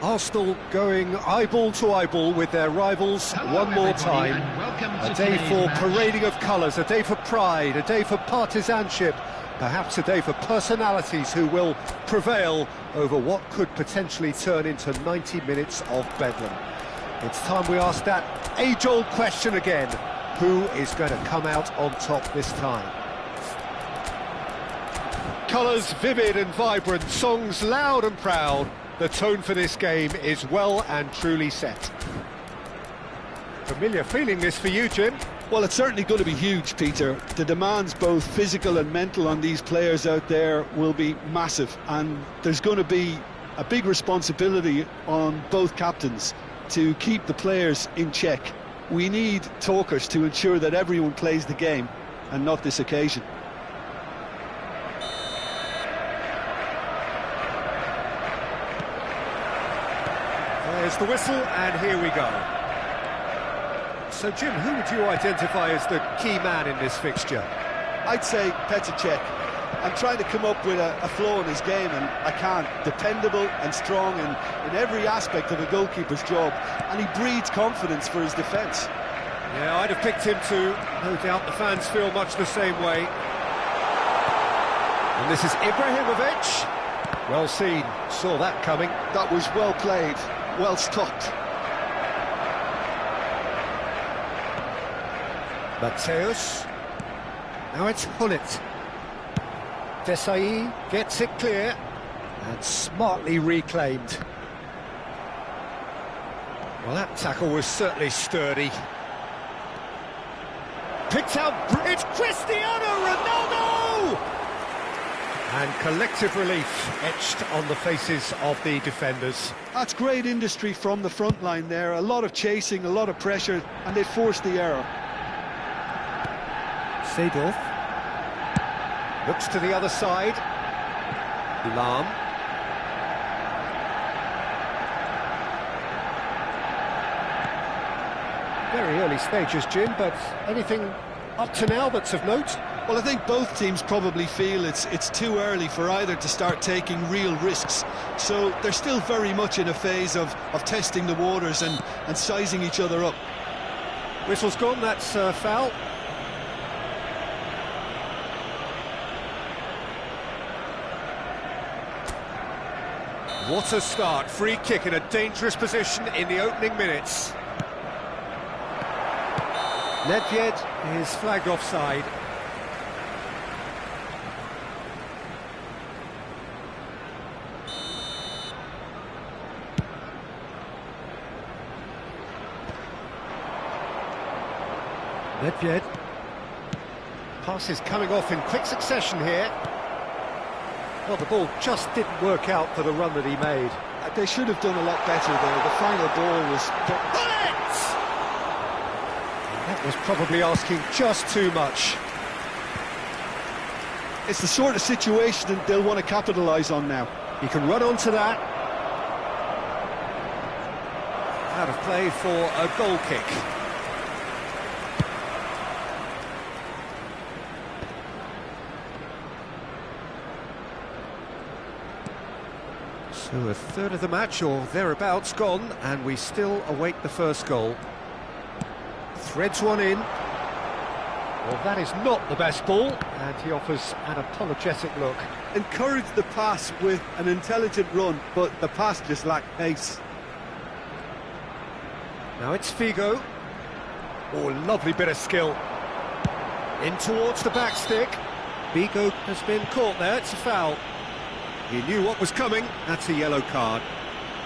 Arsenal going eyeball to eyeball with their rivals one more time. A day for parading of colours, a day for pride, a day for partisanship, perhaps a day for personalities who will prevail over what could potentially turn into 90 minutes of bedlam. It's time we ask that age-old question again. Who is going to come out on top this time? Colours vivid and vibrant, songs loud and proud. The tone for this game is well and truly set. Familiar feeling this for you, Jim? Well, it's certainly going to be huge, Peter. The demands, both physical and mental, on these players out there will be massive, and there's going to be a big responsibility on both captains to keep the players in check. We need talkers to ensure that everyone plays the game, and not this occasion. There's the whistle, and here we go. So, Jim, who would you identify as the key man in this fixture? I'd say Petr Cech. I'm trying to come up with a flaw in his game, and I can't. Dependable and strong in every aspect of a goalkeeper's job, and he breeds confidence for his defence. Yeah, I'd have picked him too. No doubt the fans feel much the same way. And this is Ibrahimovic. Well seen, saw that coming. That was well played. Well stopped. Matthäus. Now it's Gullit. Desailly gets it clear and smartly reclaimed. Well, that tackle was certainly sturdy. Picked out, it's Cristiano Ronaldo! And collective relief etched on the faces of the defenders. That's great industry from the front line there. A lot of chasing, a lot of pressure, and they forced the error. Seedorf looks to the other side. Lahm. Very early stages, Jim, but anything up to now that's of note? Well, I think both teams probably feel it's too early for either to start taking real risks. So they're still very much in a phase of testing the waters and sizing each other up. Whistle's gone, that's foul. What a start, free kick in a dangerous position in the opening minutes. Nedved is flagged offside. Nedved. Passes coming off in quick succession here. Well, the ball just didn't work out for the run that he made. They should have done a lot better there. The final ball was... Bullet! That was probably asking just too much. It's the sort of situation that they'll want to capitalise on now. He can run onto that. Out of play for a goal kick. So a third of the match, or thereabouts, gone, and we still await the first goal. Threads one in. Well, that is not the best ball, and he offers an apologetic look. Encouraged the pass with an intelligent run, but the pass just lacked pace. Now it's Figo. Oh, lovely bit of skill. In towards the back stick. Figo has been caught there, it's a foul. He knew what was coming, that's a yellow card.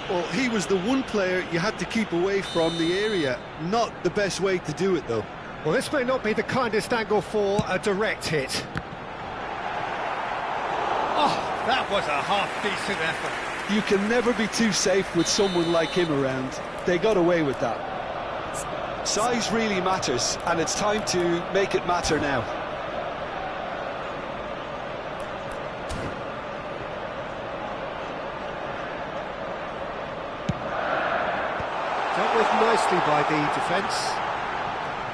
Well, he was the one player you had to keep away from the area. Not the best way to do it, though. Well, this may not be the kindest angle for a direct hit. Oh, that was a half-decent effort. You can never be too safe with someone like him around. They got away with that. Size really matters, and it's time to make it matter now. Dealt with nicely by the defence.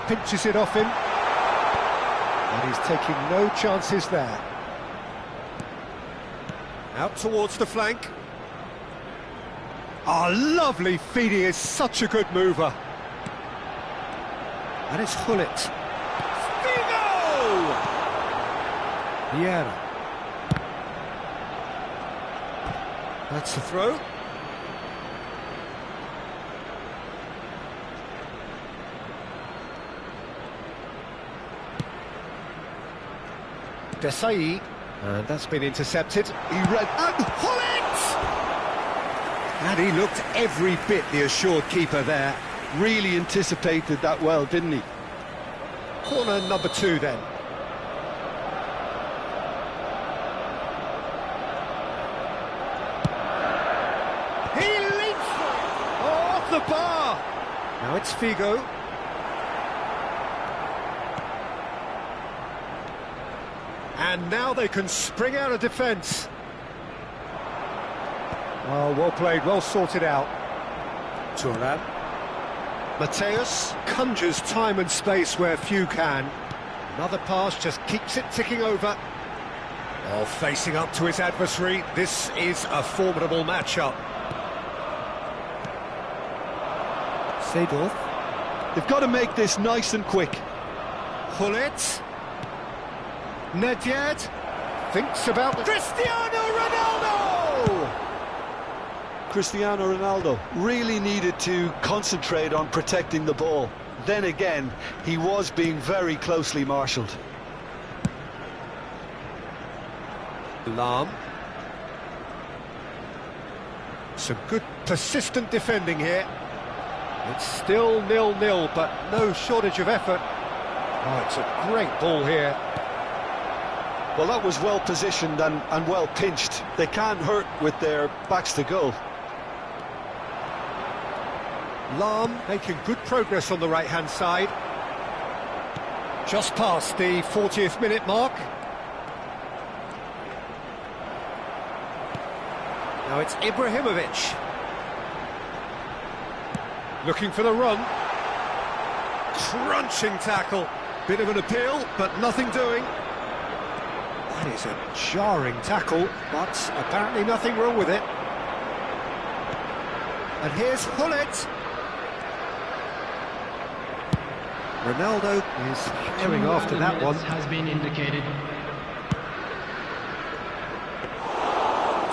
Pinches it off him. And he's taking no chances there. Out towards the flank. Oh, lovely feeding, is such a good mover. And it's Gullit. Figo! Vieira. That's the throw. Desai, and that's been intercepted. He read and Gullit! And he looked every bit the assured keeper there. Really anticipated that well, didn't he? Corner number 2 then. He leaps for it! Oh, off the bar! Now it's Figo. And now they can spring out of defence. Oh, well played, well sorted out. Thuram. Mateus conjures time and space where few can. Another pass just keeps it ticking over. Oh, facing up to his adversary, this is a formidable matchup. Seedorf. They've got to make this nice and quick. Gullit. Nedved thinks about Cristiano Ronaldo! Cristiano Ronaldo really needed to concentrate on protecting the ball. Then again, he was being very closely marshalled. Lahm. Some good persistent defending here. It's still 0-0, but no shortage of effort. Oh, it's a great ball here. Well, that was well positioned and well pinched. They can't hurt with their backs to goal. Lahm making good progress on the right-hand side. Just past the 40th minute mark. Now it's Ibrahimovic. Looking for the run. Crunching tackle. Bit of an appeal, but nothing doing. That is a jarring tackle, but apparently nothing wrong with it. And here's Gullit. Ronaldo is going after that one. Has been indicated.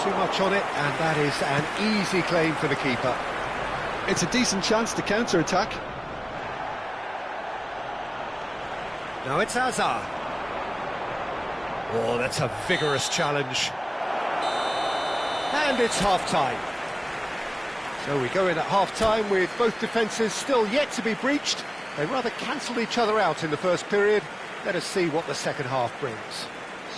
Too much on it, and that is an easy claim for the keeper. It's a decent chance to counter-attack. Now it's Hazard. Oh, that's a vigorous challenge. And it's half-time. So we go in at half-time with both defences still yet to be breached. They rather cancelled each other out in the first period. Let us see what the second half brings.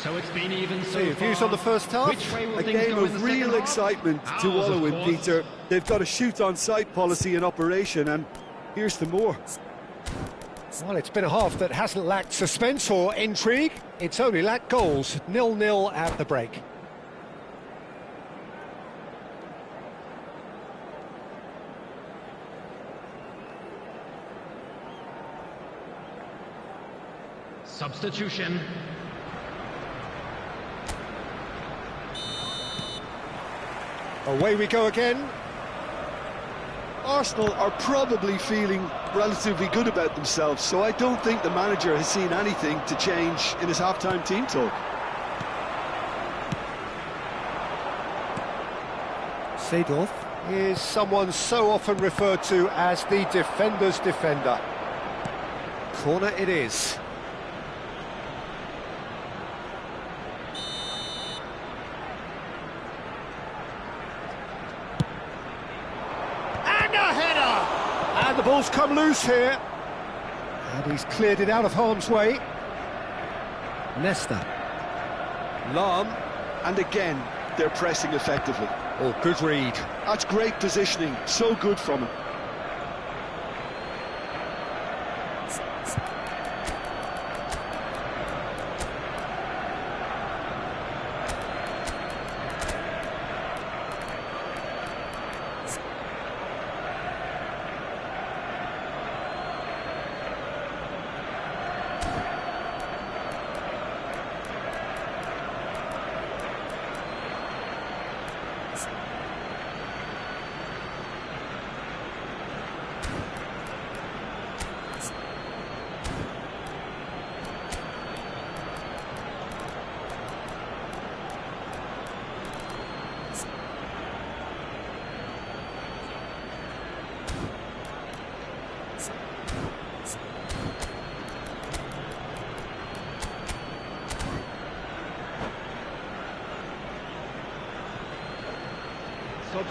So it's been even so Your views on the first half? Which way will A things game go in of the real second half? excitement to Ours, wallow of in, course. Peter. They've got a shoot-on-sight policy in operation, and here's the more. Well, it's been a half that hasn't lacked suspense or intrigue. It's only lacked goals. 0-0 at the break. Substitution. Away we go again. Arsenal are probably feeling relatively good about themselves, so I don't think the manager has seen anything to change in his half-time team talk. Seedorf is someone so often referred to as the defender's defender. Corner it is. And a header! And the ball's come loose here. And he's cleared it out of harm's way. Nesta. Lahm. And again, they're pressing effectively. Oh, good read. That's great positioning, so good from him.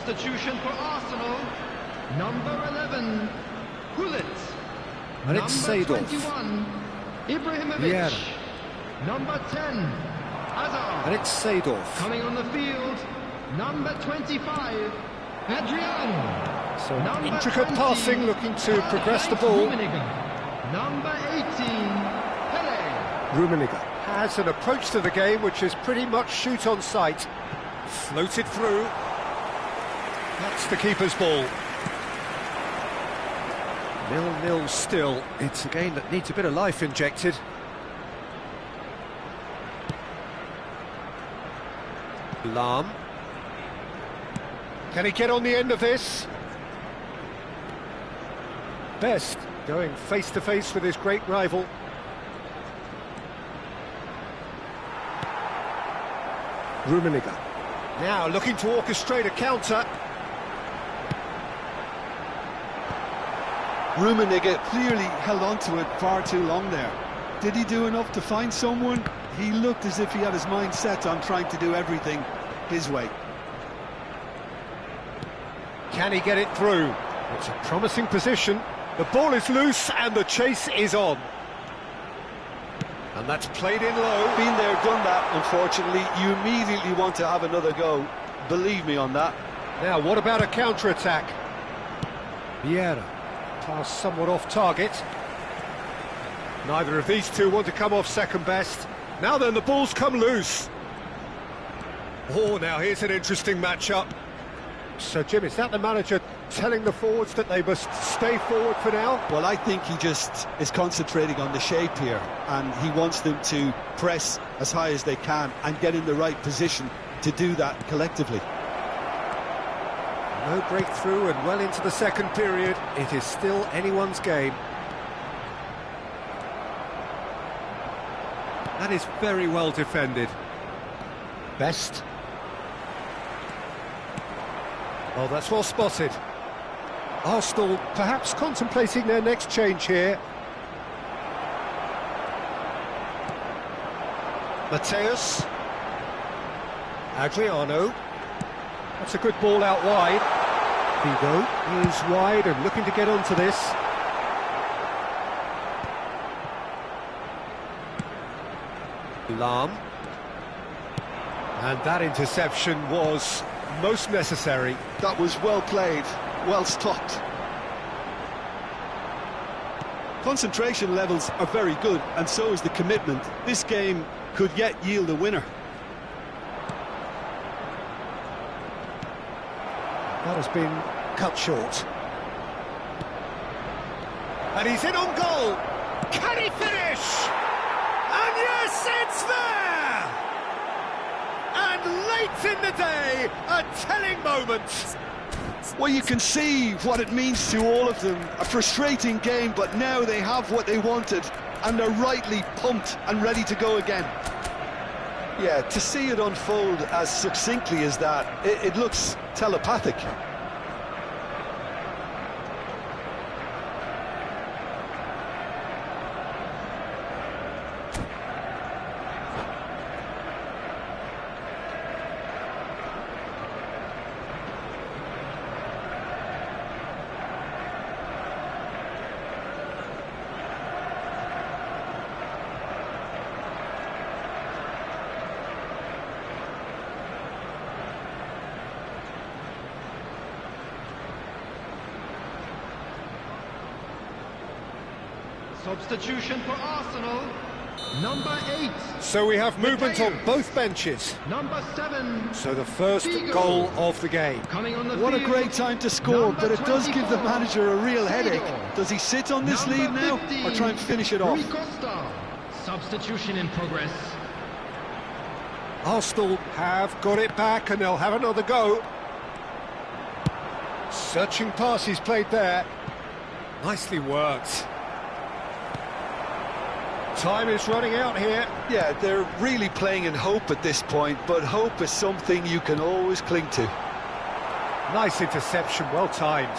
Substitution for Arsenal. Number 11, Gullit. And it's Number Seedorf. 21, Ibrahimovic. Vieira. Number 10, Hazard. And it's Seedorf. Coming on the field, number 25, Adrian. So Number intricate 20, passing, looking to progress the ball. Rummenigge. Number 18, Pele. Rummenigge has an approach to the game which is pretty much shoot on sight. Floated through. That's the keeper's ball. 0-0 still. It's a game that needs a bit of life injected. Lahm. Can he get on the end of this? Best going face to face with his great rival. Rummenigge. Now looking to orchestrate a counter. Rummenigge clearly held on to it far too long there. Did he do enough to find someone? He looked as if he had his mind set on trying to do everything his way. Can he get it through? It's a promising position. The ball is loose and the chase is on. And that's played in low. Been there, done that, unfortunately. You immediately want to have another go. Believe me on that. Now, what about a counter-attack? Vieira. Pass somewhat off target. Neither of these two want to come off second best. Now then, the ball's come loose. Oh, now here's an interesting matchup. So, Jim, is that the manager telling the forwards that they must stay forward for now? Well, I think he just is concentrating on the shape here, and he wants them to press as high as they can and get in the right position to do that collectively. No breakthrough and well into the second period. It is still anyone's game. That is very well defended. Best. Oh, that's well spotted. Arsenal perhaps contemplating their next change here. Mateus. Adriano. That's a good ball out wide. Figo is wide and looking to get onto this. Lahm. And that interception was most necessary. That was well played, well stopped. Concentration levels are very good, and so is the commitment. This game could yet yield a winner. That has been cut short. And he's in on goal. Can he finish? And yes, it's there! And late in the day, a telling moment. Well, you can see what it means to all of them. A frustrating game, but now they have what they wanted, and they're rightly pumped and ready to go again. Yeah, to see it unfold as succinctly as that, it looks telepathic. Substitution for Arsenal, number 8. So we have movement on Mateus. both benches. Number 7. So the first Figo. goal of the game. Coming on the What a field, great time to score, number but it does give the 24, manager a real headache. Seedorf. Does he sit on this lead Number now, 15, or try and finish it off? Rui Costa. Substitution in progress. Arsenal have got it back and they'll have another go. Searching passes played there. Nicely worked. Time is running out here. Yeah, they're really playing in hope at this point, but hope is something you can always cling to. Nice interception, well timed.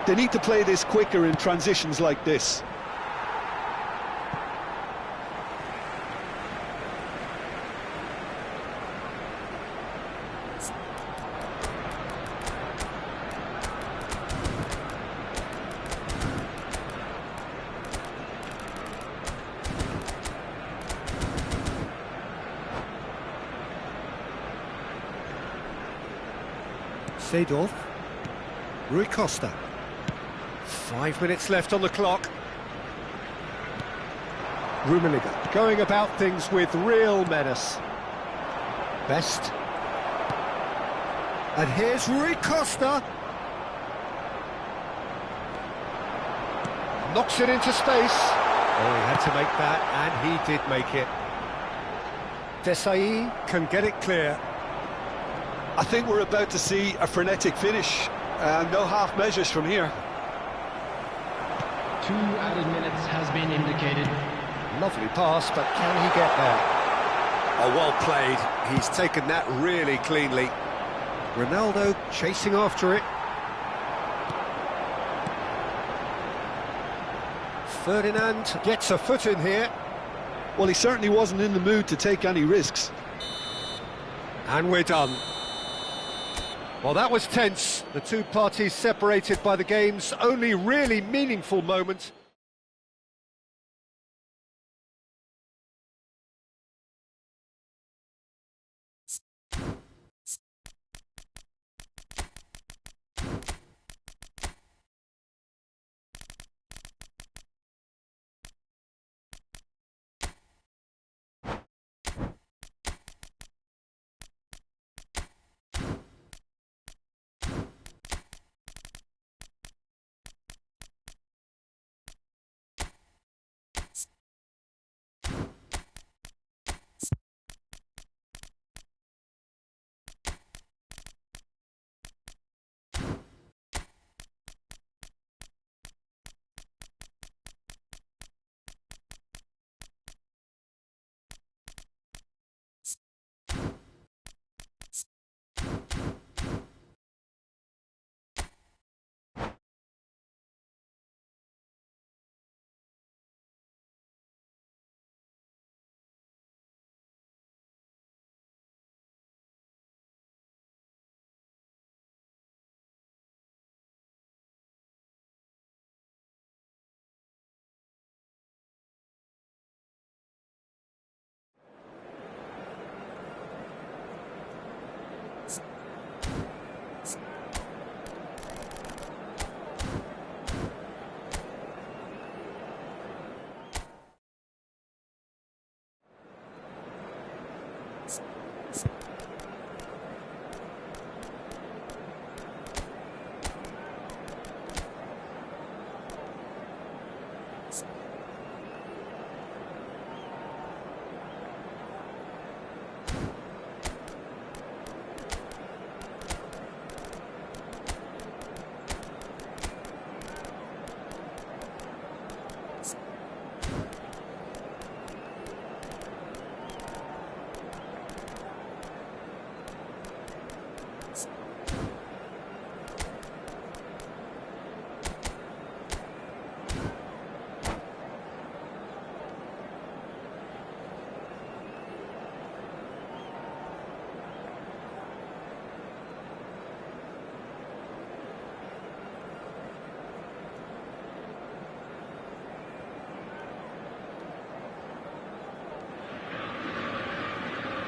They need to play this quicker in transitions like this. Seedorf. Rui Costa. 5 minutes left on the clock. Rummenigge going about things with real menace. Best. And here's Rui Costa. Knocks it into space. Oh, he had to make that, and he did make it. Desailly can get it clear. I think we're about to see a frenetic finish. No half measures from here. 2 added minutes has been indicated. Lovely pass, but can he get there? Oh, well played. He's taken that really cleanly. Ronaldo chasing after it. Ferdinand gets a foot in here. Well, he certainly wasn't in the mood to take any risks. And we're done. Well, that was tense. The two parties separated by the game's only really meaningful moment.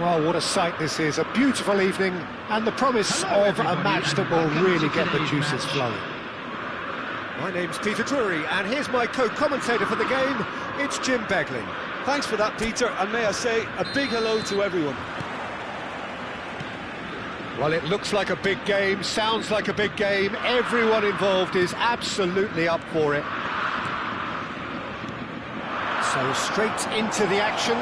Well, what a sight this is. A beautiful evening and the promise of a match that will really get the juices flowing. My name's Peter Drury, and here's my co-commentator for the game. It's Jim Beglin. Thanks for that, Peter, and may I say a big hello to everyone. Well, it looks like a big game, sounds like a big game. Everyone involved is absolutely up for it. So straight into the action.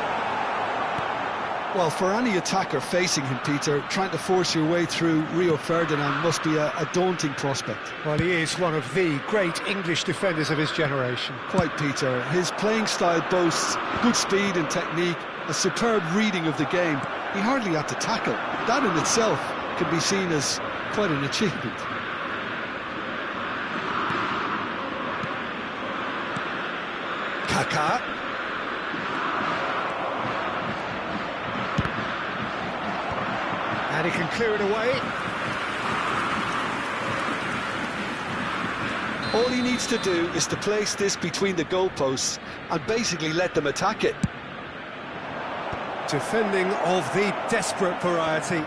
Well, for any attacker facing him, Peter, trying to force your way through Rio Ferdinand must be a daunting prospect. Well, he is one of the great English defenders of his generation. Quite, Peter. His playing style boasts good speed and technique, a superb reading of the game. He hardly had to tackle. That in itself can be seen as quite an achievement. Kaká. And he can clear it away. All he needs to do is to place this between the goalposts and basically let them attack it. Defending of the desperate variety.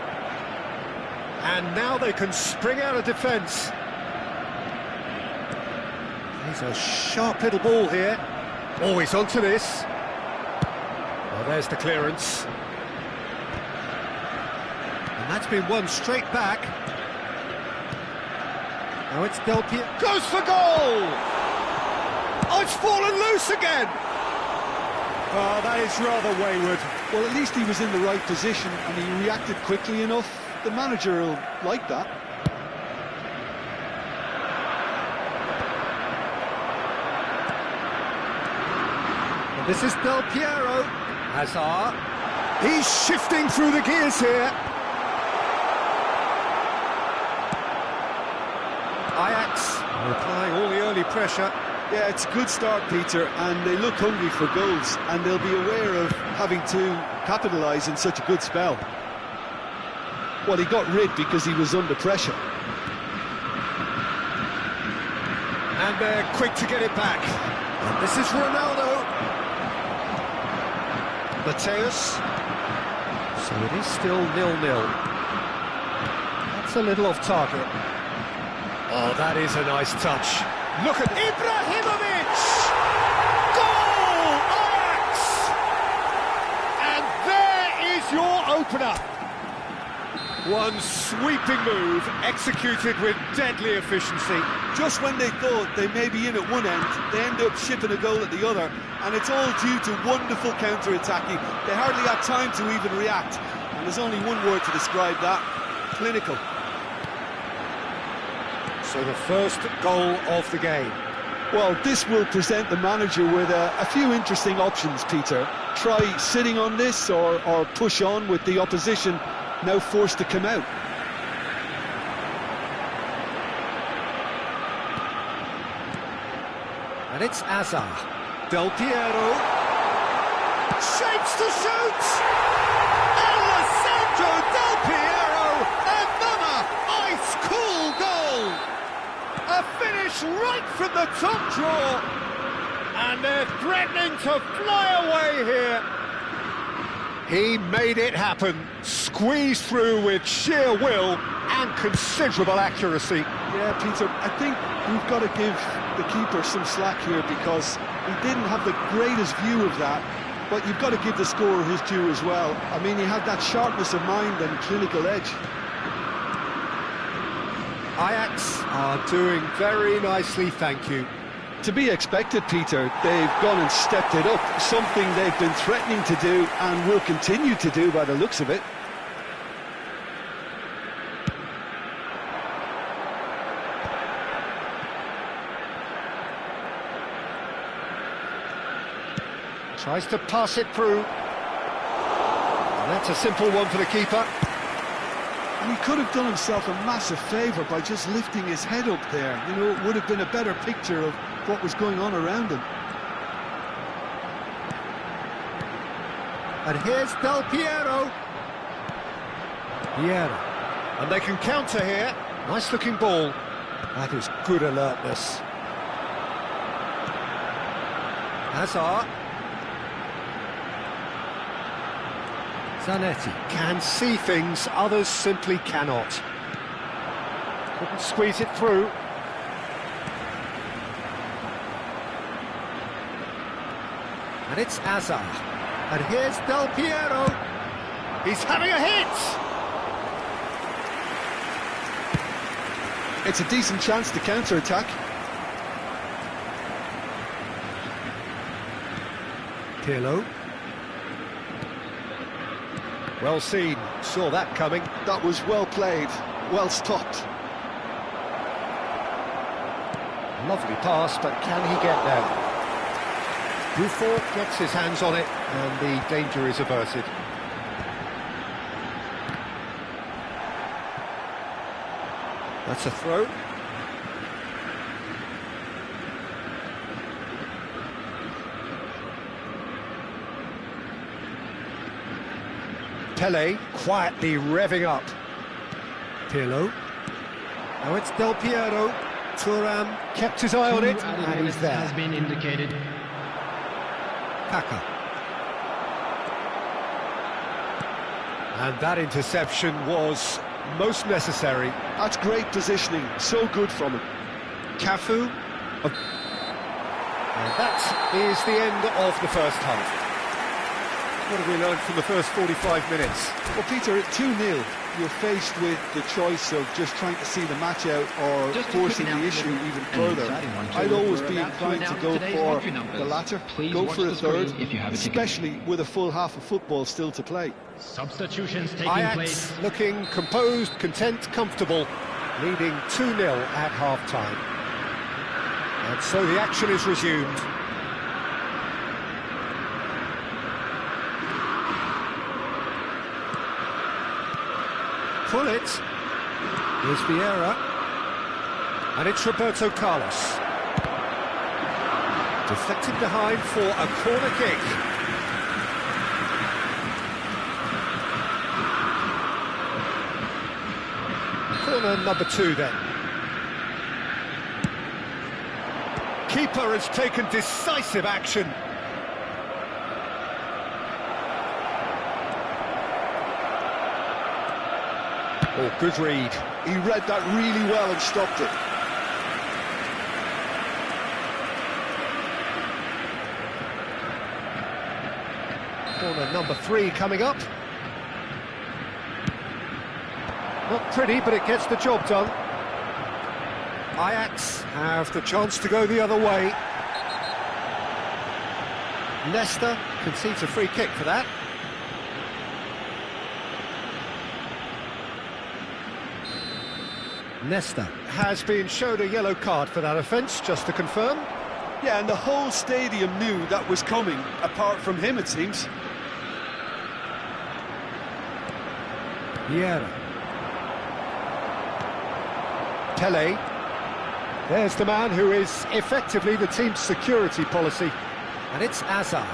And now they can spring out of defence. He's a sharp little ball here. Oh, he's onto this. Well, there's the clearance. And that's been won straight back. Now it's Del Piero. Goes for goal! Oh, it's fallen loose again! Oh, that is rather wayward. Well, at least he was in the right position and he reacted quickly enough. The manager will like that. And this is Del Piero. Hazard. He's shifting through the gears here. Ajax are applying all the early pressure. Yeah, it's a good start, Peter, and they look hungry for goals, and they'll be aware of having to capitalise in such a good spell. Well, he got rid because he was under pressure. And they're quick to get it back. And this is Ronaldo. Mateus. So it is still 0-0. That's a little off target. Oh, that is a nice touch. Look at Ibrahimovic! Goal! Ajax! And there is your opener. One sweeping move, executed with deadly efficiency. Just when they thought they may be in at one end, they end up shipping a goal at the other, and it's all due to wonderful counter-attacking. They hardly had time to even react, and there's only one word to describe that: clinical. So the first goal of the game. Well, this will present the manager with a few interesting options, Peter. Try sitting on this or push on with the opposition now forced to come out. And it's Hazard. Del Piero. Shapes to shoot! Alessandro Del Piero! Another ice-cool goal! A finish right from the top draw! And they're threatening to fly away here. He made it happen, squeezed through with sheer will and considerable accuracy. Yeah, Peter, I think we've got to give the keeper some slack here because he didn't have the greatest view of that, but you've got to give the scorer his due as well. I mean, he had that sharpness of mind and clinical edge. Ajax are doing very nicely, thank you. To be expected, Peter. They've gone and stepped it up, something they've been threatening to do and will continue to do by the looks of it. Tries to pass it through. And that's a simple one for the keeper. And he could have done himself a massive favour by just lifting his head up there. You know, it would have been a better picture of what was going on around him. And here's Del Piero. Piero. And they can counter here. Nice looking ball. That is good alertness. Hazard. Zanetti can see things others simply cannot. Couldn't squeeze it through. And it's Hazard. And here's Del Piero. He's having a hit! It's a decent chance to counter-attack. Pirlo. Well seen, saw that coming. That was well played, well stopped. Lovely pass, but can he get there? Buffon gets his hands on it, and the danger is averted. That's a throw. Pele quietly revving up. Pirlo. Now it's Del Piero. Thuram kept his eye on it, and he's there. Has been indicated. Kaka. And that interception was most necessary. That's great positioning, so good from him. Cafu. And that is the end of the first half. What have we learned from the first 45 minutes? Well, Peter, at 2-0, you're faced with the choice of just trying to see the match out or forcing the issue even further. I'd always be inclined to go for the latter, go for a third, especially with a full half of football still to play. Substitutions taking Ajax place. looking composed, content, comfortable, leading 2-0 at half-time. And so the action is resumed. Pull it. Here's Vieira. And it's Roberto Carlos. Deflected behind for a corner kick. Corner number 2 then. Keeper has taken decisive action. Oh, good read. He read that really well and stopped it. Corner number 3 coming up. Not pretty, but it gets the job done. Ajax have the chance to go the other way. Nesta concedes a free kick for that. Nesta has been showed a yellow card for that offence, just to confirm. Yeah, and the whole stadium knew that was coming, apart from him, it seems. Vieira. Pele. There's the man who is effectively the team's security policy. And it's Azar.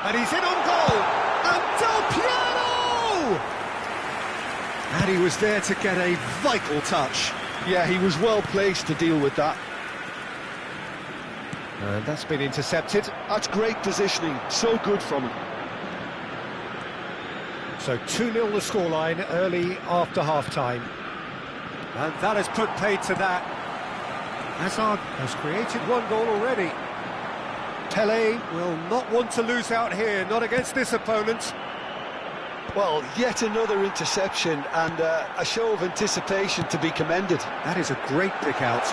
And he's in on goal! And Del Piero! And he was there to get a vital touch. Yeah, he was well placed to deal with that. And that's been intercepted. That's great positioning, so good from him. So 2-0 the scoreline early after half-time. And that has put paid to that. Hazard has created one goal already. Pele will not want to lose out here, not against this opponent. Well, yet another interception and a show of anticipation to be commended. That is a great pick out.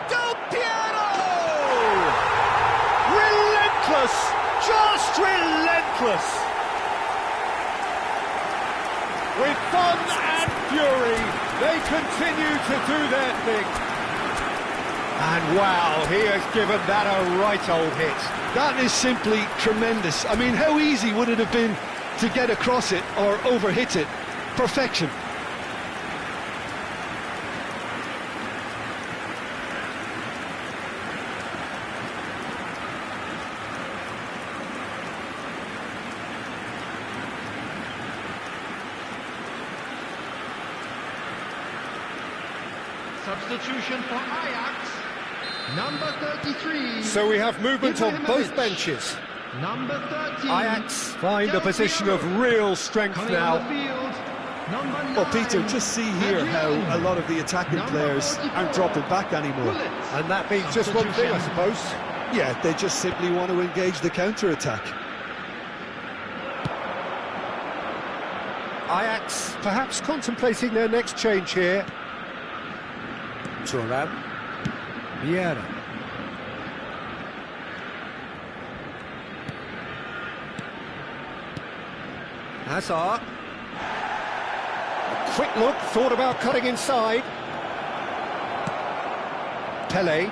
Del Piero! Relentless! Just relentless! With fun and fury, they continue to do their thing. And wow, he has given that a right old hit. That is simply tremendous. I mean, how easy would it have been to get across it or overhit it? Perfection. Substitution for Ajax. Number 33. So we have movement on both benches. Number 13. Ajax find a position of real strength Coming now. on the field. Number 9. Well, Peter, just see here how a lot of the attacking players aren't dropping back anymore. And that means just one thing, I suppose. Yeah, they just simply want to engage the counter-attack. Ajax perhaps contemplating their next change here. Thuram. Vieira. Hazard. A quick look, thought about cutting inside. Pele.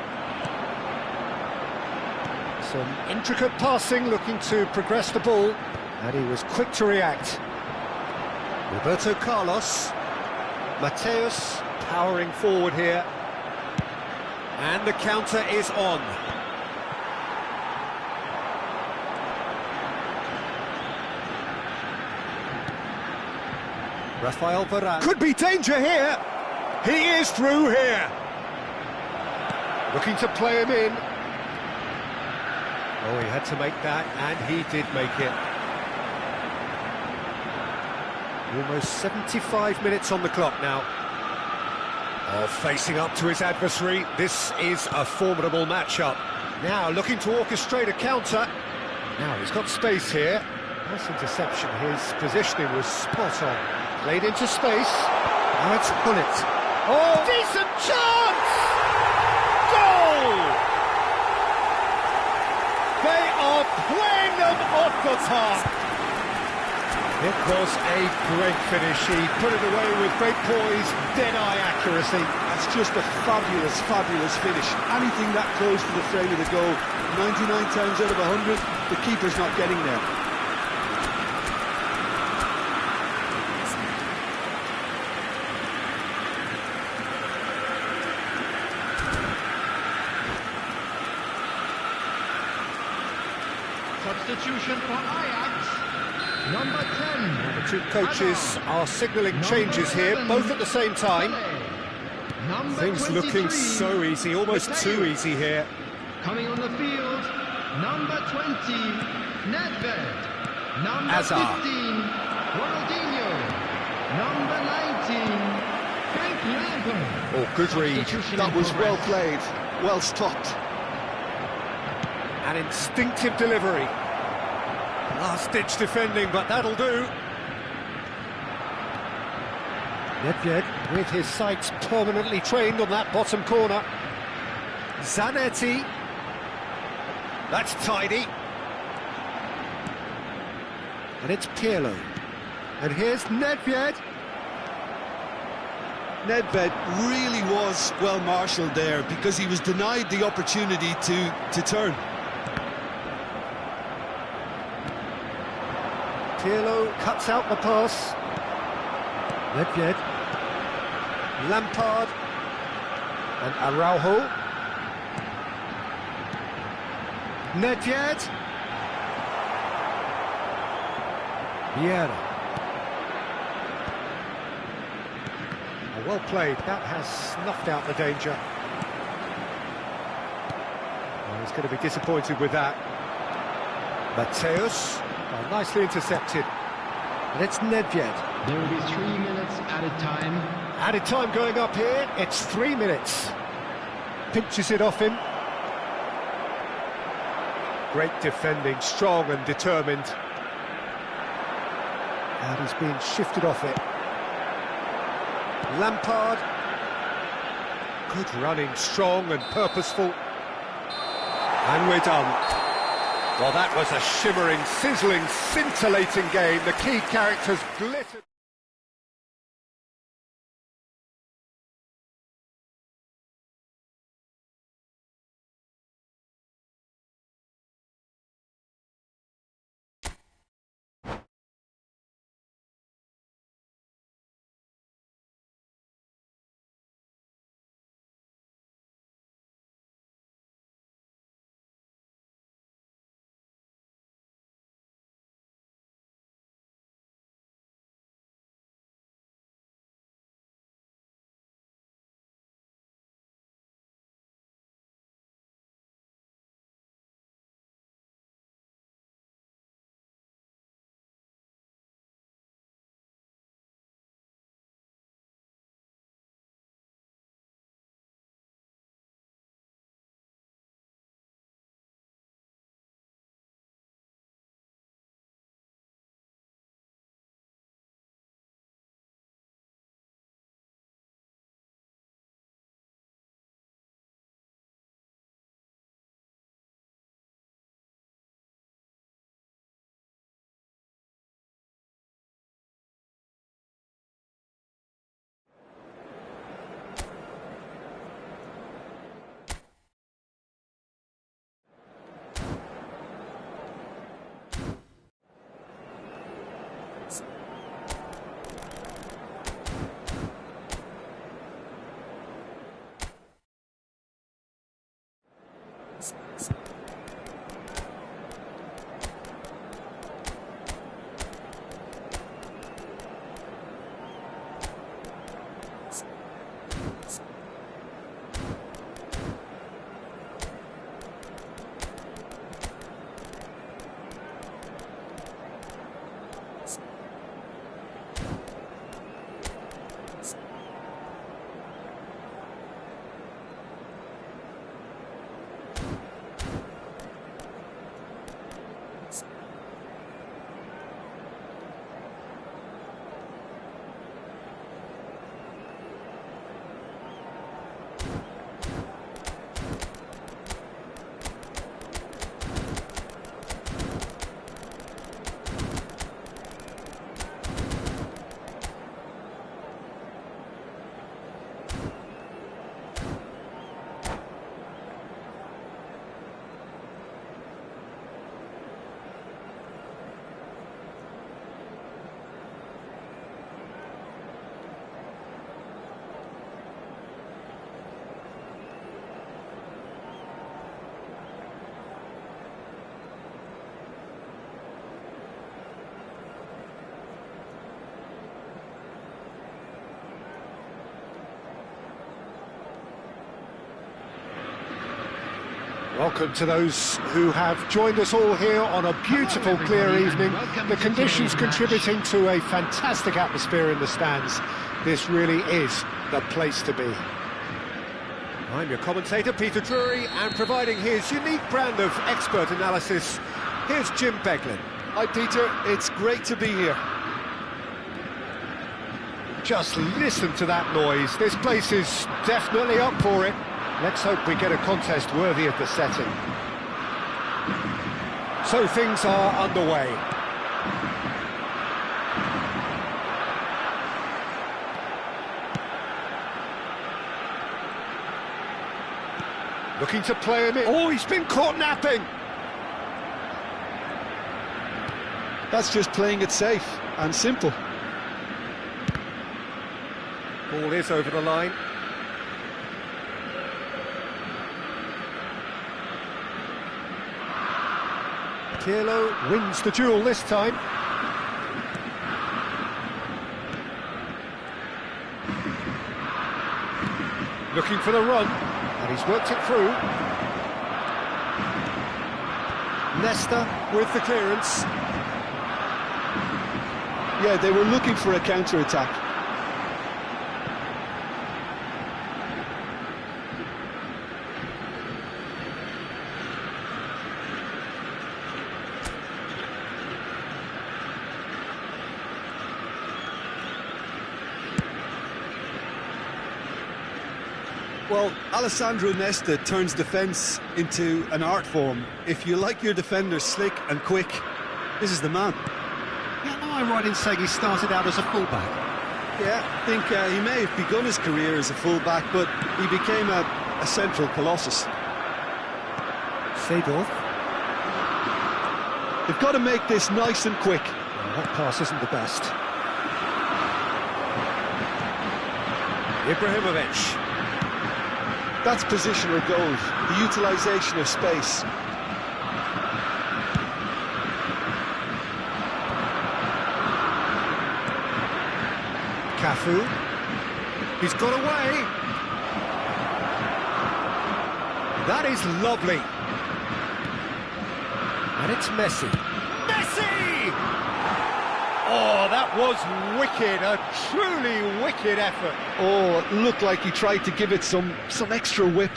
Some intricate passing, looking to progress the ball. And he was quick to react. Roberto Carlos. Mateus powering forward here. And the counter is on. Rafael Varane. Could be danger here. He is through here. Looking to play him in. Oh, he had to make that, and he did make it. Almost 75 minutes on the clock now. Oh, facing up to his adversary, this is a formidable matchup. Now looking to orchestrate a counter. Now he's got space here. Nice interception, his positioning was spot on. Played into space. Now it's Gullit. Oh, decent chance! Goal! They are playing them off the park. It was a great finish. He put it away with great poise, dead-eye accuracy. That's just a fabulous, fabulous finish. Anything that close to the frame of the goal, 99 times out of 100, the keeper's not getting there. Substitution for Ajax. Number 10. The two coaches are signalling changes here, both at the same time. Number Things 23, looking so easy, almost too easy here. Coming on the field, number 20, Nedved. Number Hazard. 15, Ronaldinho. Number 19, Frank Lampard. Oh, good read. Substitution That in was well progress. played, well stopped. An instinctive delivery. Last-ditch defending, but that'll do. Nedved with his sights permanently trained on that bottom corner. Zanetti. That's tidy. And it's Pirlo. And here's Nedved. Nedved really was well marshalled there because he was denied the opportunity to turn. Pirlo cuts out the pass. Nedved. Lampard. And Araujo. Nedved. Vieira. Oh, well played. That has snuffed out the danger. Oh, he's going to be disappointed with that. Mateus. Oh, nicely intercepted. And it's Nedved. There will be 3 minutes added time. Added time going up here. It's 3 minutes. Pinches it off him. Great defending, strong and determined. And he's being shifted off it. Lampard. Good running, strong and purposeful. And we're done. Well, that was a shimmering, sizzling, scintillating game. The key characters glittered. Welcome to those who have joined us all here on a beautiful, clear evening. The conditions contributing to a fantastic atmosphere in the stands. This really is the place to be. I'm your commentator, Peter Drury, and providing his unique brand of expert analysis, here's Jim Beglin. Hi Peter, it's great to be here. Just listen to that noise. This place is definitely up for it. Let's hope we get a contest worthy of the setting. So things are underway. Looking to play him in. Oh, he's been caught napping. That's just playing it safe and simple. Ball is over the line. Pirlo wins the duel this time. Looking for the run, and he's worked it through. Nesta with the clearance. Yeah, they were looking for a counter-attack. Well, Alessandro Nesta turns defence into an art form. If you like your defenders slick and quick, this is the man. Yeah, am I right in saying he started out as a fullback? Yeah, I think he may have begun his career as a fullback, but he became a central colossus. Seedorf. They've got to make this nice and quick. Well, that pass isn't the best. Ibrahimovic. That's positional gold, the utilisation of space. Cafu. He's got away. That is lovely. And it's Messi. Messi! Oh, that was wicked, a truly wicked effort. Oh, it looked like he tried to give it some extra whip.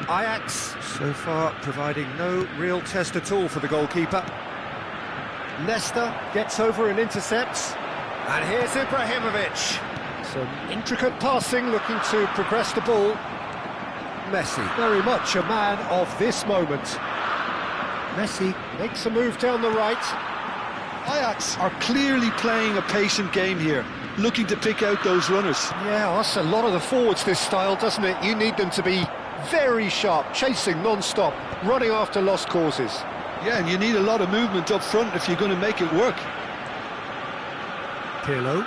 Ajax, so far, providing no real test at all for the goalkeeper. Nesta gets over and intercepts. And here's Ibrahimovic. Some intricate passing, looking to progress the ball. Messi, very much a man of this moment. Messi makes a move down the right. Ajax are clearly playing a patient game here, looking to pick out those runners. Yeah, that's a lot of the forwards, this style, doesn't it? You need them to be very sharp, chasing non-stop, running after lost causes. Yeah, and you need a lot of movement up front if you're going to make it work. Pirlo.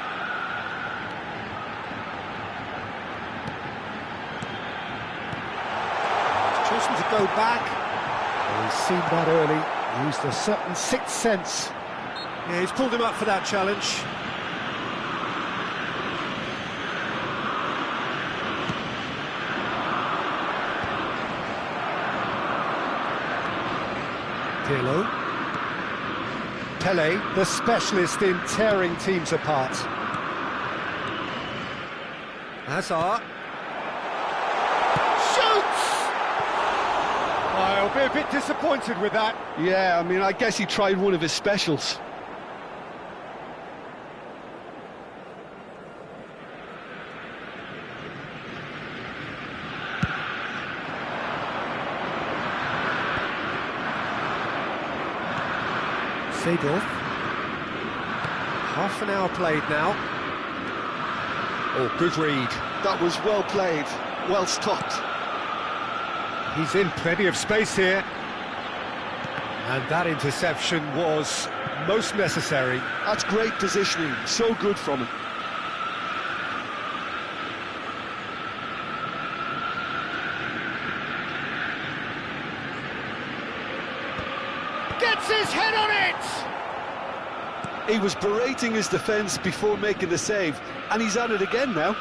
Chosen to go back. Oh, he's seen that early, used a certain sixth sense. Yeah, he's pulled him up for that challenge. Pirlo. Pele, the specialist in tearing teams apart. Hazard. I'll be a bit disappointed with that. Yeah, I mean, I guess he tried one of his specials. Seedorf. Half an hour played now. Oh, good read. That was well played, well stopped. He's in plenty of space here. And that interception was most necessary. That's great positioning, so good from him. Gets his head on it! He was berating his defence before making the save, and he's at it again now.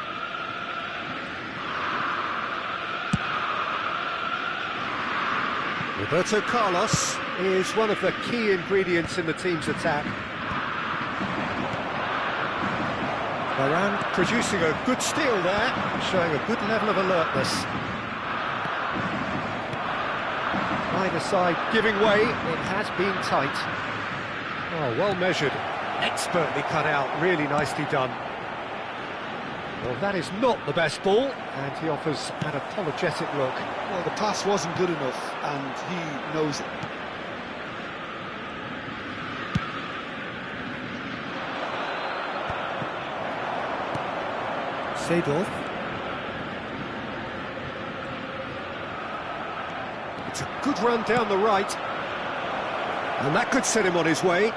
Roberto Carlos is one of the key ingredients in the team's attack. Varane producing a good steal there, showing a good level of alertness. Either side giving way, it has been tight. Oh, well measured, expertly cut out, really nicely done. Well, that is not the best ball, and he offers an apologetic look. Well, the pass wasn't good enough, and he knows it. Seedorf. It's a good run down the right, and that could set him on his way.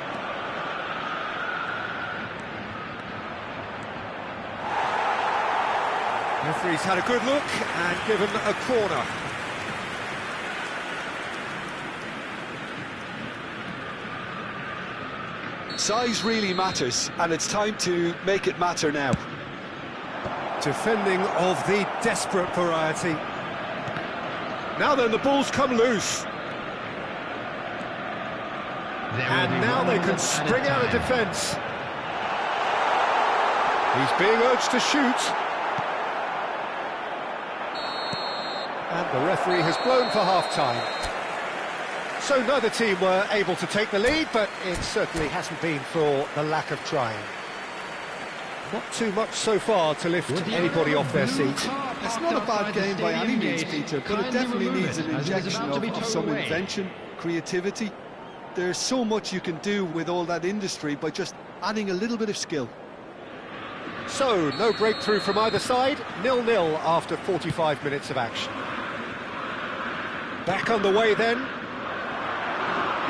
Referee's had a good look and given a corner. Size really matters, and it's time to make it matter now. Defending of the desperate variety. Now then, the ball's come loose. And now they can spring out of defence. He's being urged to shoot. And the referee has blown for half-time. So neither team were able to take the lead, but it certainly hasn't been for the lack of trying. Not too much so far to lift anybody off their seat. It's not a bad game by any means, Peter, but it definitely needs an injection of some invention, creativity. There's so much you can do with all that industry by just adding a little bit of skill. So, no breakthrough from either side, 0-0 after 45 minutes of action. Back on the way then.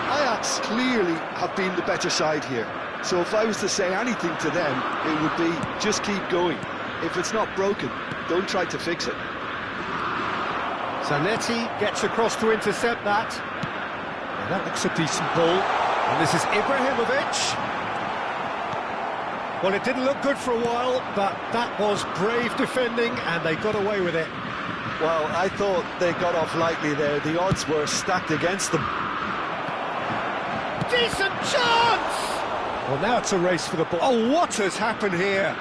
Ajax clearly have been the better side here. So if I was to say anything to them, it would be just keep going. If it's not broken, don't try to fix it. Zanetti gets across to intercept that. And that looks a decent ball. And this is Ibrahimovic. Well, it didn't look good for a while, but that was brave defending, and they got away with it. Well, I thought they got off lightly there. The odds were stacked against them. Decent chance! Well, now it's a race for the ball. Oh, what has happened here?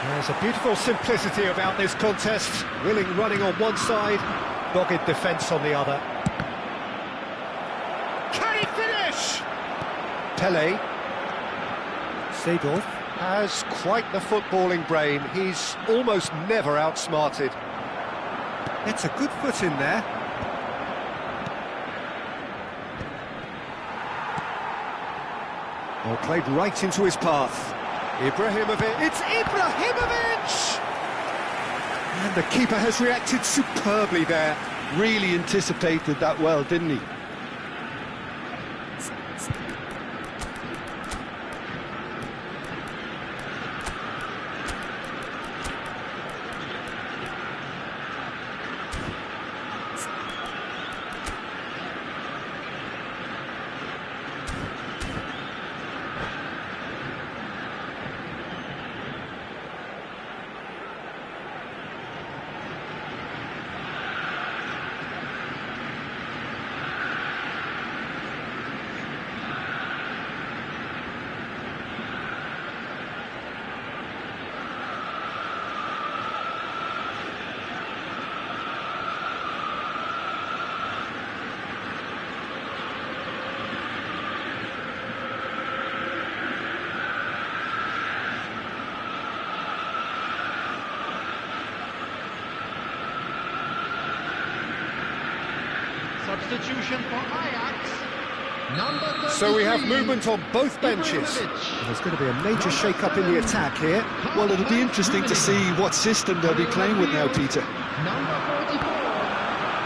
There's a beautiful simplicity about this contest. Willing running on one side, dogged defence on the other. Can he finish? Pele. Seedorf has quite the footballing brain. He's almost never outsmarted. It's a good foot in there. Well, played right into his path. Ibrahimovic. It's Ibrahimovic! And the keeper has reacted superbly there. Really anticipated that well, didn't he? Substitution for Ajax. Number 33. So we have movement on both benches. There's going to be a major shake-up in the attack here. Well, it'll be interesting to see what system they'll be playing with now, Peter. Number 44,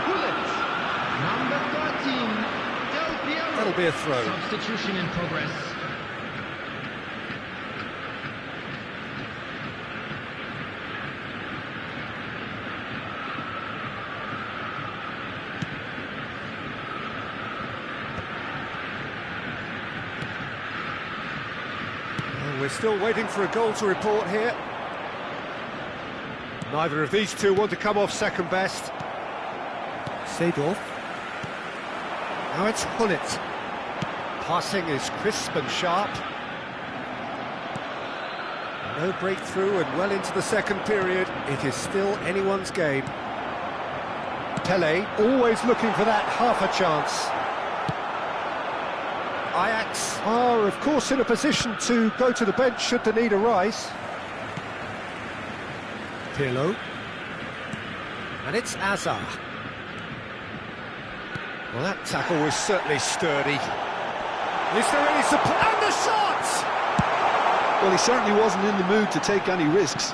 Gullit. Number 13, Del Piero. That'll be a throw. Substitution in progress. We're still waiting for a goal to report here. Neither of these two want to come off second best. Seedorf. Now it's Hullet. Passing is crisp and sharp. No breakthrough and well into the second period. It is still anyone's game. Pele always looking for that half a chance. Ajax are, of course, in a position to go to the bench should the need arise. Pirlo. And it's Azar. Well, that tackle was certainly sturdy. Is there any support? And the shot! Well, he certainly wasn't in the mood to take any risks.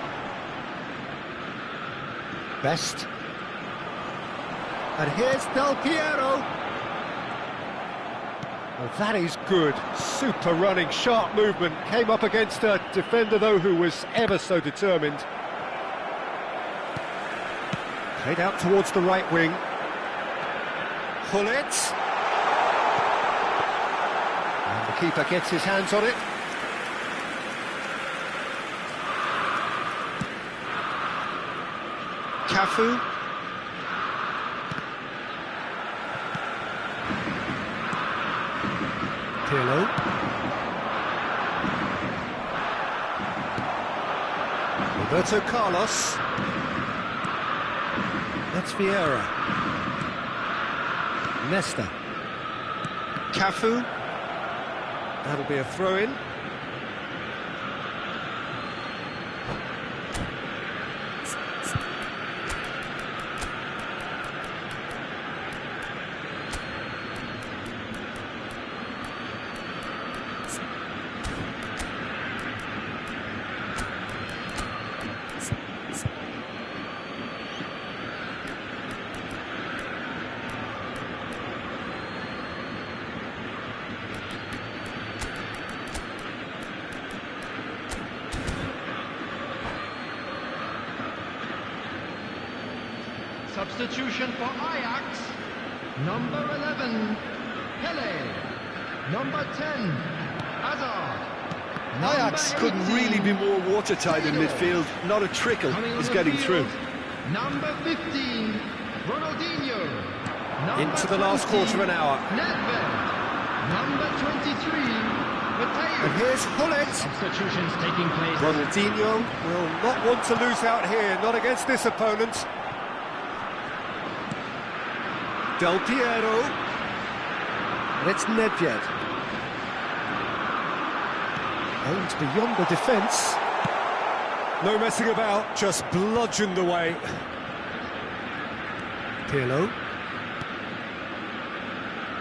Best. And here's Del Piero. Well, that is good. Super running, sharp movement. Came up against a defender, though, who was ever so determined. Played out towards the right wing. Hullet. And the keeper gets his hands on it. Cafu. Pirlo. Roberto Carlos. That's Vieira. Nesta. Cafu. That'll be a throw-in. Substitution for Ajax. Number 11, Pele. Number 10, Hazard. Ajax couldn't really be more watertight in midfield. Not a trickle is getting through. Number 15, Ronaldinho. Into the last quarter of an hour. Nedved. Number 23, Mateo. And here's Hullet. Substitutions taking place. Ronaldinho will not want to lose out here, not against this opponent. Del Piero. And it's Nedved. Aimed beyond the defence. No messing about, just bludgeoned away. Pirlo.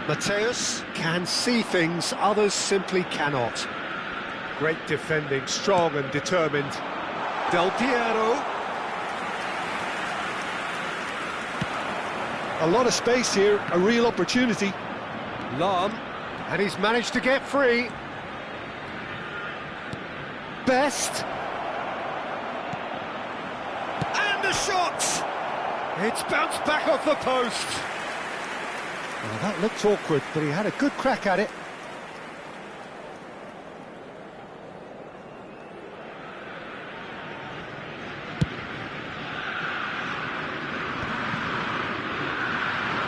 Mateus can see things others simply cannot. Great defending, strong and determined. Del Piero. A lot of space here, a real opportunity. Lahm, and he's managed to get free. Best. And the shot! It's bounced back off the post. Well, that looked awkward, but he had a good crack at it.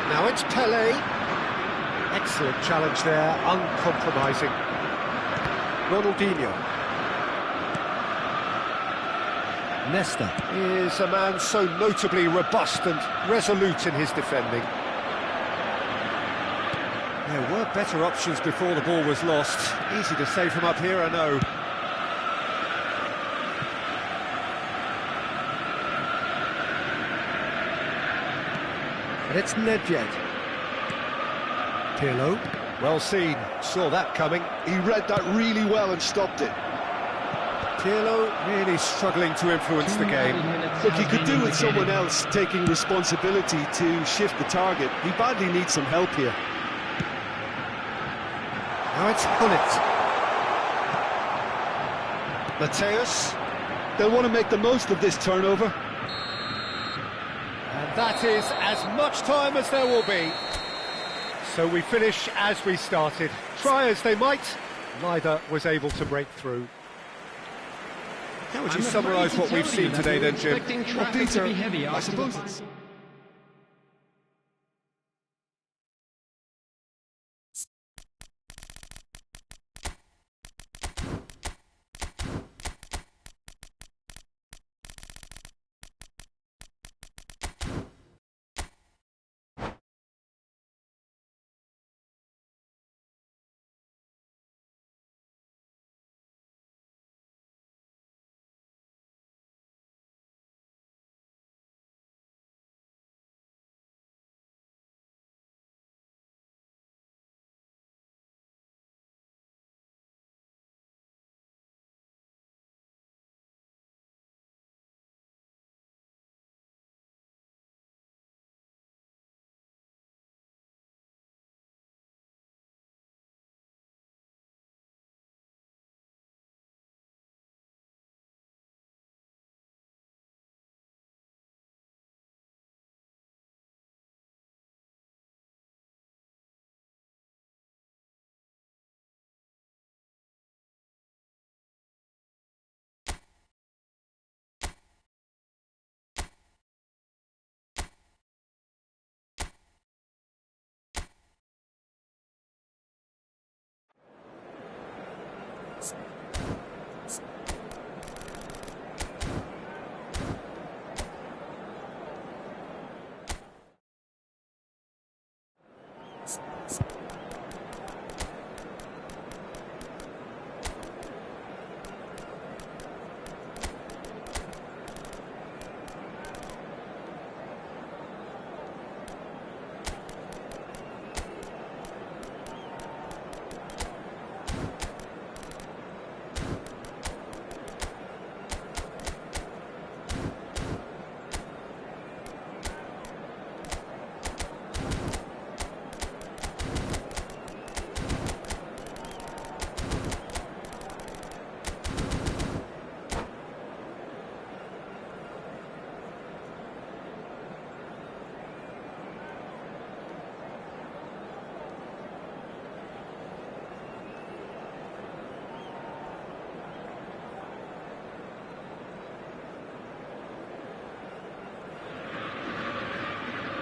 Now it's Pele. Excellent challenge there, uncompromising. Ronaldinho. Nesta is a man so notably robust and resolute in his defending. There were better options before the ball was lost. Easy to say from up here, I know. And it's Nedved. Pirlo. Well seen, saw that coming. He read that really well and stopped it. Pirlo really struggling to influence the game. Look, he could do with someone else taking responsibility to shift the target. He badly needs some help here. Now it's Hullet. Mateus. They'll want to make the most of this turnover. And that is as much time as there will be. So we finish as we started. Try as they might, neither was able to break through. How would you summarise what we've seen today then, Jim? Well, Peter, I suppose it's...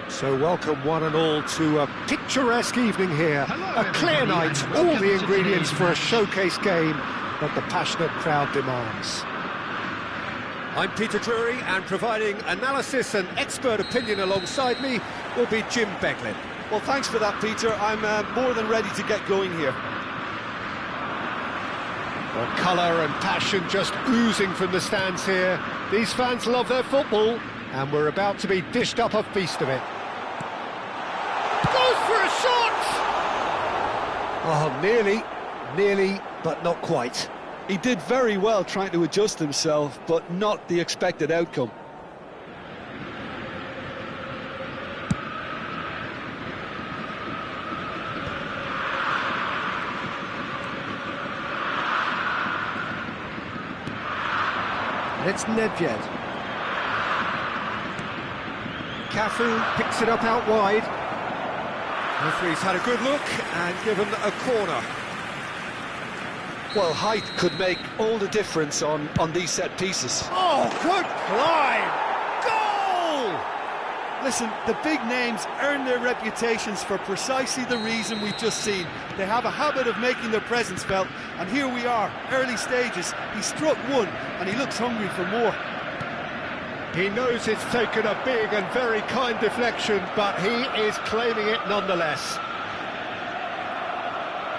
So welcome one and all to a picturesque evening here. A clear night, all the ingredients for a showcase game that the passionate crowd demands. I'm Peter Drury, and providing analysis and expert opinion alongside me will be Jim Beglin. Well, thanks for that, Peter. I'm more than ready to get going here. Well, colour and passion just oozing from the stands here. These fans love their football, and we're about to be dished up a feast of it. Goes for a shot! Oh, nearly, but not quite. He did very well trying to adjust himself, but not the expected outcome. And it's Nedved. Cafu picks it up out wide. Referee's had a good look and given a corner. Well, height could make all the difference on these set pieces. Oh, good climb! Goal! Listen, the big names earn their reputations for precisely the reason we've just seen. They have a habit of making their presence felt, and here we are, early stages. He struck one, and he looks hungry for more. He knows it's taken a big and very kind deflection, but he is claiming it nonetheless.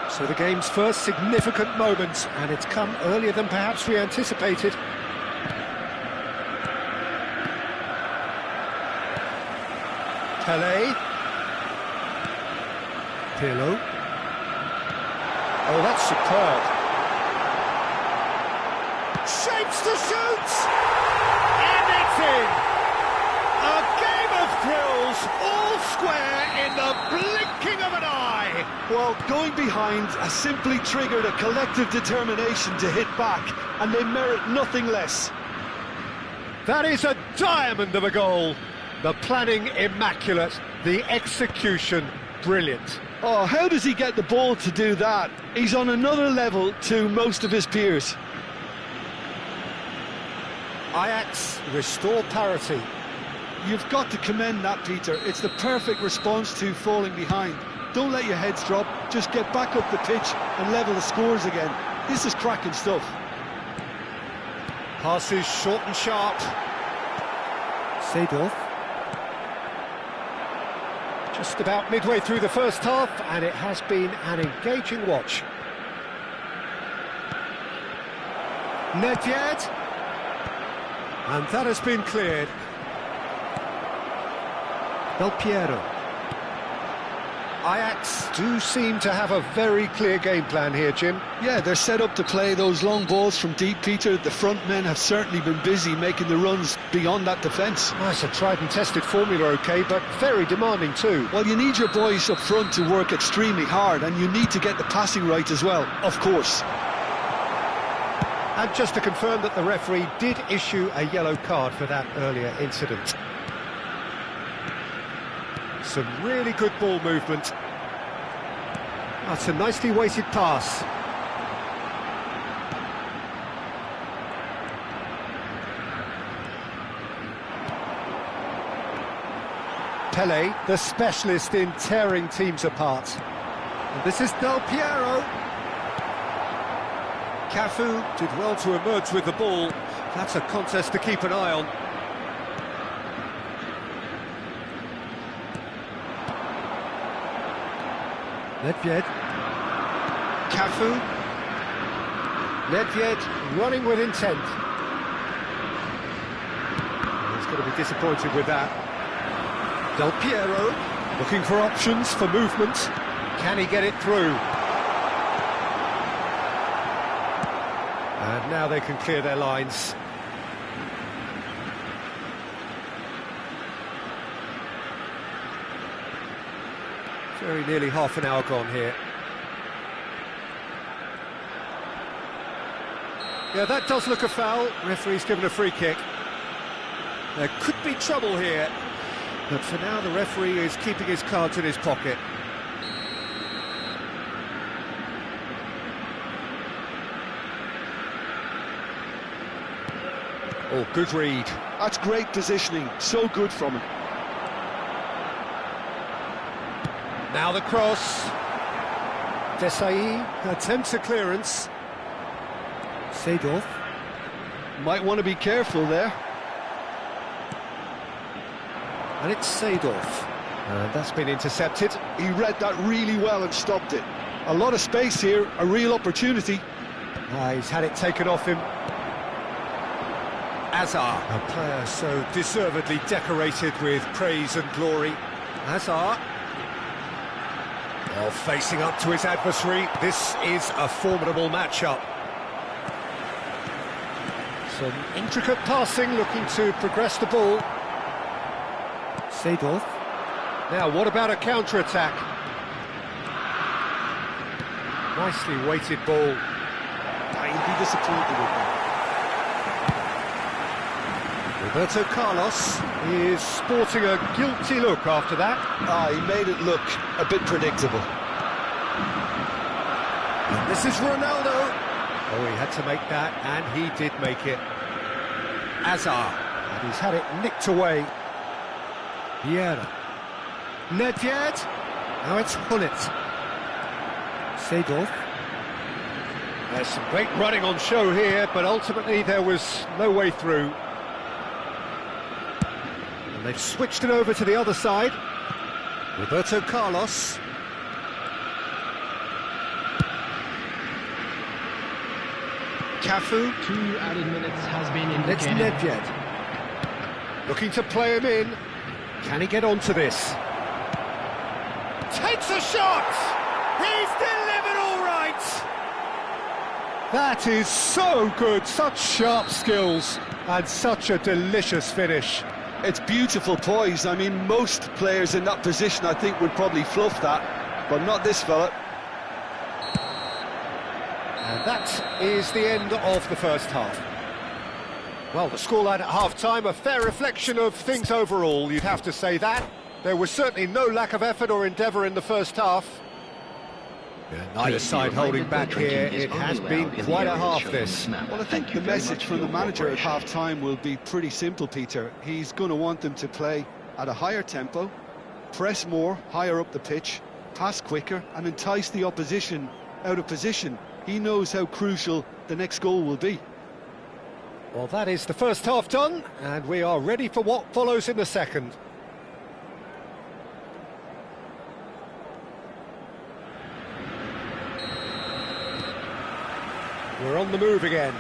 So the game's first significant moment, and it's come earlier than perhaps we anticipated. Pele. Pirlo. Oh, that's superb. Shapes to shoot! And it's in! A game of thrills, all square in the blinking of an eye! Well, going behind has simply triggered a collective determination to hit back, and they merit nothing less. That is a diamond of a goal. The planning immaculate, the execution brilliant. Oh, how does he get the ball to do that? He's on another level to most of his peers. Ajax restore parity. You've got to commend that, Peter. It's the perfect response to falling behind. Don't let your heads drop, just get back up the pitch and level the scores again. This is cracking stuff. Passes short and sharp. Seedorf. Just about midway through the first half, and it has been an engaging watch. Nedved. And that has been cleared. Del Piero. Ajax do seem to have a very clear game plan here, Jim. Yeah, they're set up to play those long balls from deep, Peter. The front men have certainly been busy making the runs beyond that defence. Nice, a tried and tested formula, OK, but very demanding too. Well, you need your boys up front to work extremely hard, and you need to get the passing right as well, of course. And just to confirm that the referee did issue a yellow card for that earlier incident. Some really good ball movement. That's a nicely weighted pass. Pele, the specialist in tearing teams apart. And this is Del Piero. Cafu did well to emerge with the ball. That's a contest to keep an eye on. Nedved. Cafu. Nedved running with intent. He's going to be disappointed with that. Del Piero looking for options for movement. Can he get it through? And now they can clear their lines. Very nearly half an hour gone here. Yeah, that does look a foul. Referee's given a free kick. There could be trouble here, but for now the referee is keeping his cards in his pocket. Oh, good read. That's great positioning, so good from him. Now the cross. Desai attempts a clearance. Seedorf. Might want to be careful there. And it's Seedorf. And that's been intercepted. He read that really well and stopped it. A lot of space here, a real opportunity. He's had it taken off him. Hazard, a player so deservedly decorated with praise and glory. Hazard. Well, facing up to his adversary, this is a formidable matchup. Some intricate passing, looking to progress the ball. Seedorf. Now, what about a counter-attack? Nicely weighted ball. He'll be disappointed with that. Roberto Carlos is sporting a guilty look after that. He made it look a bit predictable. And this is Ronaldo. Oh, he had to make that, and he did make it. Hazard. And he's had it nicked away. Vieira. Nedved. Now it's Hullet. Seedorf. There's some great running on show here, but ultimately there was no way through. And they've switched it over to the other side. Roberto Carlos. Cafu. 2 added minutes has been It's indicated. Nedved. Looking to play him in. Can he get onto this? Takes a shot! He's delivered all right! That is so good, such sharp skills, and such a delicious finish. It's beautiful poise. I mean, most players in that position, I think, would probably fluff that, but not this fella. And that is the end of the first half. Well, the scoreline at half-time, a fair reflection of things overall, you'd have to say that. There was certainly no lack of effort or endeavour in the first half. Neither side holding back here. It has been quite a half, this. Well, I think the message from the manager at half-time will be pretty simple, Peter. He's going to want them to play at a higher tempo, press more, higher up the pitch, pass quicker, and entice the opposition out of position. He knows how crucial the next goal will be. Well, that is the first half done, and we are ready for what follows in the second. We're on the move again.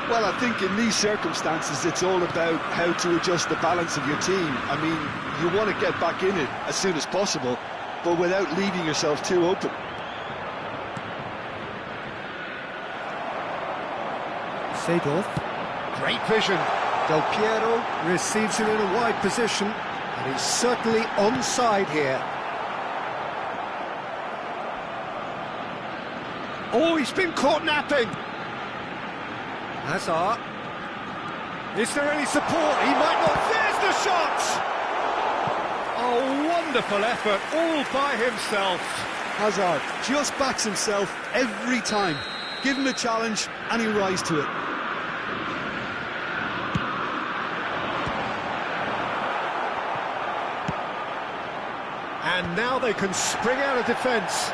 Well, I think in these circumstances, it's all about how to adjust the balance of your team. I mean, you want to get back in it as soon as possible, but without leaving yourself too open. Seedorf. Great vision. Del Piero receives him in a wide position, and he's certainly onside here. Oh, he's been caught napping. Hazard. Is there any support? He might not. There's the shot! Oh, wonderful effort, all by himself. Hazard just backs himself every time. Give him a challenge, and he'll rise to it. And now they can spring out of defence.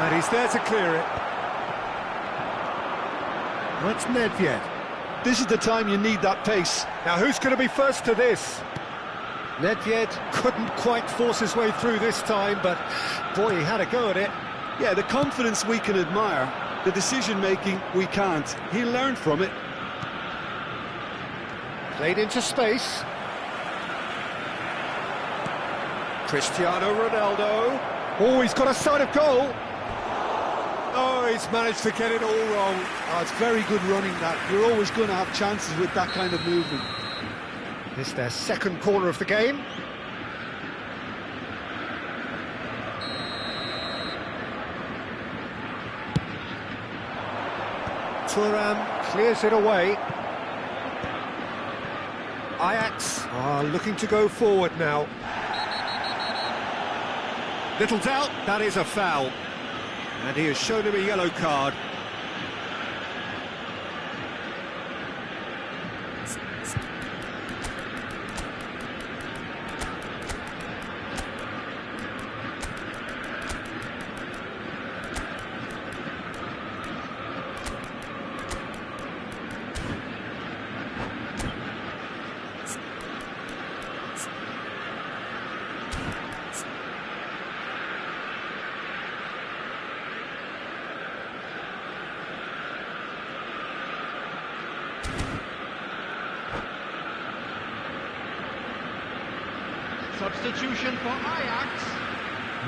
And he's there to clear it. That's Nedved. This is the time you need that pace. Now who's going to be first to this? Nedved couldn't quite force his way through this time, but boy, he had a go at it. Yeah, the confidence we can admire, the decision-making we can't. He'll learn from it. Played into space. Cristiano Ronaldo. Oh, he's got a sight of goal. Oh, he's managed to get it all wrong. Oh, it's very good running, that. You're always going to have chances with that kind of movement. It's their second corner of the game. Thuram clears it away. Ajax are looking to go forward now. Little doubt, that is a foul. And he has shown him a yellow card. Substitution for Ajax,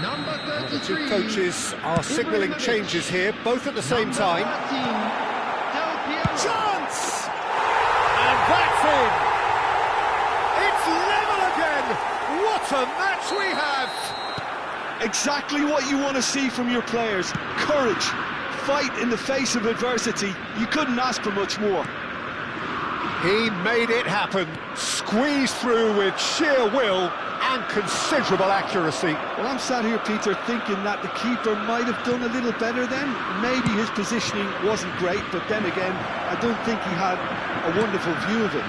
number 33. The two coaches are signalling changes here, both at the same time. Del Piero. Chance! And that's in! It's level again! What a match we have! Exactly what you want to see from your players. Courage, fight in the face of adversity. You couldn't ask for much more. He made it happen, squeezed through with sheer will and considerable accuracy. Well, I'm sat here, Peter, thinking that the keeper might have done a little better then. Maybe his positioning wasn't great, but then again, I don't think he had a wonderful view of it.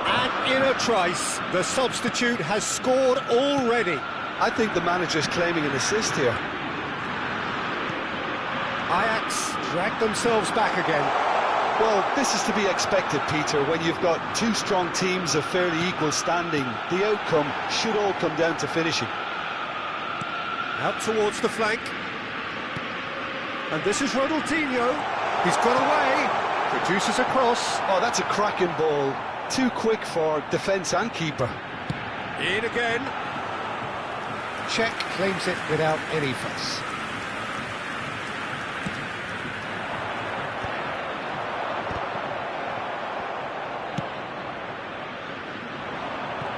And in a trice, the substitute has scored already. I think the manager's claiming an assist here. Ajax dragged themselves back again. Well, this is to be expected, Peter, when you've got two strong teams of fairly equal standing. The outcome should all come down to finishing. Out towards the flank. And this is Ronaldinho. He's got away. Produces a cross. Oh, that's a cracking ball. Too quick for defence and keeper. In again. Czech claims it without any fuss.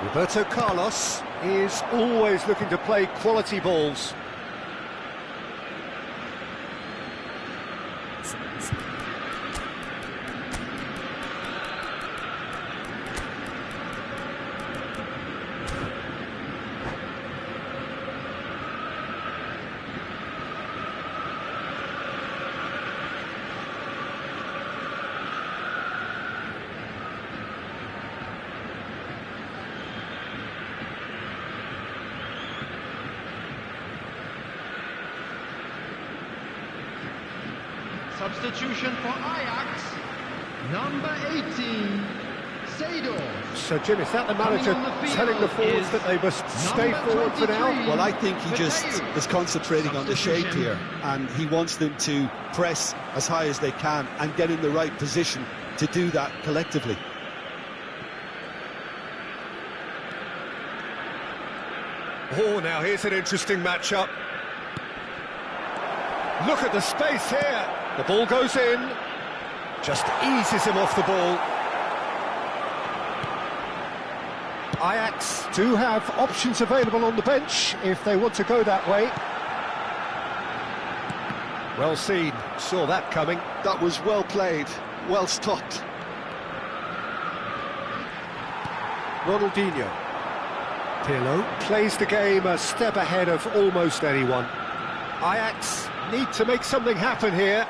Roberto Carlos is always looking to play quality balls. Substitution for Ajax, number 18, Seedorf. So, Jim, is that the manager Coming on the field telling the forwards is that they must stay number forward for now? 23. Well, I think he just is concentrating on the shape here, and he wants them to press as high as they can and get in the right position to do that collectively. Oh, now here's an interesting matchup. Look at the space here. The ball goes in. Just eases him off the ball. Ajax do have options available on the bench if they want to go that way. Well seen. Saw that coming. That was well played, well stopped. Ronaldinho. Pirlo plays the game a step ahead of almost anyone. Ajax need to make something happen here.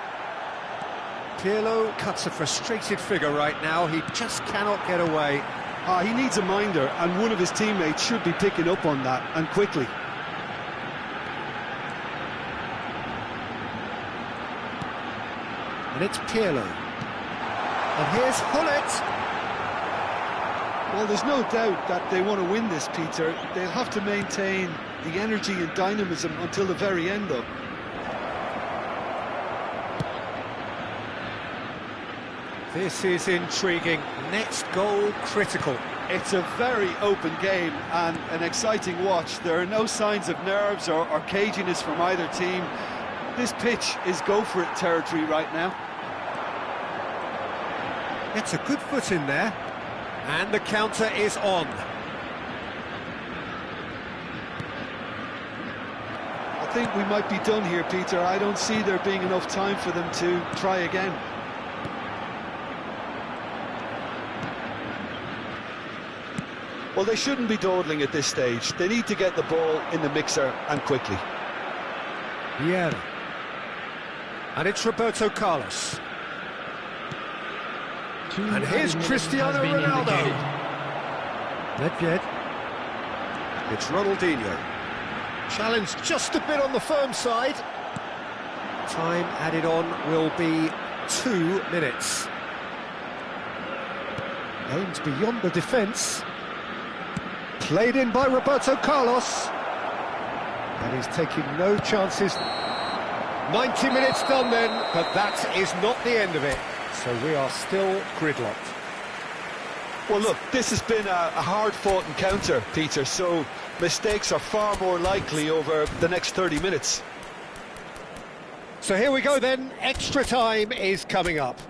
Pirlo cuts a frustrated figure right now. He just cannot get away. He needs a minder, and one of his teammates should be picking up on that, and quickly. And it's Pirlo. And here's Hullet. Well, there's no doubt that they want to win this, Peter. They'll have to maintain the energy and dynamism until the very end, though. This is intriguing. Next goal critical. It's a very open game and an exciting watch. There are no signs of nerves or caginess from either team. This pitch is go-for-it territory right now. Gets a good foot in there. And the counter is on. I think we might be done here, Peter. I don't see there being enough time for them to try again. Well, they shouldn't be dawdling at this stage. They need to get the ball in the mixer, and quickly. Vieira. And it's Roberto Carlos. And here's Cristiano Ronaldo. Nedved. It's Ronaldinho. Challenge just a bit on the firm side. Time added on will be 2 minutes. Aims beyond the defence. Played in by Roberto Carlos. And he's taking no chances. 90 minutes done then, but that is not the end of it. So we are still gridlocked. Well, look, this has been a hard-fought encounter, Peter, so mistakes are far more likely over the next 30 minutes. So here we go then, extra time is coming up.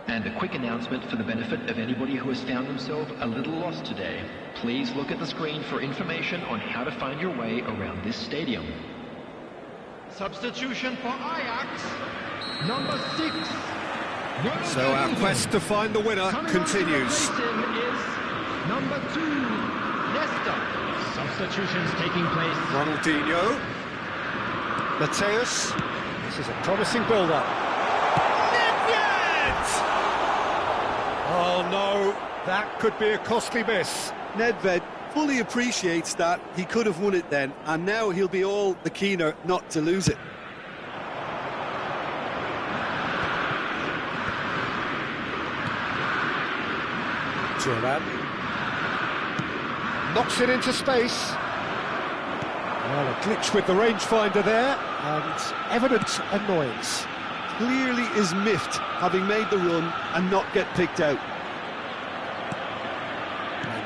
And a quick announcement for the benefit of anybody who has found themselves a little lost today. Please look at the screen for information on how to find your way around this stadium. Substitution for Ajax, number 6. So our quest to find the winner continues. Is number 2, Nesta. Substitutions taking place. Ronaldinho. Mateus. This is a promising build-up. Oh no, that could be a costly miss. Nedved fully appreciates that he could have won it then, and now he'll be all the keener not to lose it. Thuram knocks it into space. Well, a glitch with the rangefinder there, and evident annoyance. Clearly is miffed, having made the run and not get picked out.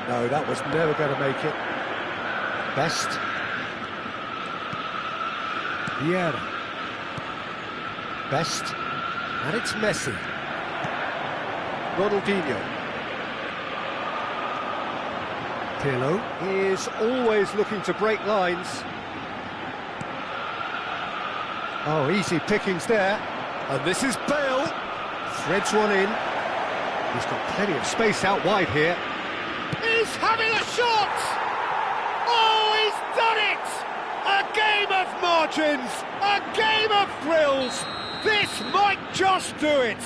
No, that was never going to make it. Best. Vieira. Best. And it's Messi. Ronaldinho. Pirlo is always looking to break lines. Oh, easy pickings there. And this is Bale. Threads one in. He's got plenty of space out wide here. He's having a shot! Oh, he's done it! A game of margins! A game of thrills! This might just do it!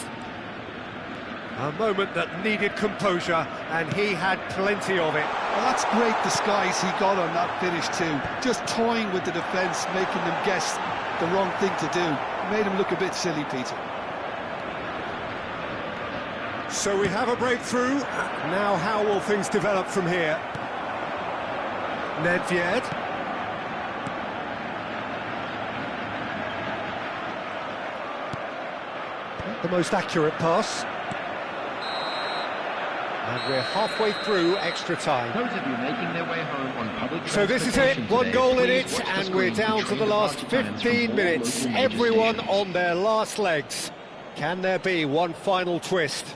A moment that needed composure, and he had plenty of it. Well, that's great disguise he got on that finish too. Just toying with the defence, making them guess the wrong thing to do. Made him look a bit silly, Peter. So we have a breakthrough. Now how will things develop from here? Nedved. Not the most accurate pass. And we're halfway through extra time. Those of you making their way home on public So this is it, transportation one today, goal in please it, watch the and screen we're for down to train the last departure times 15 from all minutes. local major Everyone stations. on their last legs. Can there be one final twist?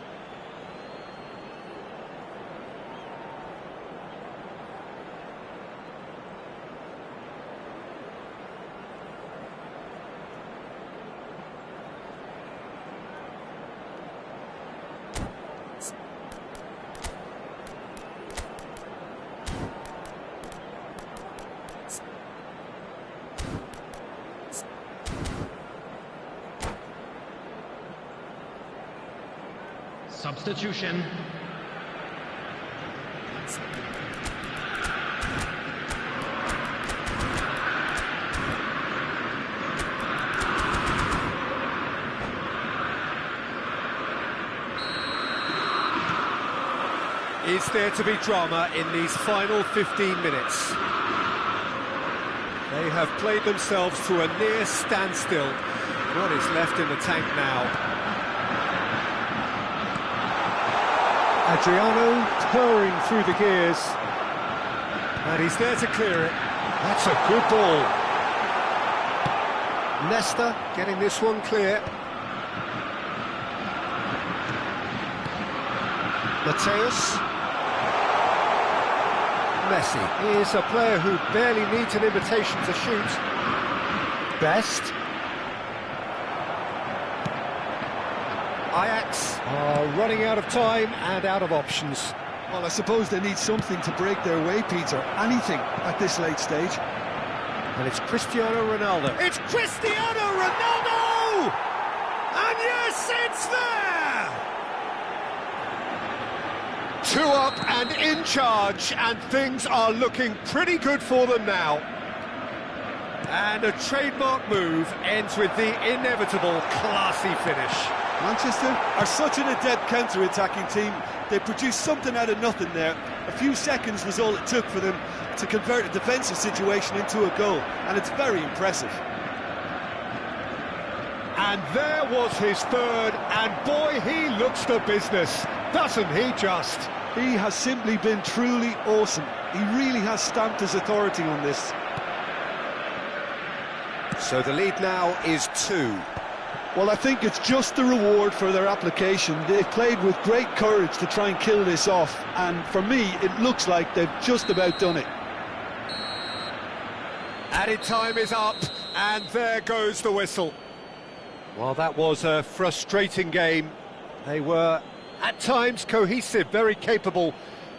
Substitution. Is there to be drama in these final 15 minutes? They have played themselves to a near standstill. What is left in the tank now? Adriano purring through the gears. And he's there to clear it. That's a good ball. Nesta getting this one clear. Mateus. Messi. He is a player who barely needs an invitation to shoot. Best. Ajax are running out of time and out of options. Well, I suppose they need something to break their way, Peter. Anything at this late stage. And it's Cristiano Ronaldo. It's Cristiano Ronaldo! And yes, it's there! 2 up and in charge, and things are looking pretty good for them now. And a trademark move ends with the inevitable classy finish. Manchester are such an adept counter-attacking team. They produced something out of nothing there. A few seconds was all it took for them to convert a defensive situation into a goal, and it's very impressive. And there was his third, and boy, he looks the business, doesn't he just? He has simply been truly awesome. He really has stamped his authority on this. So the lead now is 2. Well, I think it's just the reward for their application. They've played with great courage to try and kill this off, and for me, it looks like they've just about done it. Added time is up, and there goes the whistle. Well, that was a frustrating game. They were, at times, cohesive, very capable,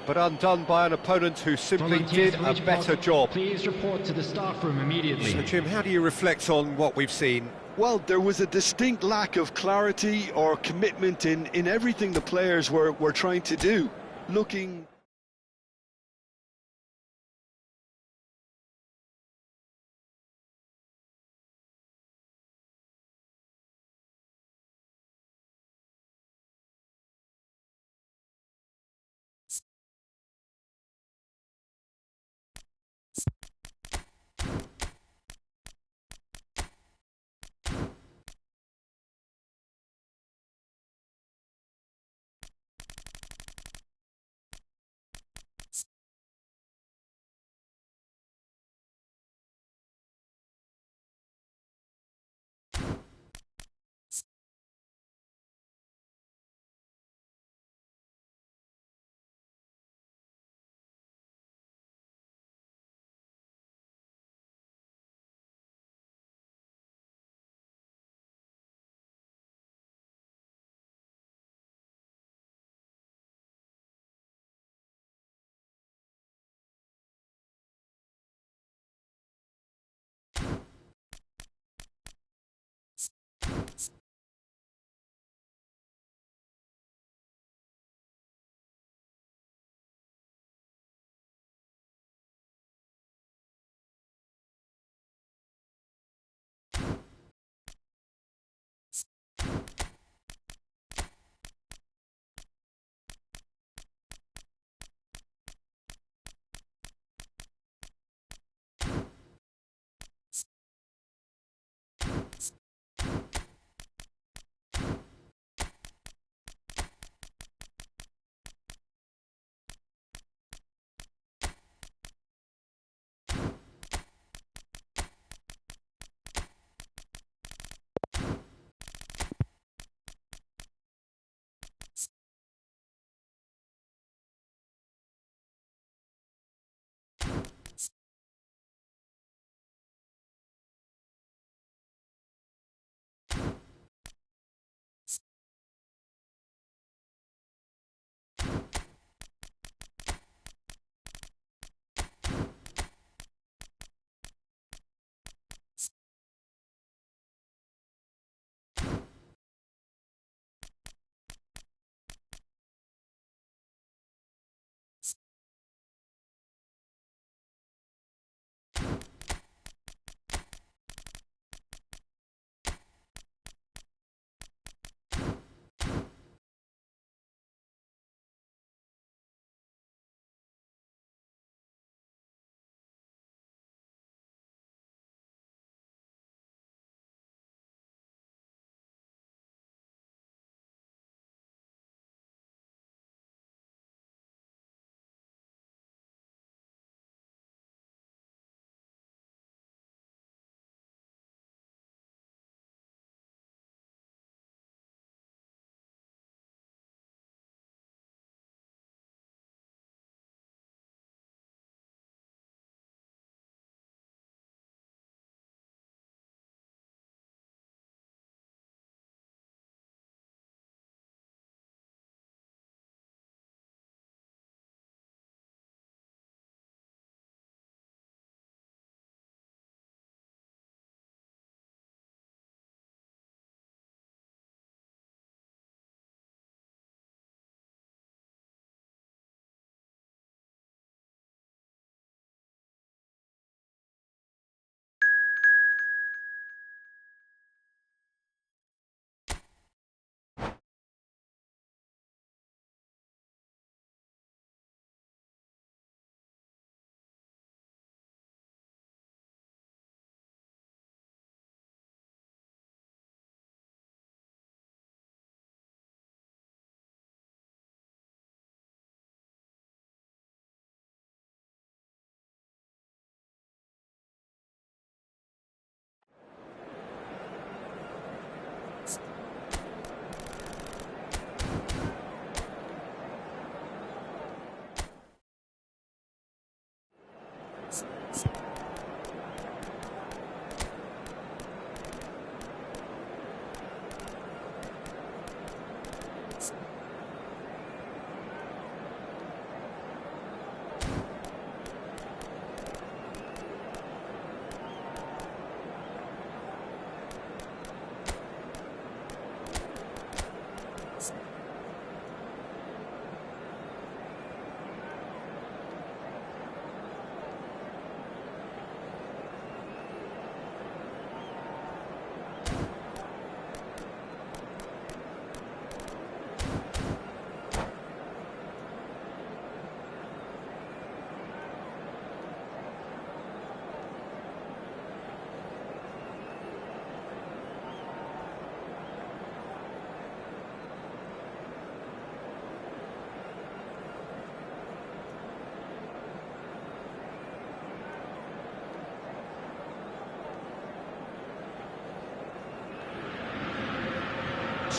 but undone by an opponent who simply Volunteers did for a each better party, job. Please report to the staff room immediately. So, Jim, how do you reflect on what we've seen? Well, there was a distinct lack of clarity or commitment in everything the players were trying to do. Looking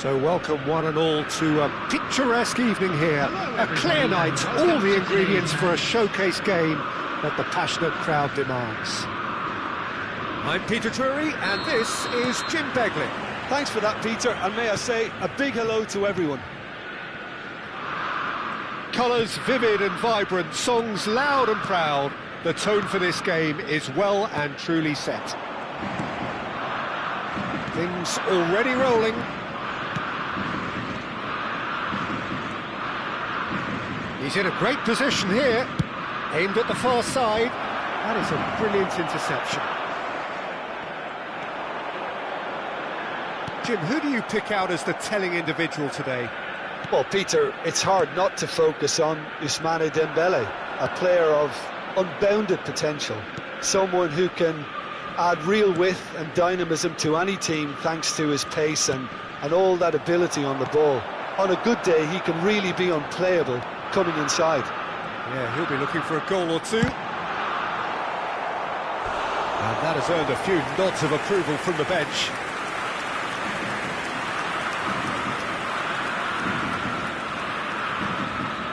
So welcome one and all to a picturesque evening here, a clear night, all the ingredients for a showcase game that the passionate crowd demands. I'm Peter Drury and this is Jim Begley. Thanks for that, Peter, and may I say a big hello to everyone. Colours vivid and vibrant, songs loud and proud. The tone for this game is well and truly set. Things already rolling. He's in a great position here, aimed at the far side. That is a brilliant interception. Jim, who do you pick out as the telling individual today? Well, Peter, it's hard not to focus on Ousmane Dembele, a player of unbounded potential, someone who can add real width and dynamism to any team thanks to his pace and all that ability on the ball. On a good day, he can really be unplayable coming inside. Yeah, he'll be looking for a goal or two. And that has earned a few nods of approval from the bench.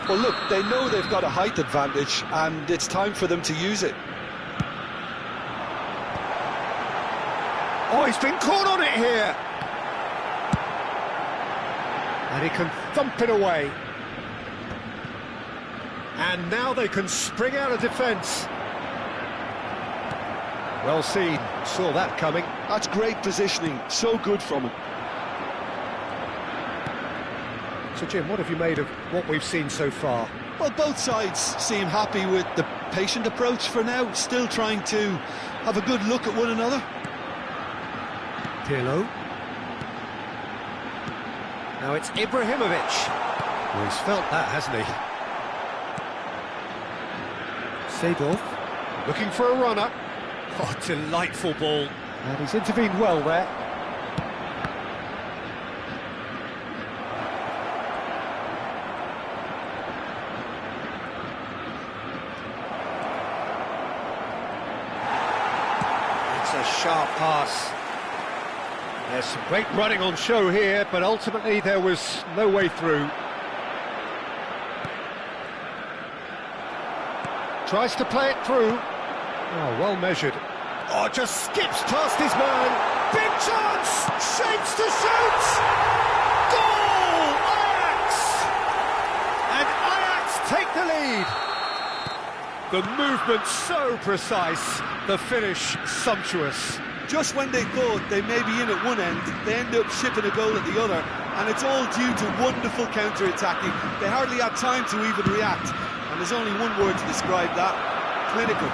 Well, look, they know they've got a height advantage, and it's time for them to use it. Oh, he's been caught on it here! And he can thump it away. And now they can spring out of defence. Well seen, saw that coming. That's great positioning, so good from him. So Jim, what have you made of what we've seen so far? Well, both sides seem happy with the patient approach for now, still trying to have a good look at one another. Pirlo. Now it's Ibrahimovic. Well, he's felt that, hasn't he? Seedorf. Looking for a runner. Oh, delightful ball. And he's intervened well there. It's a sharp pass. There's some great running on show here, but ultimately there was no way through. Tries to play it through. Oh, well measured. Oh, just skips past his man. Big chance! Shapes to shoot! Goal! Ajax! And Ajax take the lead. The movement so precise, the finish sumptuous. Just when they thought they may be in at one end, they end up shipping a goal at the other, and it's all due to wonderful counter-attacking. They hardly had time to even react. And there's only one word to describe that: clinical.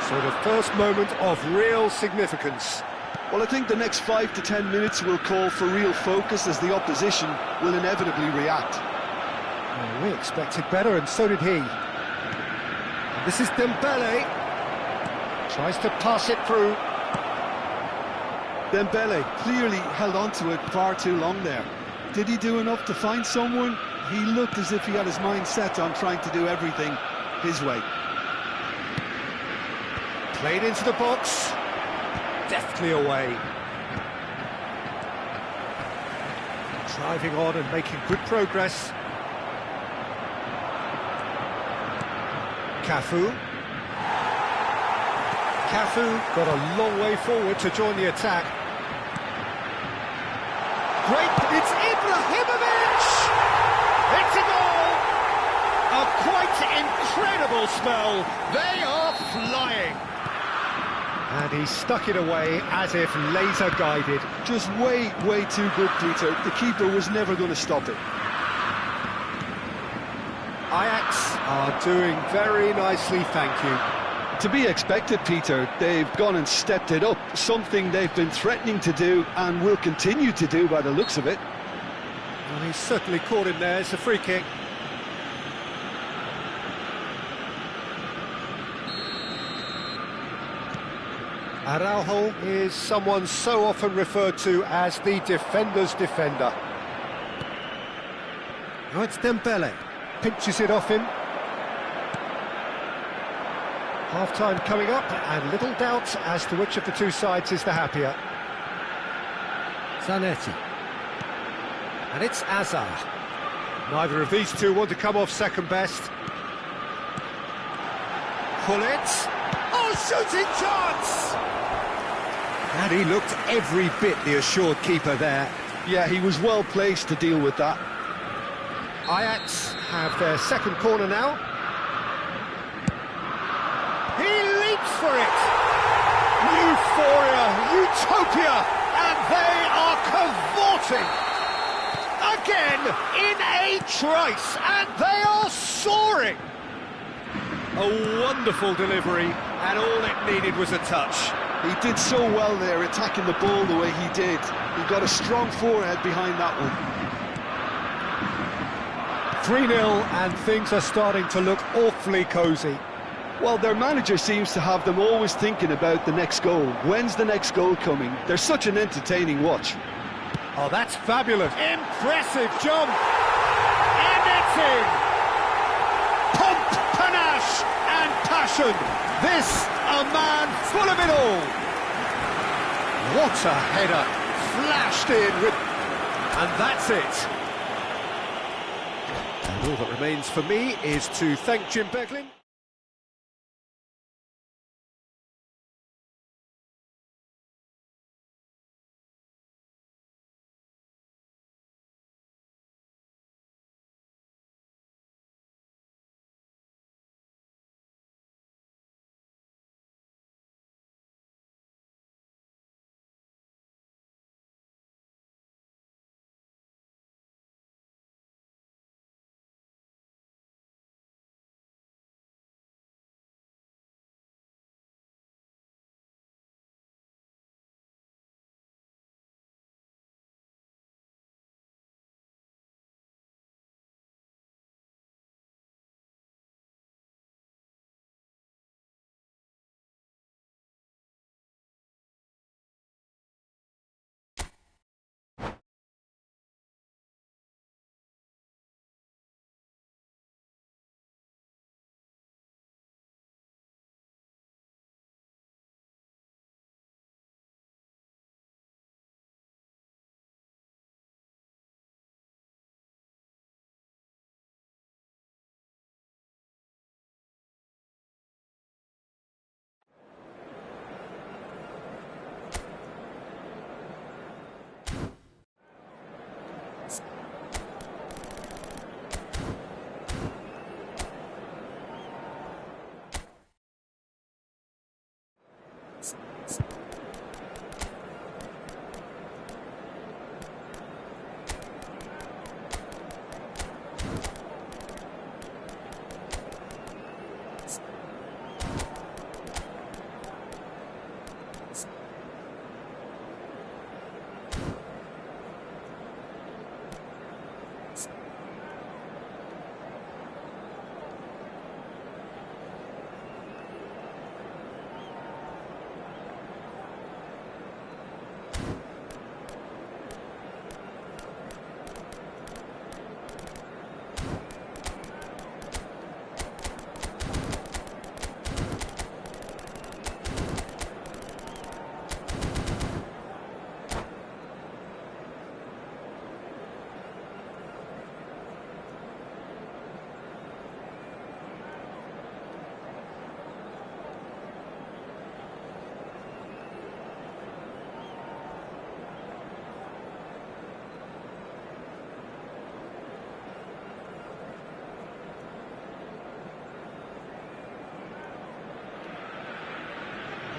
So the first moment of real significance. Well, I think the next 5 to 10 minutes will call for real focus as the opposition will inevitably react. Well, we expected better, and so did he. And this is Dembele. Tries to pass it through. Dembele clearly held on to it far too long there. Did he do enough to find someone? He looked as if he had his mind set on trying to do everything his way. Played into the box. Deftly away. Driving on and making good progress. Cafu. Cafu got a long way forward to join the attack. Great, it's Ibrahimovic! It's a goal! A quite incredible spell. They are flying. And he stuck it away as if laser-guided. Just way too good, Peter. The keeper was never going to stop it. Ajax are doing very nicely, thank you. To be expected, Peter. They've gone and stepped it up, something they've been threatening to do and will continue to do by the looks of it. Well, he's certainly caught in there. It's a free kick. Araujo is someone so often referred to as the defender's defender. Now it's Dembele. Pinches it off him. Half-time coming up, and little doubt as to which of the two sides is the happier. Zanetti. And it's Azar. Neither of these two want to come off second best. Gullit. Oh, shooting chance! And he looked every bit the assured keeper there. Yeah, he was well placed to deal with that. Ajax have their second corner now. He leaps for it! Euphoria, utopia, and they are cavorting! Again, in a trice, and they are soaring! A wonderful delivery, and all it needed was a touch. He did so well there, attacking the ball the way he did. He got a strong forehead behind that one. 3-0, and things are starting to look awfully cosy. Well, their manager seems to have them always thinking about the next goal. When's the next goal coming? They're such an entertaining watch. Oh, that's fabulous. Impressive jump. And it's in. Pomp, panache, and passion. This, a man full of it all. What a header. Flashed in with... And that's it. And all that remains for me is to thank Jim Beglin.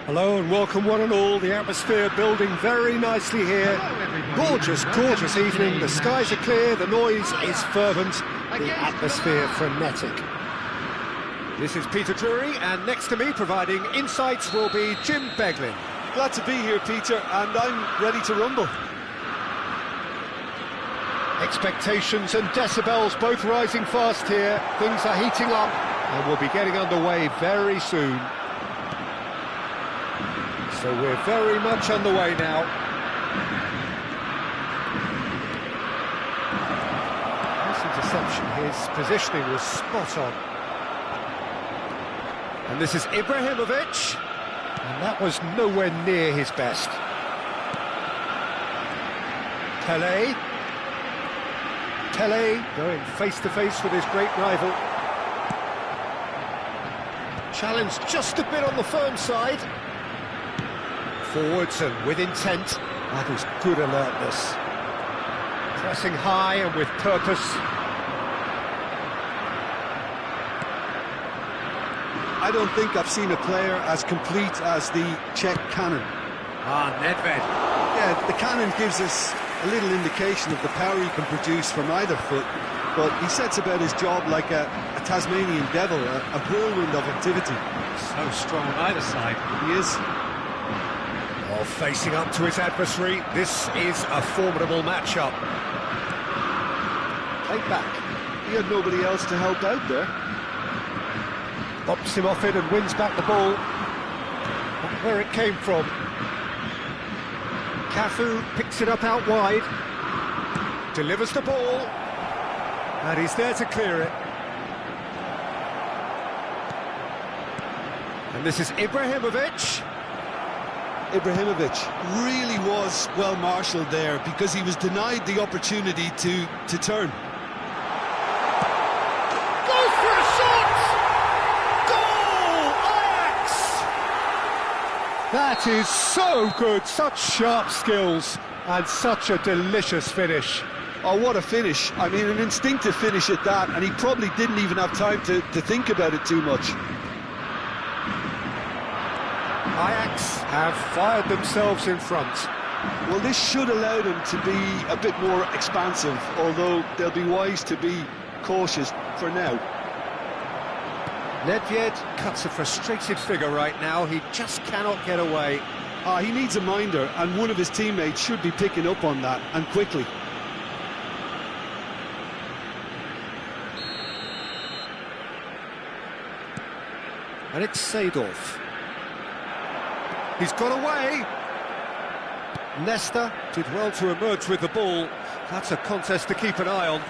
Hello and welcome one and all. The atmosphere building very nicely here. Gorgeous, gorgeous evening. The skies are clear, the noise is fervent, the atmosphere frenetic. This is Peter Drury, and next to me providing insights will be Jim Beglin. Glad to be here, Peter, and I'm ready to rumble. Expectations and decibels both rising fast here. Things are heating up and we'll be getting underway very soon. So we're very much underway now. Nice interception, his positioning was spot on. And this is Ibrahimovic, and that was nowhere near his best. Pelé going face-to-face with his great rival. Challenged just a bit on the firm side. Forwards and with intent. That is good alertness. Pressing high and with purpose. I don't think I've seen a player as complete as the Czech cannon. Nedved. Yeah, the cannon gives us a little indication of the power he can produce from either foot, but he sets about his job like a Tasmanian devil, a whirlwind of activity. So strong on either side. He is. Oh, facing up to his adversary, this is a formidable matchup. Played back. He had nobody else to help out there. Bops him off it and wins back the ball. Not where it came from. Cafu picks it up out wide. Delivers the ball. And he's there to clear it. And this is Ibrahimovic. Ibrahimovic really was well marshalled there because he was denied the opportunity to turn. Goes for a shot! Goal! Ajax! That is so good, such sharp skills and such a delicious finish. Oh, what a finish. I mean, an instinctive finish at that, and he probably didn't even have time to think about it too much. Ajax have fired themselves in front. Well, this should allow them to be a bit more expansive, although they'll be wise to be cautious for now. Nedved cuts a frustrated figure right now. He just cannot get away. He needs a minder, and one of his teammates should be picking up on that, and quickly. And it's Seedorf. He's got away. Nesta did well to emerge with the ball. That's a contest to keep an eye on.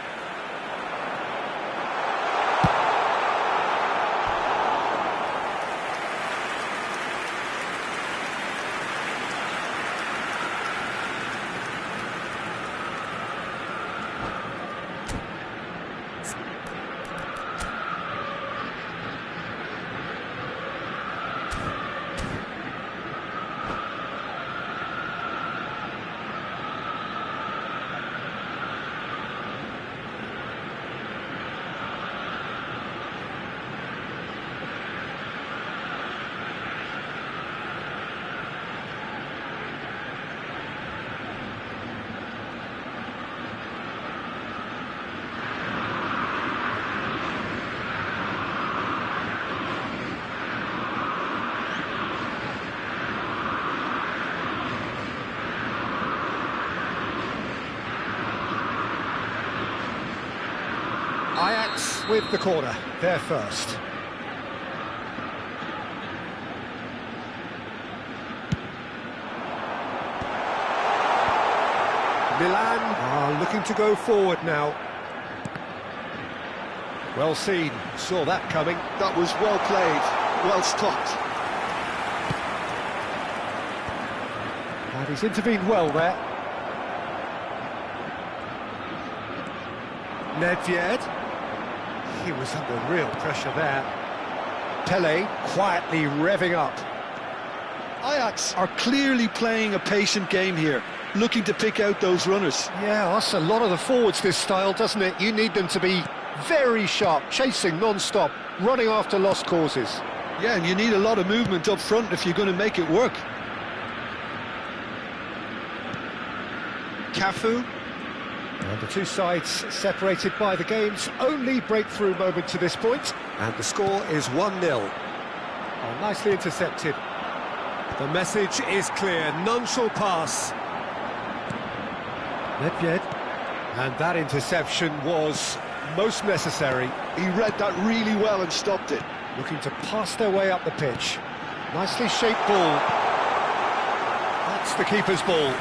Ajax with the corner, they're first. Milan are looking to go forward now. Well seen, saw that coming. That was well played, well stopped. And he's intervened well there. Nedved. He was under real pressure there. Pelé quietly revving up. Ajax are clearly playing a patient game here, looking to pick out those runners. Yeah, that's a lot of the forwards, this style, doesn't it? You need them to be very sharp, chasing non-stop, running after lost causes. Yeah, and you need a lot of movement up front if you're going to make it work. Cafu. And the two sides separated by the game's only breakthrough moment to this point. And the score is 1-0. Oh, nicely intercepted. The message is clear, none shall pass. Nedved. And that interception was most necessary. He read that really well and stopped it. Looking to pass their way up the pitch. Nicely shaped ball. That's the keeper's ball.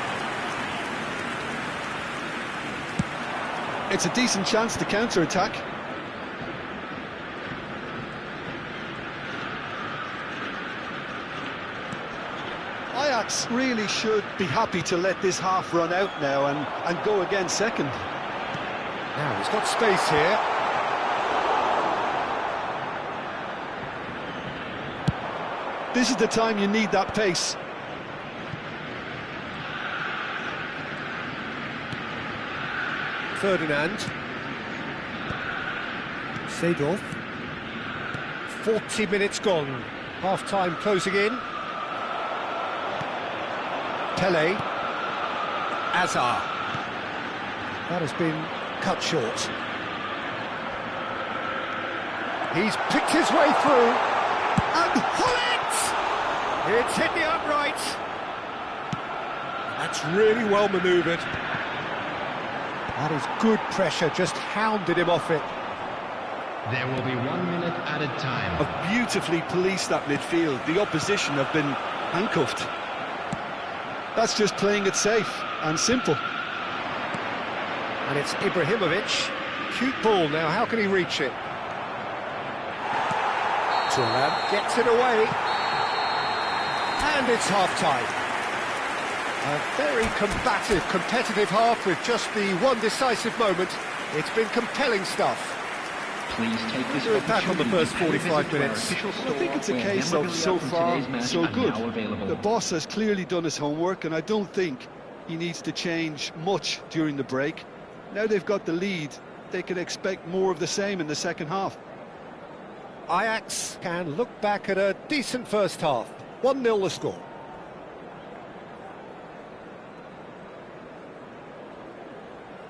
It's a decent chance to counter-attack. Ajax really should be happy to let this half run out now and go again second. Now he's got space here. This is the time you need that pace. Ferdinand. Seedorf. 40 minutes gone. Half-time closing in. Pele. Azar. That has been cut short. He's picked his way through. And Hullet! It's hit the upright. That's really well manoeuvred. That is good pressure, just hounded him off it. There will be 1 minute added time. Have beautifully policed that midfield. The opposition have been handcuffed. That's just playing it safe and simple. And it's Ibrahimovic. Cute ball now, how can he reach it? Thuram gets it away. And it's half-time. A very combative, competitive half with just the one decisive moment. It's been compelling stuff. Please take this We're back on the first opportunity to 45 visit our minutes. official I store think it's a where case of memorabilia so from far, today's match so are good. now available. The boss has clearly done his homework, and I don't think he needs to change much during the break. Now they've got the lead, they can expect more of the same in the second half. Ajax can look back at a decent first half. 1-0 the score.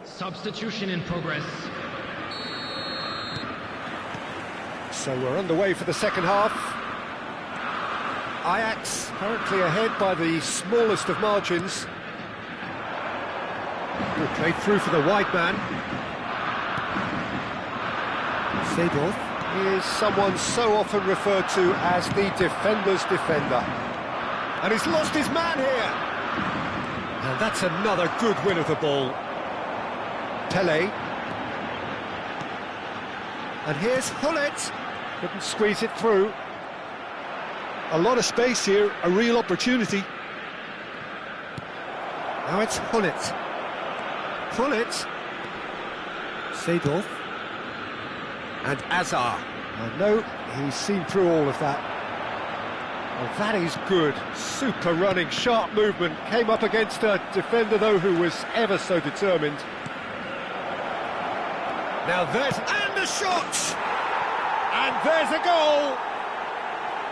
Substitution in progress. So we're underway for the second half. Ajax currently ahead by the smallest of margins. Good played through for the wide man. Seedorf is someone so often referred to as the defender's defender. And he's lost his man here. And that's another good win of the ball. Pele. And here's Hullet. Couldn't squeeze it through. A lot of space here, a real opportunity. Now it's Hullet. Hullet. Seedorf. And Azar. No, he's seen through all of that. Oh, that is good. Super running, sharp movement. Came up against a defender, though, who was ever so determined. Now there's... And the shot! And there's a goal!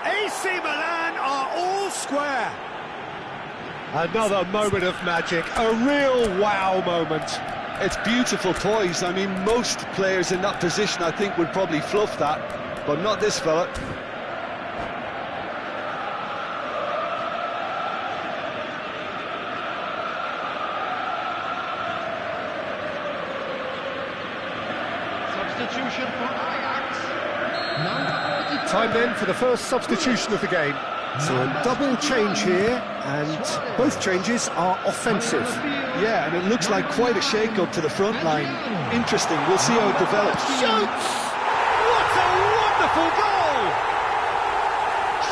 AC Milan are all square. Another moment of magic, a real wow moment. It's beautiful poise. I mean, most players in that position, I think, would probably fluff that, but not this fella. Substitution for Ajax. Number 45. Time then for the first substitution of the game. So a double change here, and both changes are offensive. Yeah, and it looks like quite a shake-up to the front line. Interesting, we'll see how it develops. Shoots! What a wonderful goal!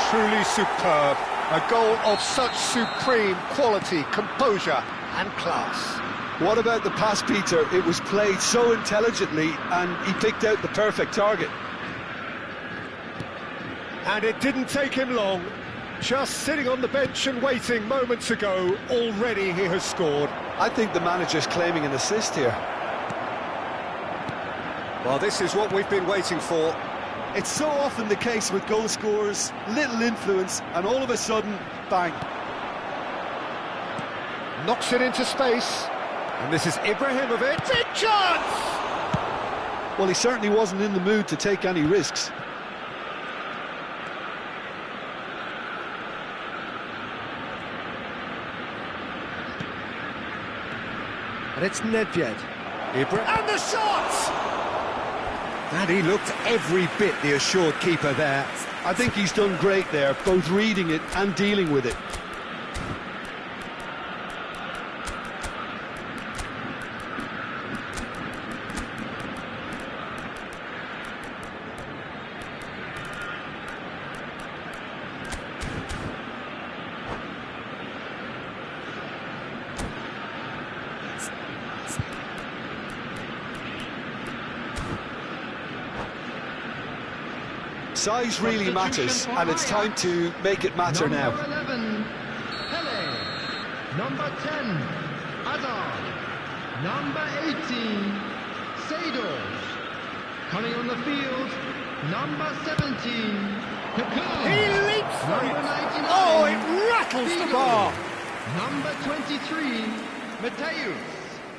Truly superb. A goal of such supreme quality, composure and class. What about the pass, Peter? It was played so intelligently, and he picked out the perfect target. And it didn't take him long. Just sitting on the bench and waiting moments ago, already he has scored. I think the manager's claiming an assist here. Well, this is what we've been waiting for. It's so often the case with goal scorers, little influence, and all of a sudden, bang. Knocks it into space. And this is Ibrahimovic. Big chance! Well, he certainly wasn't in the mood to take any risks. And it's Nedved. And the shot! And he looked every bit the assured keeper there. I think he's done great there, both reading it and dealing with it. Size really matters, and it's time to make it matter now. Number 11, Pele. Number 10, Hazard. Number 18, Seydorf. Coming on the field, number 17, Cocoon. He leaps for Number it. 99, Oh, it rattles the Figo. bar. Number 23, Mateus.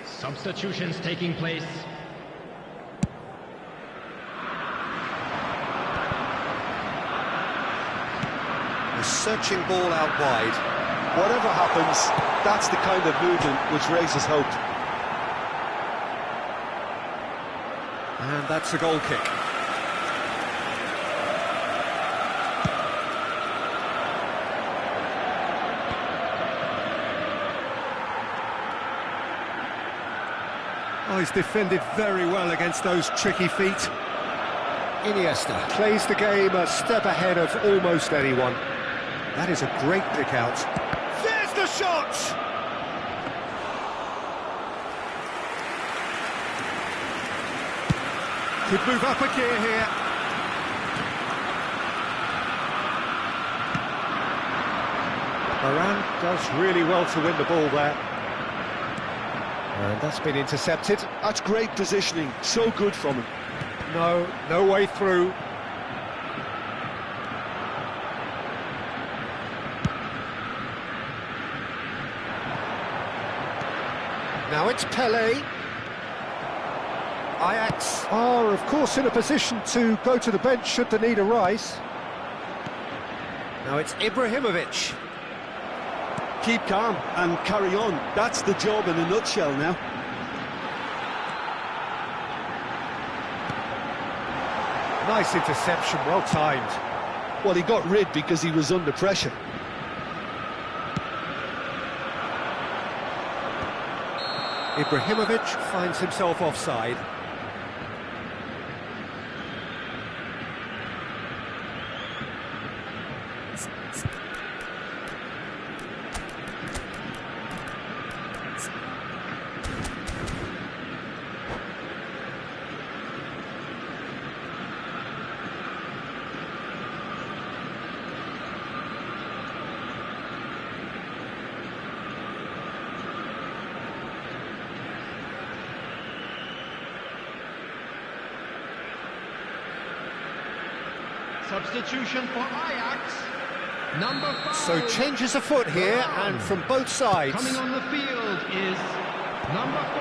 Substitutions taking place. A searching ball out wide. Whatever happens, that's the kind of movement which raises hope. And that's a goal kick. Oh, he's defended very well against those tricky feet. Iniesta plays the game a step ahead of almost anyone. That is a great pick out. There's the shot! Could move up a gear here. Varane does really well to win the ball there. And that's been intercepted. That's great positioning, so good from him. No way through. Now it's Pele. Ajax are, of course, in a position to go to the bench should the need arise. Now it's Ibrahimovic. Keep calm and carry on. That's the job in a nutshell now. Nice interception, well timed. Well, he got rid because he was under pressure. Ibrahimovic finds himself offside. Substitution for Ajax, number 5. So changes afoot here, and from both sides. Coming on the field is number 4,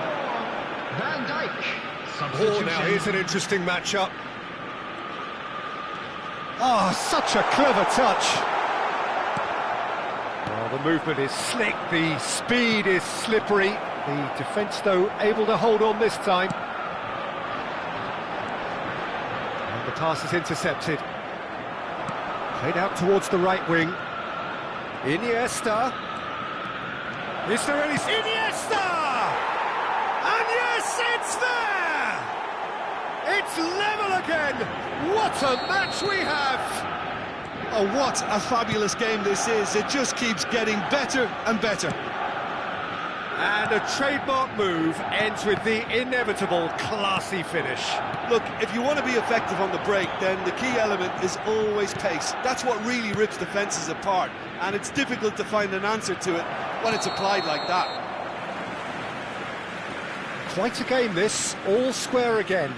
Van Dijk. Oh, Substitution. now here's an interesting matchup. Oh, such a clever touch. Well, the movement is slick, the speed is slippery. The defence, though, able to hold on this time. And the pass is intercepted. Played out towards the right wing. Iniesta. Is there any... Iniesta! And yes, it's there! It's level again! What a match we have! Oh, what a fabulous game this is. It just keeps getting better and better. And a trademark move ends with the inevitable classy finish. Look, if you want to be effective on the break, then the key element is always pace. That's what really rips defences apart, and it's difficult to find an answer to it when it's applied like that. Quite a game this, all square again.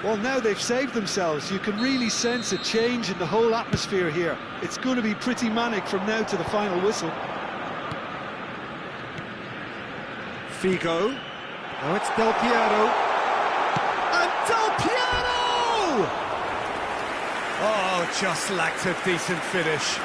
Well, now they've saved themselves. You can really sense a change in the whole atmosphere here. It's going to be pretty manic from now to the final whistle. Figo. Now it's Del Piero. And Del Piero! Oh, just lacked a decent finish.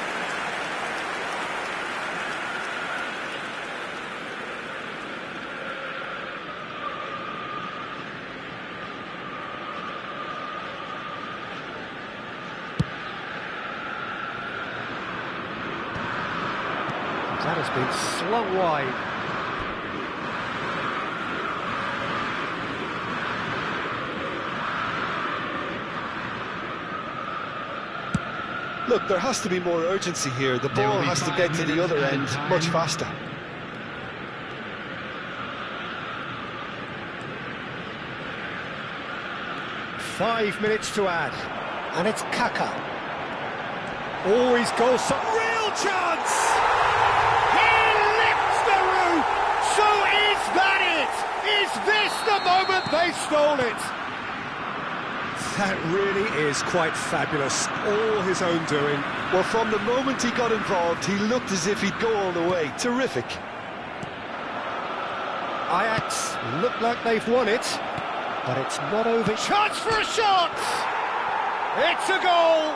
That has been slung wide. Look, there has to be more urgency here. The ball has to get to the other end much faster. Five minutes to add, and it's Kaka. Oh, he's goal, some real chance! He lifts the roof! So is that it? Is this the moment they stole it? That really is quite fabulous, all his own doing. Well, from the moment he got involved, he looked as if he'd go all the way. Terrific. Ajax look like they've won it, but it's not over. Chance for a shot! It's a goal!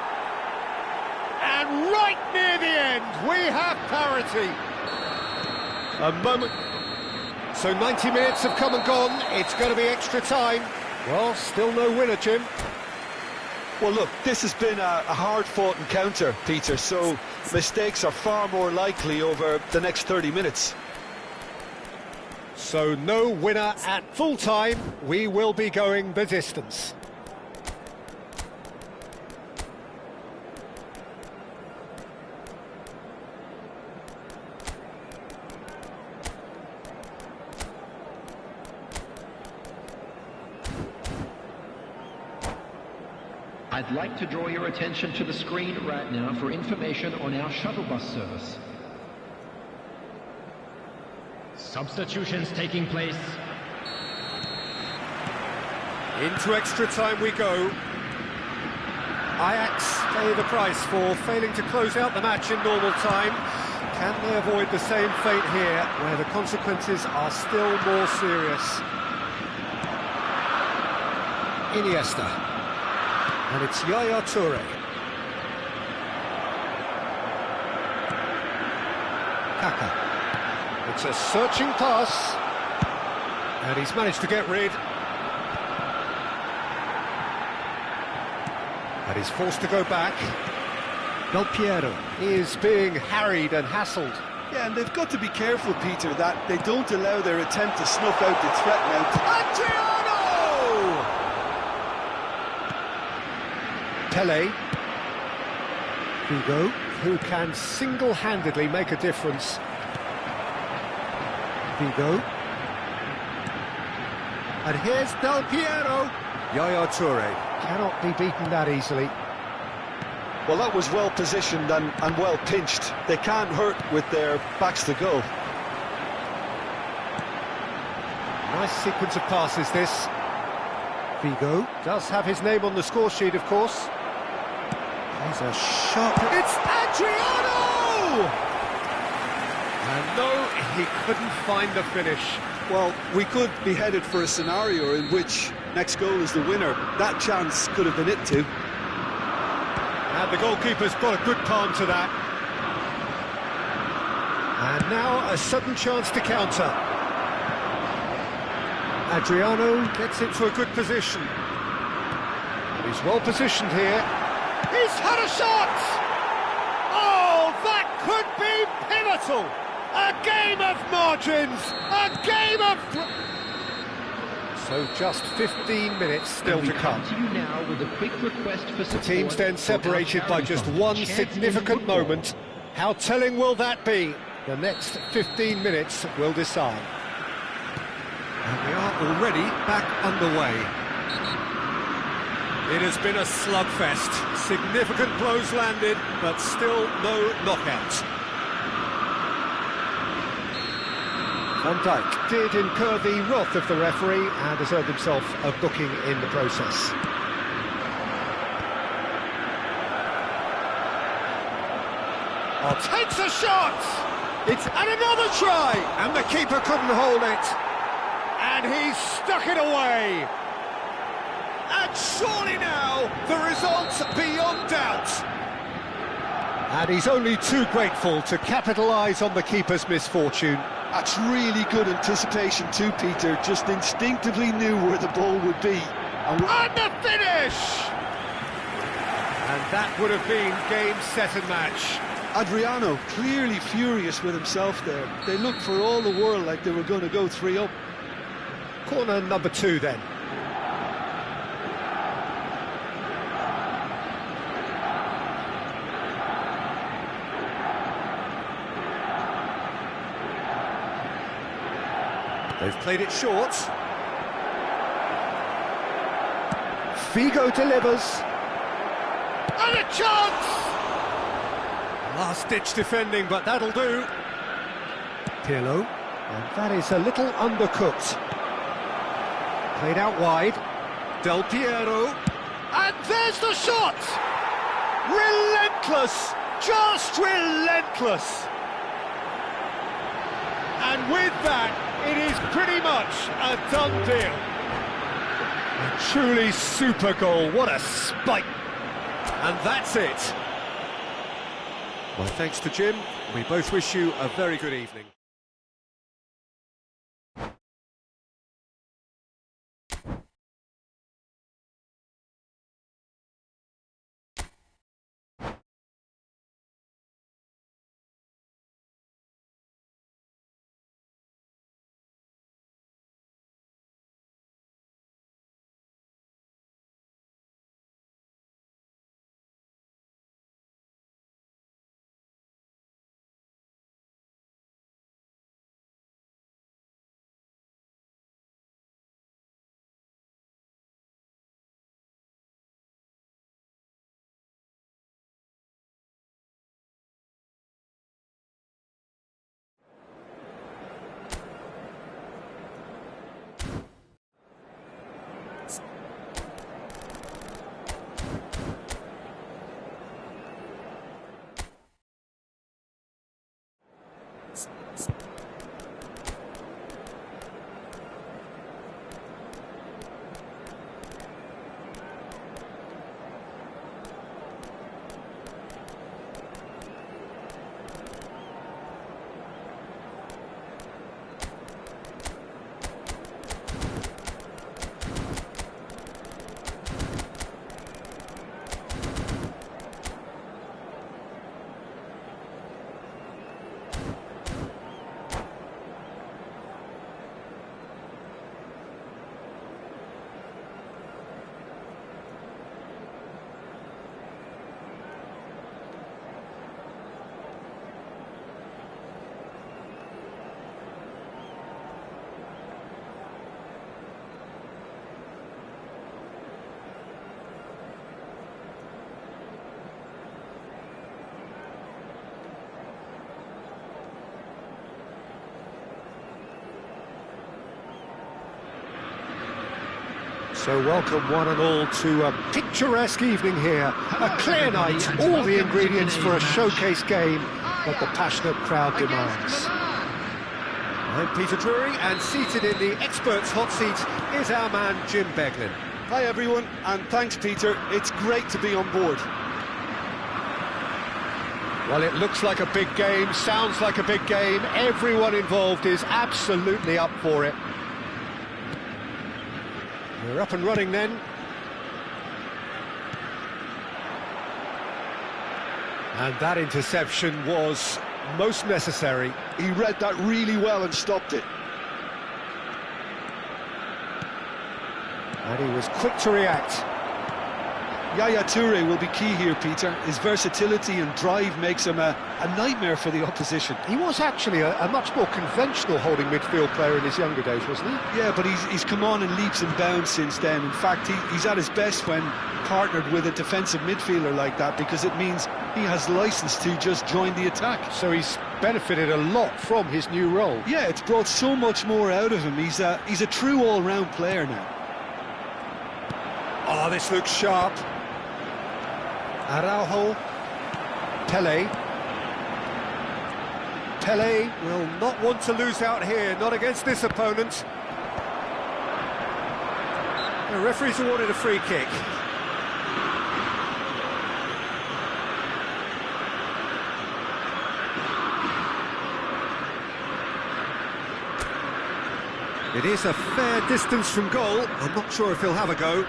And right near the end, we have parity. A moment. So 90 minutes have come and gone. It's going to be extra time. Well, still no winner, Jim. Well, look, this has been a hard-fought encounter, Peter, so mistakes are far more likely over the next 30 minutes. So no winner at full time. We will be going the distance. I'd like to draw your attention to the screen right now for information on our shuttle bus service. Substitutions taking place. Into extra time we go. Ajax pay the price for failing to close out the match in normal time. Can they avoid the same fate here, where the consequences are still more serious? Iniesta. And it's Yaya Toure. Kaka. It's a searching pass. And he's managed to get rid. And he's forced to go back. Del Piero is being harried and hassled. Yeah, and they've got to be careful, Peter, that they don't allow their attempt to snuff out the threat now. Adriano! Pele. Figo, who can single-handedly make a difference. Figo. And here's Del Piero. Yaya Toure cannot be beaten that easily. Well, that was well positioned and well pinched. They can't hurt with their backs to goal. Nice sequence of passes, this. Figo does have his name on the score sheet, of course. He's a sharp... It's Adriano! And no, he couldn't find the finish. Well, we could be headed for a scenario in which next goal is the winner. That chance could have been it too. And the goalkeeper's got a good palm to that. And now a sudden chance to counter. Adriano gets into a good position. He's well positioned here. He's had a shot! Oh, that could be pivotal! A game of margins! A game of... So just 15 minutes still to come. To you now with a quick request for support. The team's then separated by just one significant moment. How telling will that be? The next 15 minutes will decide. And we are already back underway. It has been a slugfest. Significant blows landed, but still no knockout. Van Dijk did incur the wrath of the referee and has earned himself a booking in the process. Oh, takes a shot! And another try! And the keeper couldn't hold it. And he's stuck it away. And surely now, the result's beyond doubt. And he's only too grateful to capitalise on the keeper's misfortune. That's really good anticipation too, Peter. Just instinctively knew where the ball would be. And the finish! And that would have been game, set and match. Adriano clearly furious with himself there. They looked for all the world like they were going to go 3-up. Corner number 2 then. They've played it short. Figo delivers. And a chance! Last-ditch defending, but that'll do. Pirlo. And that is a little undercooked. Played out wide. Del Piero. And there's the shot! Relentless! Just relentless! And with that, it is pretty much a done deal. A truly super goal, what a spike. And that's it. My thanks to Jim. We both wish you a very good evening. So welcome one and all to a picturesque evening here, a clear night, all the ingredients for a showcase game that the passionate crowd demands. I'm Peter Drury, and seated in the experts' hot seat is our man Jim Beglin. Hi everyone, and thanks Peter, it's great to be on board. Well, it looks like a big game, sounds like a big game, everyone involved is absolutely up for it. We're up and running then. And that interception was most necessary. He read that really well and stopped it. And he was quick to react. Yaya Toure will be key here, Peter. His versatility and drive makes him a nightmare for the opposition. He was actually a much more conventional holding midfield player in his younger days, wasn't he? Yeah, but he's come on in leaps and bounds since then. In fact, he's at his best when partnered with a defensive midfielder like that, because it means he has license to just join the attack. So he's benefited a lot from his new role. Yeah, it's brought so much more out of him. He's a true all-round player now. Oh, this looks sharp. Araujo, Pele, Pele will not want to lose out here, not against this opponent. The referee's awarded a free kick. It is a fair distance from goal. I'm not sure if he'll have a go.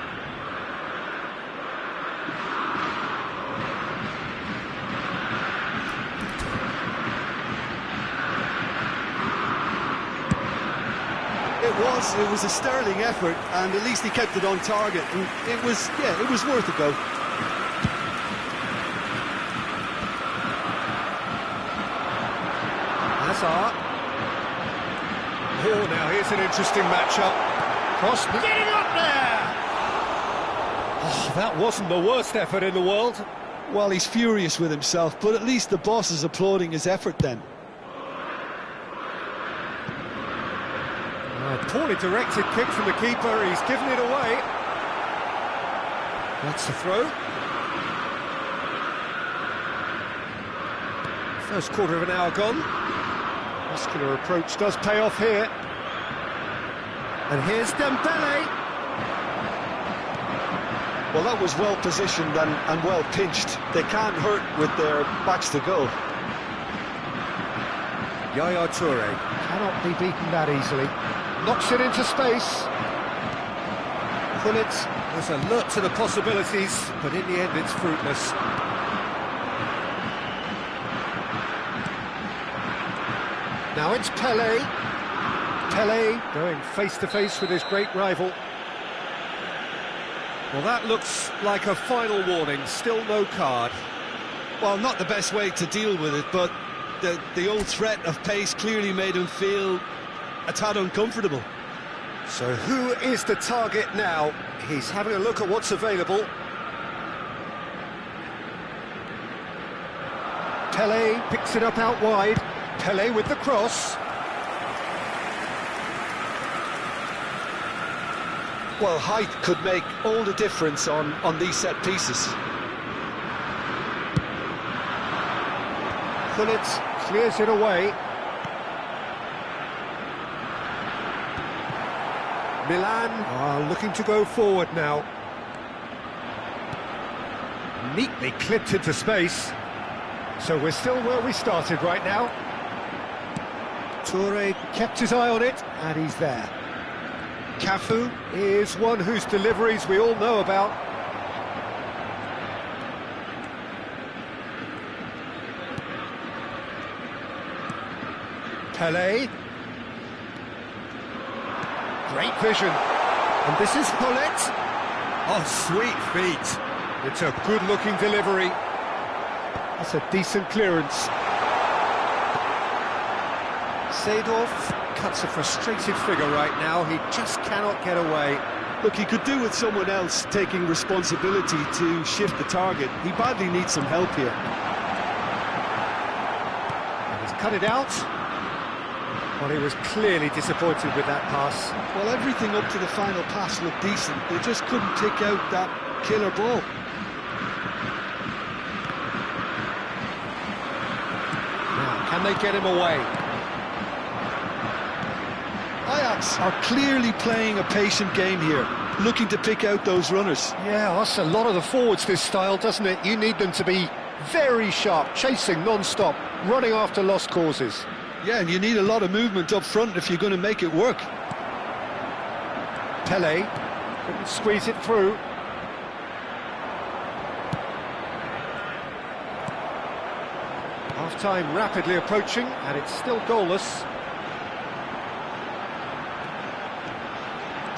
It was a sterling effort, and at least he kept it on target. And it was worth a go. Hazard. Oh, now here's an interesting matchup. Cross, getting up there! Oh, that wasn't the worst effort in the world. Well, he's furious with himself, but at least the boss is applauding his effort then. A poorly directed kick from the keeper, he's given it away. That's the throw. First quarter of an hour gone. Muscular approach does pay off here. And here's Dembele. Well, that was well positioned and well pinched. They can't hurt with their backs to goal. Yaya Toure cannot be beaten that easily. Knocks it into space. Gullit was alert to the possibilities, but in the end it's fruitless. Now it's Pele. Pele going face-to-face with his great rival. Well, that looks like a final warning, still no card. Well, not the best way to deal with it, but the old threat of pace clearly made him feel a tad uncomfortable. So who is the target now? He's having a look at what's available. Pele picks it up out wide. Pele with the cross. Well, height could make all the difference on these set pieces. Gullit clears it away. Milan are looking to go forward now. Neatly clipped into space. So we're still where we started right now. Toure kept his eye on it, and he's there. Cafu is one whose deliveries we all know about. Pele. Great vision. And this is Gullit. Oh, sweet feet. It's a good-looking delivery. That's a decent clearance. Seedorf cuts a frustrated figure right now. He just cannot get away. Look, he could do with someone else taking responsibility to shift the target. He badly needs some help here. And he's cut it out. Well, he was clearly disappointed with that pass. Well, everything up to the final pass looked decent. They just couldn't pick out that killer ball. Now, can they get him away? Ajax are clearly playing a patient game here, looking to pick out those runners. Yeah, that's a lot of the forwards, this style, doesn't it? You need them to be very sharp, chasing non-stop, running after lost causes. Yeah, and you need a lot of movement up front if you're going to make it work. Pele couldn't squeeze it through. Half-time rapidly approaching, and it's still goalless.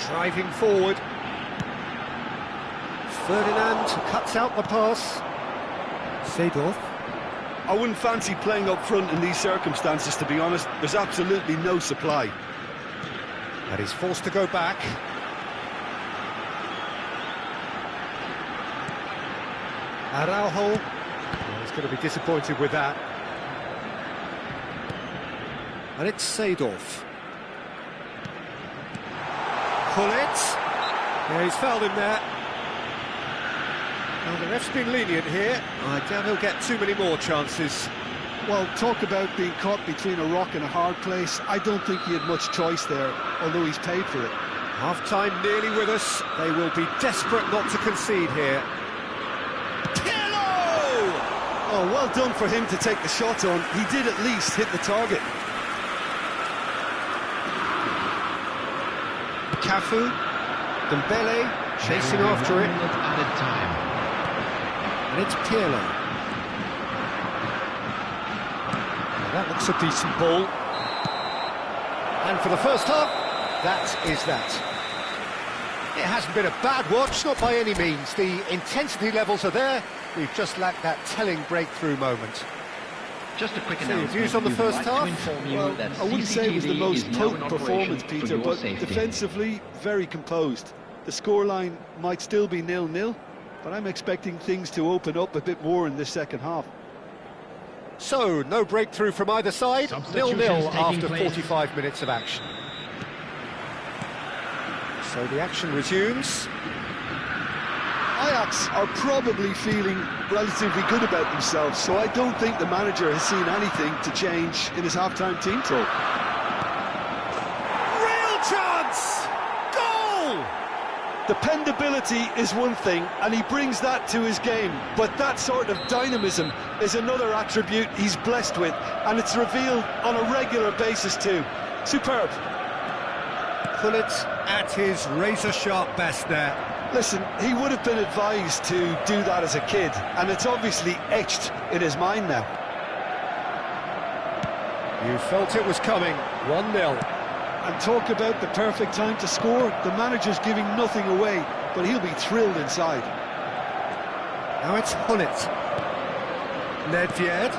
Driving forward. Ferdinand cuts out the pass. Seedorf. I wouldn't fancy playing up front in these circumstances, to be honest. There's absolutely no supply. And he's forced to go back. Araujo. Well, he's going to be disappointed with that. And it's Seedorf. Gullit. Yeah, he's fouled him there. Well, the ref's been lenient here. I doubt he'll get too many more chances. Well, talk about being caught between a rock and a hard place. I don't think he had much choice there, although he's paid for it. Half-time nearly with us. They will be desperate not to concede here. Pirlo! Oh, well done for him to take the shot on. He did at least hit the target. Cafu, Dembele chasing after it. Added time. And it's Pirlo. Now that looks a decent ball. And for the first half, that is that. It hasn't been a bad watch, not by any means. The intensity levels are there. We've just lacked that telling breakthrough moment. Just a quick So your announcement. views on the We'd first like to half? inform you Well, that I wouldn't say it was the CCTV most is now in potent operation performance, for Peter, your but safety. defensively, very composed. The scoreline might still be 0-0, but I'm expecting things to open up a bit more in this second half. So, no breakthrough from either side. 0-0 Substitutions taking after place. 45 minutes of action. So the action resumes. Ajax are probably feeling relatively good about themselves, so I don't think the manager has seen anything to change in his half-time team talk. Real chance! Goal! Dependability is one thing, and he brings that to his game, but that sort of dynamism is another attribute he's blessed with, and it's revealed on a regular basis too. Superb. Gullit at his razor-sharp best there. Listen, he would have been advised to do that as a kid, and it's obviously etched in his mind now. You felt it was coming. 1-0. And talk about the perfect time to score. The manager's giving nothing away, but he'll be thrilled inside. Now it's Gullit. Nedved.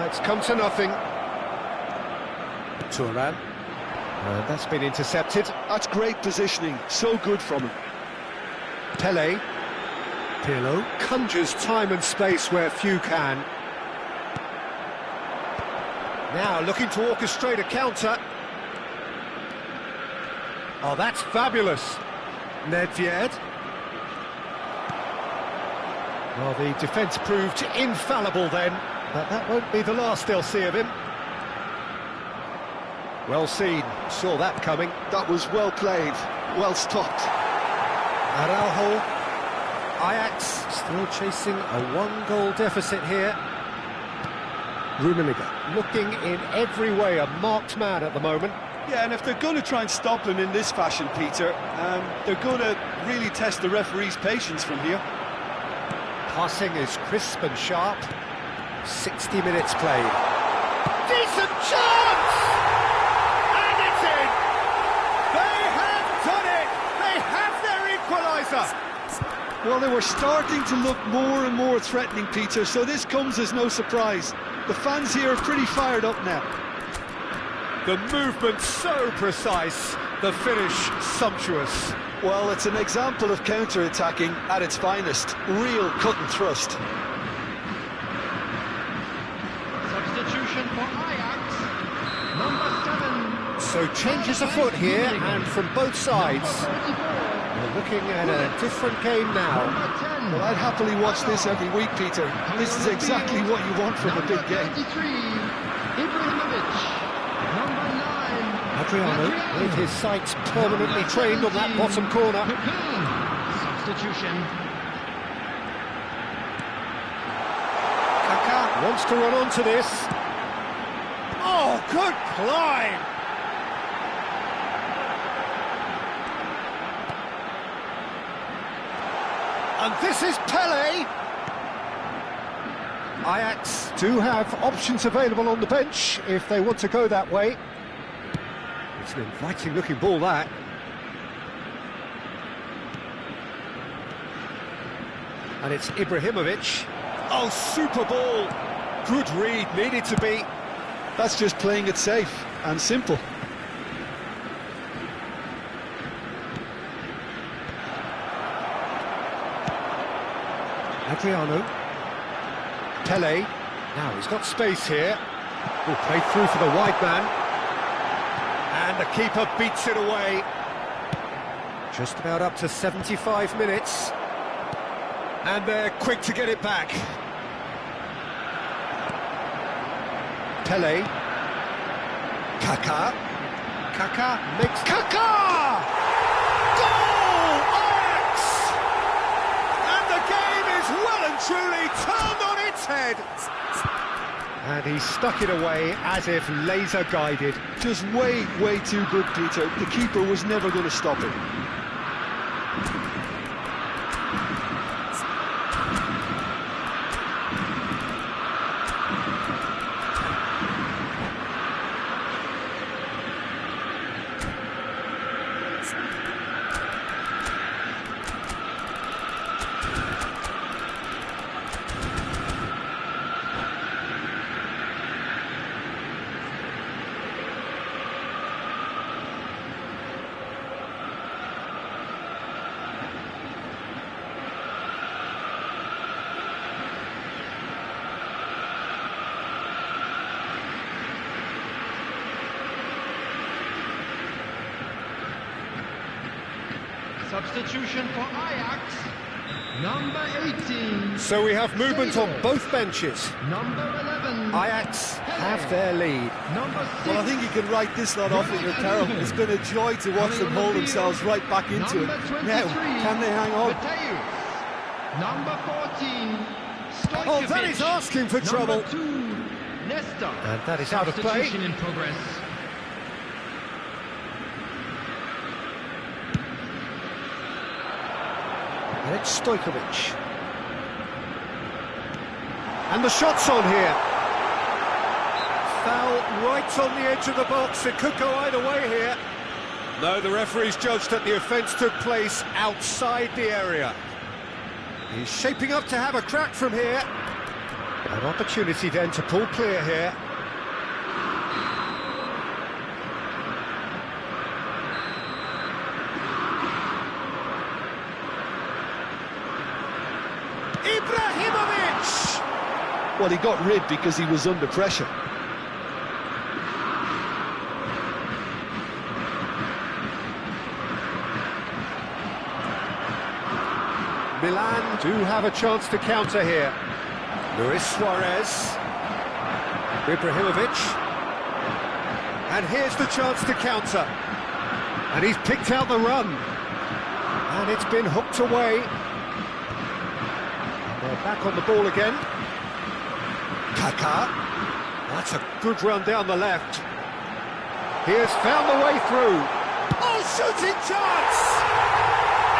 It's come to nothing. Thuram. That's been intercepted. That's great positioning, so good from him. Pele. Pirlo conjures time and space where few can. Now looking to orchestrate a counter. Oh, that's fabulous. Nedved. Well, the defence proved infallible then, but that won't be the last they'll see of him. Well seen, saw that coming. That was well played, well stopped. Araujo. Ajax still chasing a one-goal deficit here. Rummenigge looking in every way a marked man at the moment. Yeah, and if they're going to try and stop him in this fashion, Peter, they're going to really test the referee's patience from here. Passing is crisp and sharp. 60 minutes played. Decent chance! And it's in! They have done it! They have their equaliser! Well, they were starting to look more and more threatening, Peter, so this comes as no surprise. The fans here are pretty fired up now. The movement so precise, the finish sumptuous. Well, it's an example of counter-attacking at its finest. Real cut and thrust. Substitution for Ajax. Number 7. So changes afoot here, and from both sides. Number 34. We're looking at a different game now. Number 10. Well, I'd happily watch this every week, Peter. This is exactly what you want from a big game. Number 23. Ibrahimovic. Number 9. Adriano with his sights permanently trained on that bottom corner. Substitution. Kaká wants to run onto this. Oh, good climb! And this is Pele. Ajax do have options available on the bench if they want to go that way. It's an inviting looking ball, that. And it's Ibrahimovic. Oh, super ball. Good read, needed to be. That's just playing it safe and simple. Adriano. Pele. Now he's got space here. Will play through for the wide man. And the keeper beats it away. Just about up to 75 minutes. And they're quick to get it back. Pele. Kaká. Kaká makes... Kaká! Goal! Ajax! And the game is well and truly turned on its head. And he stuck it away as if laser guided. Just way too good, Peter. The keeper was never going to stop it. Substitution for Ajax, number 18. So we have movement on both benches. Number 11. Ajax have their lead. Number 6. Well, I think you can write this lot off in repair. It's been a joy to watch them hold themselves right back into it. Now, can they hang on? Mateus. Number 14. Stojkovic. Oh, that is asking for trouble. Number 2. Nesta. And that is out of play. Substitution in progress. And it's Stojkovic. And the shot's on here. Foul right on the edge of the box. It could go either way here. No, the referee's judged that the offence took place outside the area. He's shaping up to have a crack from here. An opportunity then to pull clear here. Ibrahimovic! Well, he got rid because he was under pressure. Milan do have a chance to counter here. Luis Suarez. Ibrahimovic. And here's the chance to counter. And he's picked out the run. And it's been hooked away. And they're back on the ball again. Kaká. That's a good run down the left. He has found the way through. Oh, shooting chance!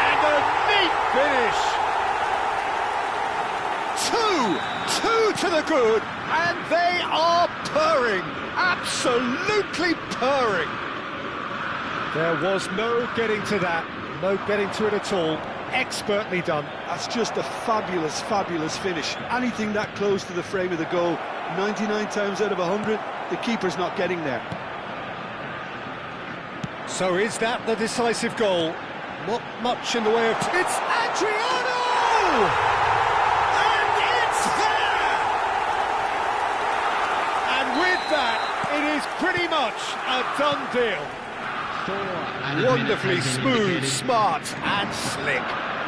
And a neat finish. Two to the good, and they are purring, absolutely purring. There was no getting to that, no getting to it at all. Expertly done. That's just a fabulous finish. Anything that close to the frame of the goal, 99 times out of 100, the keeper's not getting there. So is that the decisive goal? Not much in the way of... It's Adriano! And it's there! And with that, it is pretty much a done deal. Wonderfully smooth, smart and slick.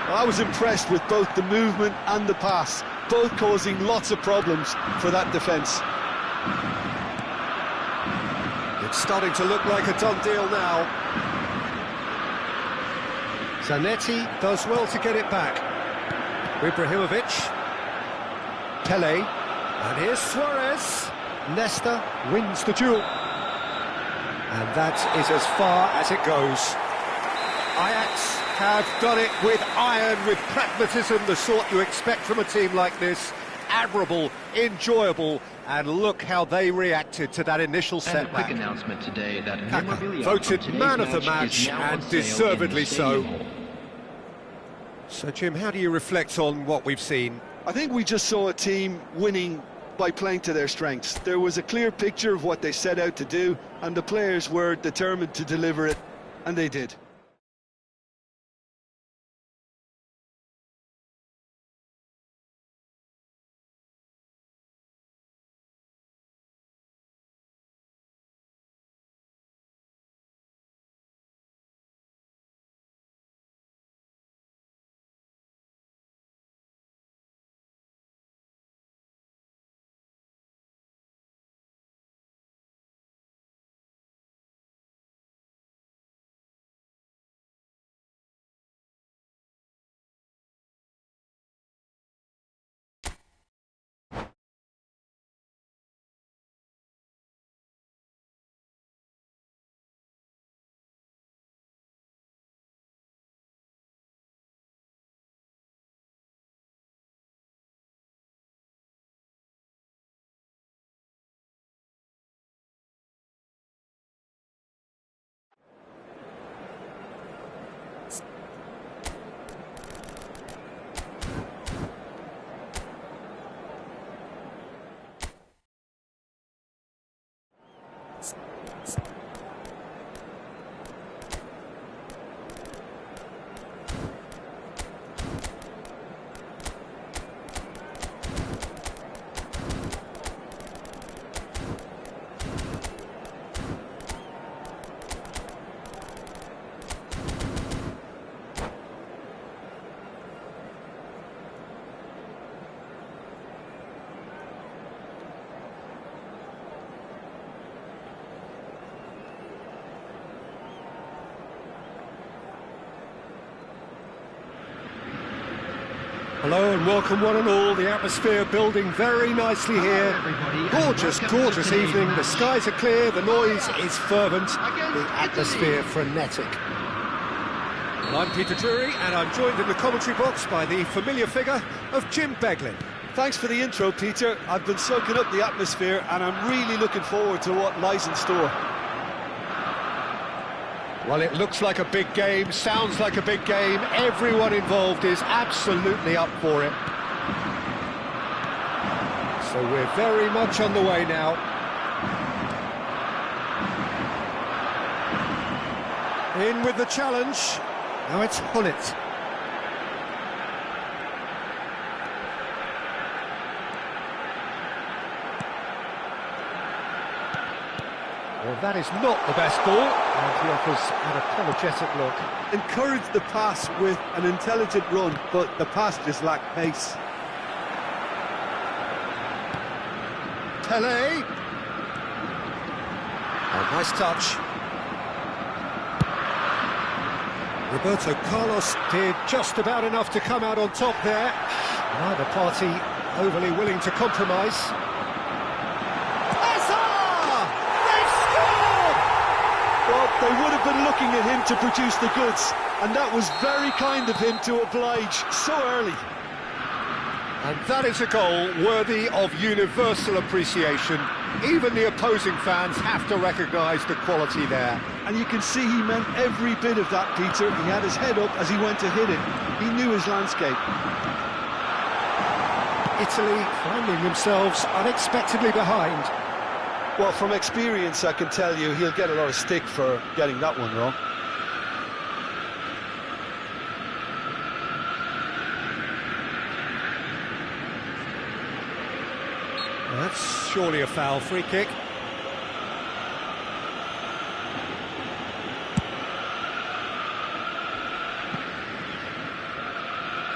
Well, I was impressed with both the movement and the pass, both causing lots of problems for that defence. It's starting to look like a done deal now. Zanetti does well to get it back. Ibrahimovic. Pele. And here's Suarez. Nesta wins the duel. And that is as far as it goes. Ajax have done it with iron, with pragmatism, the sort you expect from a team like this. Admirable, enjoyable, and look how they reacted to that initial And a setback. quick announcement today that Kaká memorabilia voted from today's man of the match, is now on and sale in the deservedly so. Stadium Hall. So, Jim, how do you reflect on what we've seen? I think we just saw a team winning by playing to their strengths. There was a clear picture of what they set out to do, and the players were determined to deliver it, and they did. Hello and welcome one and all. The atmosphere building very nicely here. Gorgeous, gorgeous evening. The skies are clear, the noise is fervent, the atmosphere frenetic. Well, I'm Peter Drury and I'm joined in the commentary box by the familiar figure of Jim Beglin. Thanks for the intro, Peter. I've been soaking up the atmosphere and I'm really looking forward to what lies in store. Well, it looks like a big game, sounds like a big game. Everyone involved is absolutely up for it. So we're very much on the way now. In with the challenge. Now it's Gullit. Well, that is not the best ball, and he offers an apologetic look. Encourage the pass with an intelligent run, but the pass just lacked pace. Pelé. Oh, nice touch. Roberto Carlos did just about enough to come out on top there. Neither party overly willing to compromise. They would have been looking at him to produce the goods, and that was very kind of him to oblige so early. And that is a goal worthy of universal appreciation. Even the opposing fans have to recognise the quality there. And you can see he meant every bit of that, Peter. He had his head up as he went to hit it. He knew his landscape. Italy finding themselves unexpectedly behind. Well, from experience, I can tell you he'll get a lot of stick for getting that one wrong. That's surely a foul. Free kick.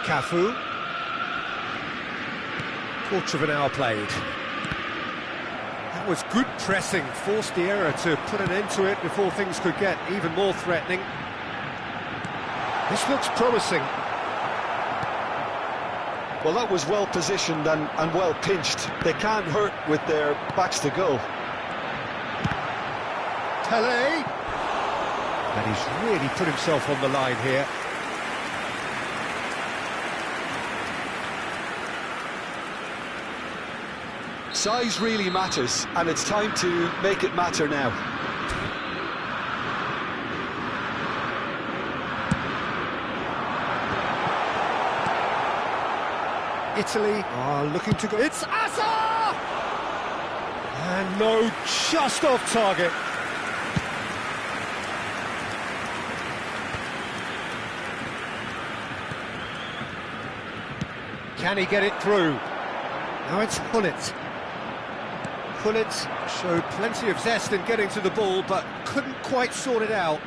Cafu. Quarter of an hour played. That was good pressing, forced the error to put an end to it before things could get even more threatening. This looks promising. Well, that was well positioned and well pinched. They can't hurt with their backs to goal. Pelé. And he's really put himself on the line here. Size really matters, and it's time to make it matter now. Italy are looking to go. It's Asa! And no, just off target. Can he get it through? Now it's Gullit. Gullit showed plenty of zest in getting to the ball, but couldn't quite sort it out.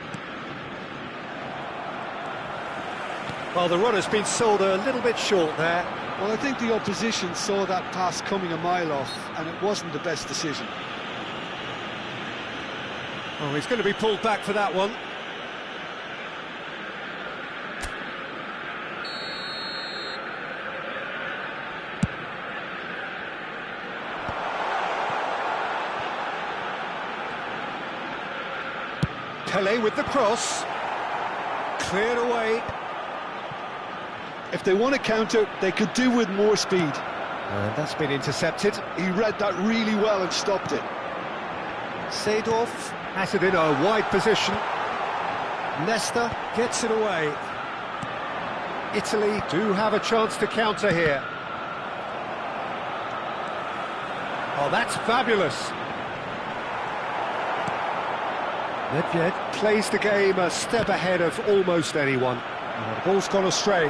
Well, the run has been sold a little bit short there. Well, I think the opposition saw that pass coming a mile off, and it wasn't the best decision. Oh, he's going to be pulled back for that one. Pelé with the cross. Cleared away. If they want to counter, they could do with more speed. And that's been intercepted. He read that really well and stopped it. Seedorf has it in a wide position. Leicester gets it away. Italy do have a chance to counter here. Oh, that's fabulous. Nedved plays the game a step ahead of almost anyone. And the ball's gone astray.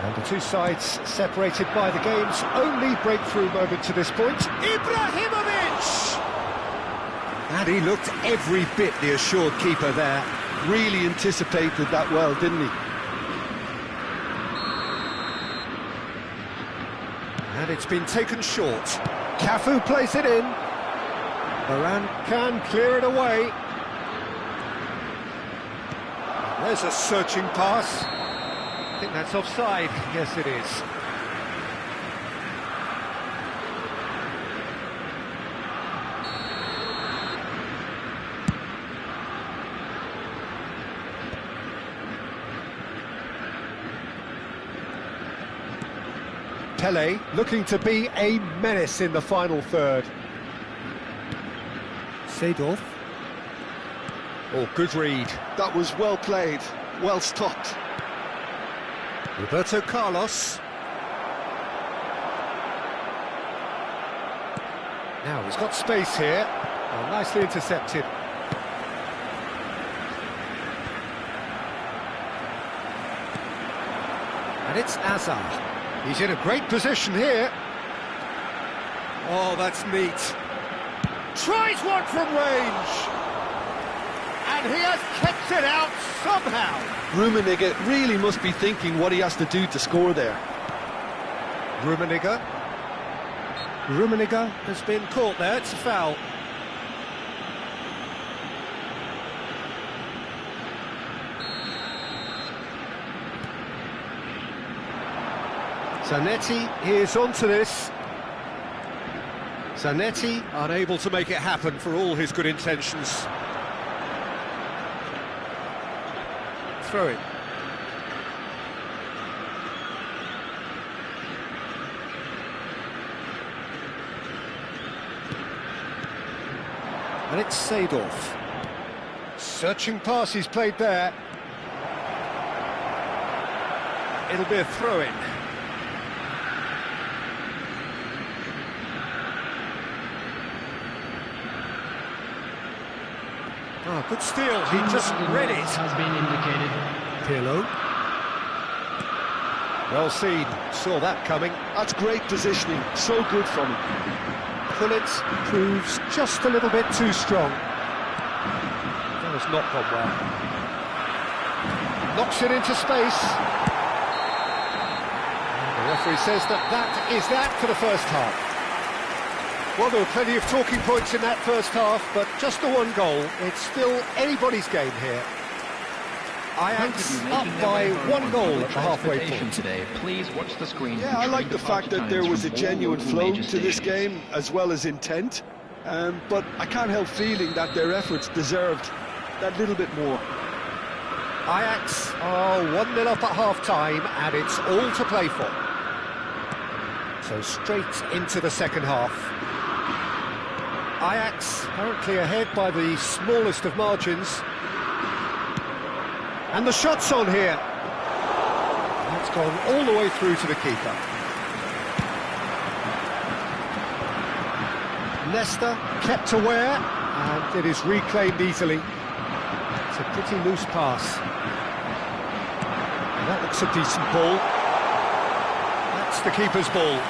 And the two sides separated by the game's only breakthrough moment to this point. Ibrahimovic! And he looked every bit the assured keeper there. Really anticipated that well, didn't he? And it's been taken short. Cafu plays it in. Varane can clear it away. There's a searching pass. I think that's offside. Yes, it is. Pele looking to be a menace in the final third. Seedorf. Oh, good read. That was well played, well stopped. Roberto Carlos. Now he's got space here. Oh, nicely intercepted. And it's Hazard. He's in a great position here. Oh, that's neat. Tries one from range. And he has kept it out somehow. Rummenigge really must be thinking what he has to do to score there. Rummenigge has been caught there. It's a foul. Zanetti is onto this. Zanetti unable to make it happen for all his good intentions. Throw it. And it's Seedorf. Searching pass he's played there. It'll be a throw-in. Oh, good steal, he just read it. Has been indicated. Pirlo. Well seen, saw that coming. That's great positioning, so good from him. Pullet proves just a little bit too strong. That has not gone well. Knocks it into space. The referee says that is that for the first half. Well, there were plenty of talking points in that first half, but just the one goal. It's still anybody's game here. Ajax up by 1 goal at the halfway point. Today, please watch the screen. Yeah, I like the fact that there was a genuine flow to this game, as well as intent. But I can't help feeling that their efforts deserved that little bit more. Ajax are 1-0 up at half-time, and it's all to play for. So straight into the second half. Ajax currently ahead by the smallest of margins. And the shot's on here. That's gone all the way through to the keeper. Leicester kept aware, and it is reclaimed easily. It's a pretty loose pass. And that looks a decent ball. That's the keeper's ball.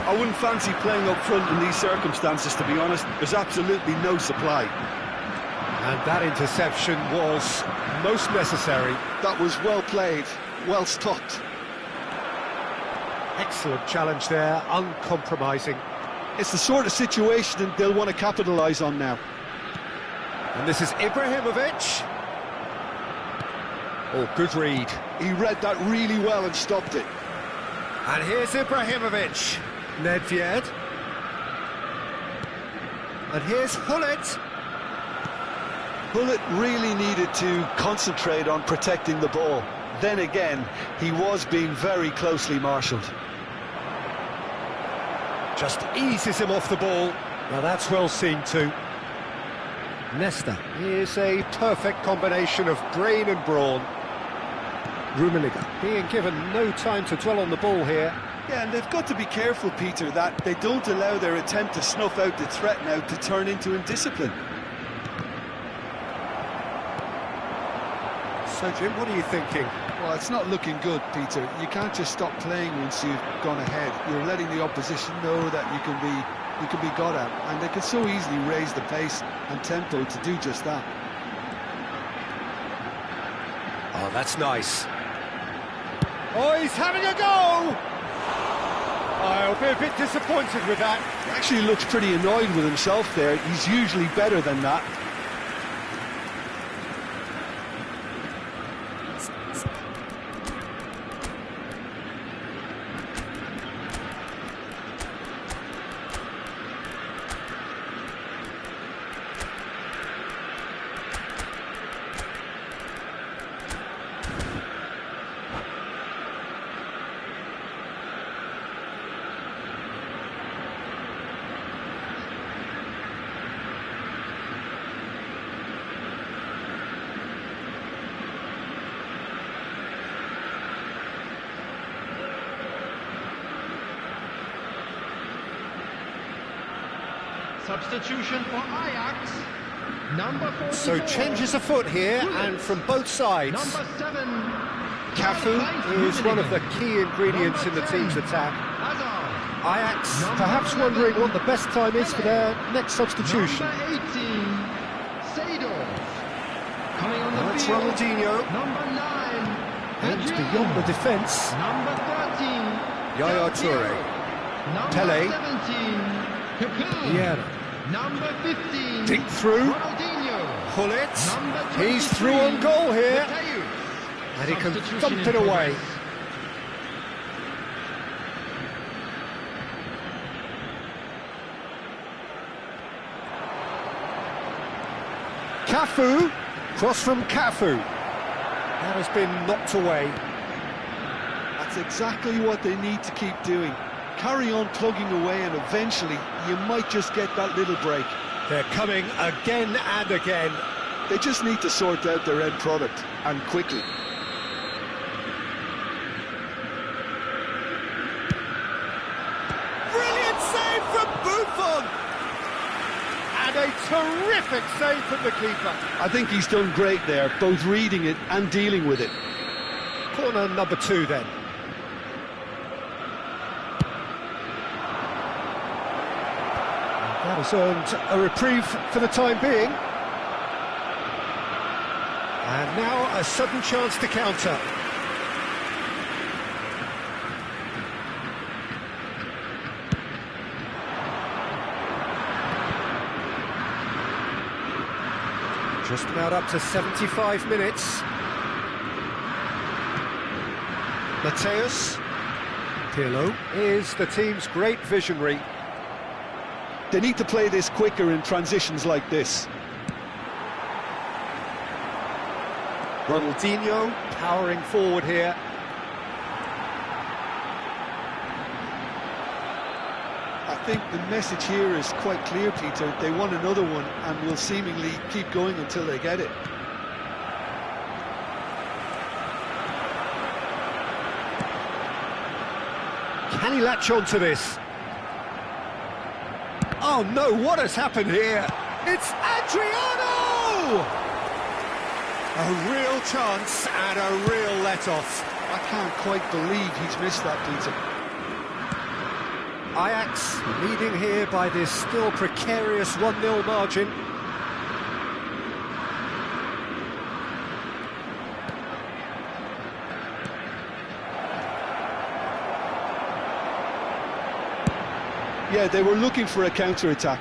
I wouldn't fancy playing up front in these circumstances, to be honest. There's absolutely no supply. And that interception was most necessary. That was well played, well stopped. Excellent challenge there, uncompromising. It's the sort of situation that they'll want to capitalise on now. And this is Ibrahimovic. Oh, good read. He read that really well and stopped it. And here's Ibrahimovic. Nedved. And here's Gullit. Gullit really needed to concentrate on protecting the ball. Then again, he was being very closely marshalled. Just eases him off the ball. Now that's well seen too. Nesta is a perfect combination of brain and brawn. Rummenigge being given no time to dwell on the ball here. Yeah, and they've got to be careful, Peter, that they don't allow their attempt to snuff out the threat now to turn into indiscipline. So, Jim, what are you thinking? Well, it's not looking good, Peter. You can't just stop playing once you've gone ahead. You're letting the opposition know that you can be got at, and they can so easily raise the pace and tempo to do just that. Oh, that's nice. Oh, he's having a go! I'll be a bit disappointed with that. He actually looks pretty annoyed with himself there. He's usually better than that. Substitution for Ajax, number 44. So changes afoot here, and from both sides. Number 7. Cafu is one of the key ingredients in the team's attack. Hazard. Ajax perhaps wondering what the best time is for their next substitution. Number 18, Seedorf. Coming on the That's field. Ronaldinho. Number 9, And Adrian. beyond the defence, Number 13, Yaya Del Toure. Piero. Number Pele. 17, Cafu. Vieira. Number 15, Dink through. Ronaldinho. Pull it. Number He's 23, through on goal here. Mateus. And he can Substitution thump in it away. progress. Cafu. Cross from Cafu. That has been knocked away. That's exactly what they need to keep doing. Carry on plugging away, and eventually you might just get that little break. They're coming again and again. They just need to sort out their end product, and quickly. Brilliant save from Buffon! And a terrific save from the keeper. I think he's done great there, both reading it and dealing with it. Corner number 2 then. That has earned a reprieve for the time being. And now a sudden chance to counter. Just about up to 75 minutes. Mateus. Pirlo is the team's great visionary. They need to play this quicker in transitions like this. Ronaldinho powering forward here. I think the message here is quite clear, Peter. They want another one and will seemingly keep going until they get it. Can he latch on to this? Oh no, what has happened here? It's Adriano! A real chance and a real let-off. I can't quite believe he's missed that, Peter. Ajax leading here by this still precarious 1-0 margin. Yeah, they were looking for a counter-attack.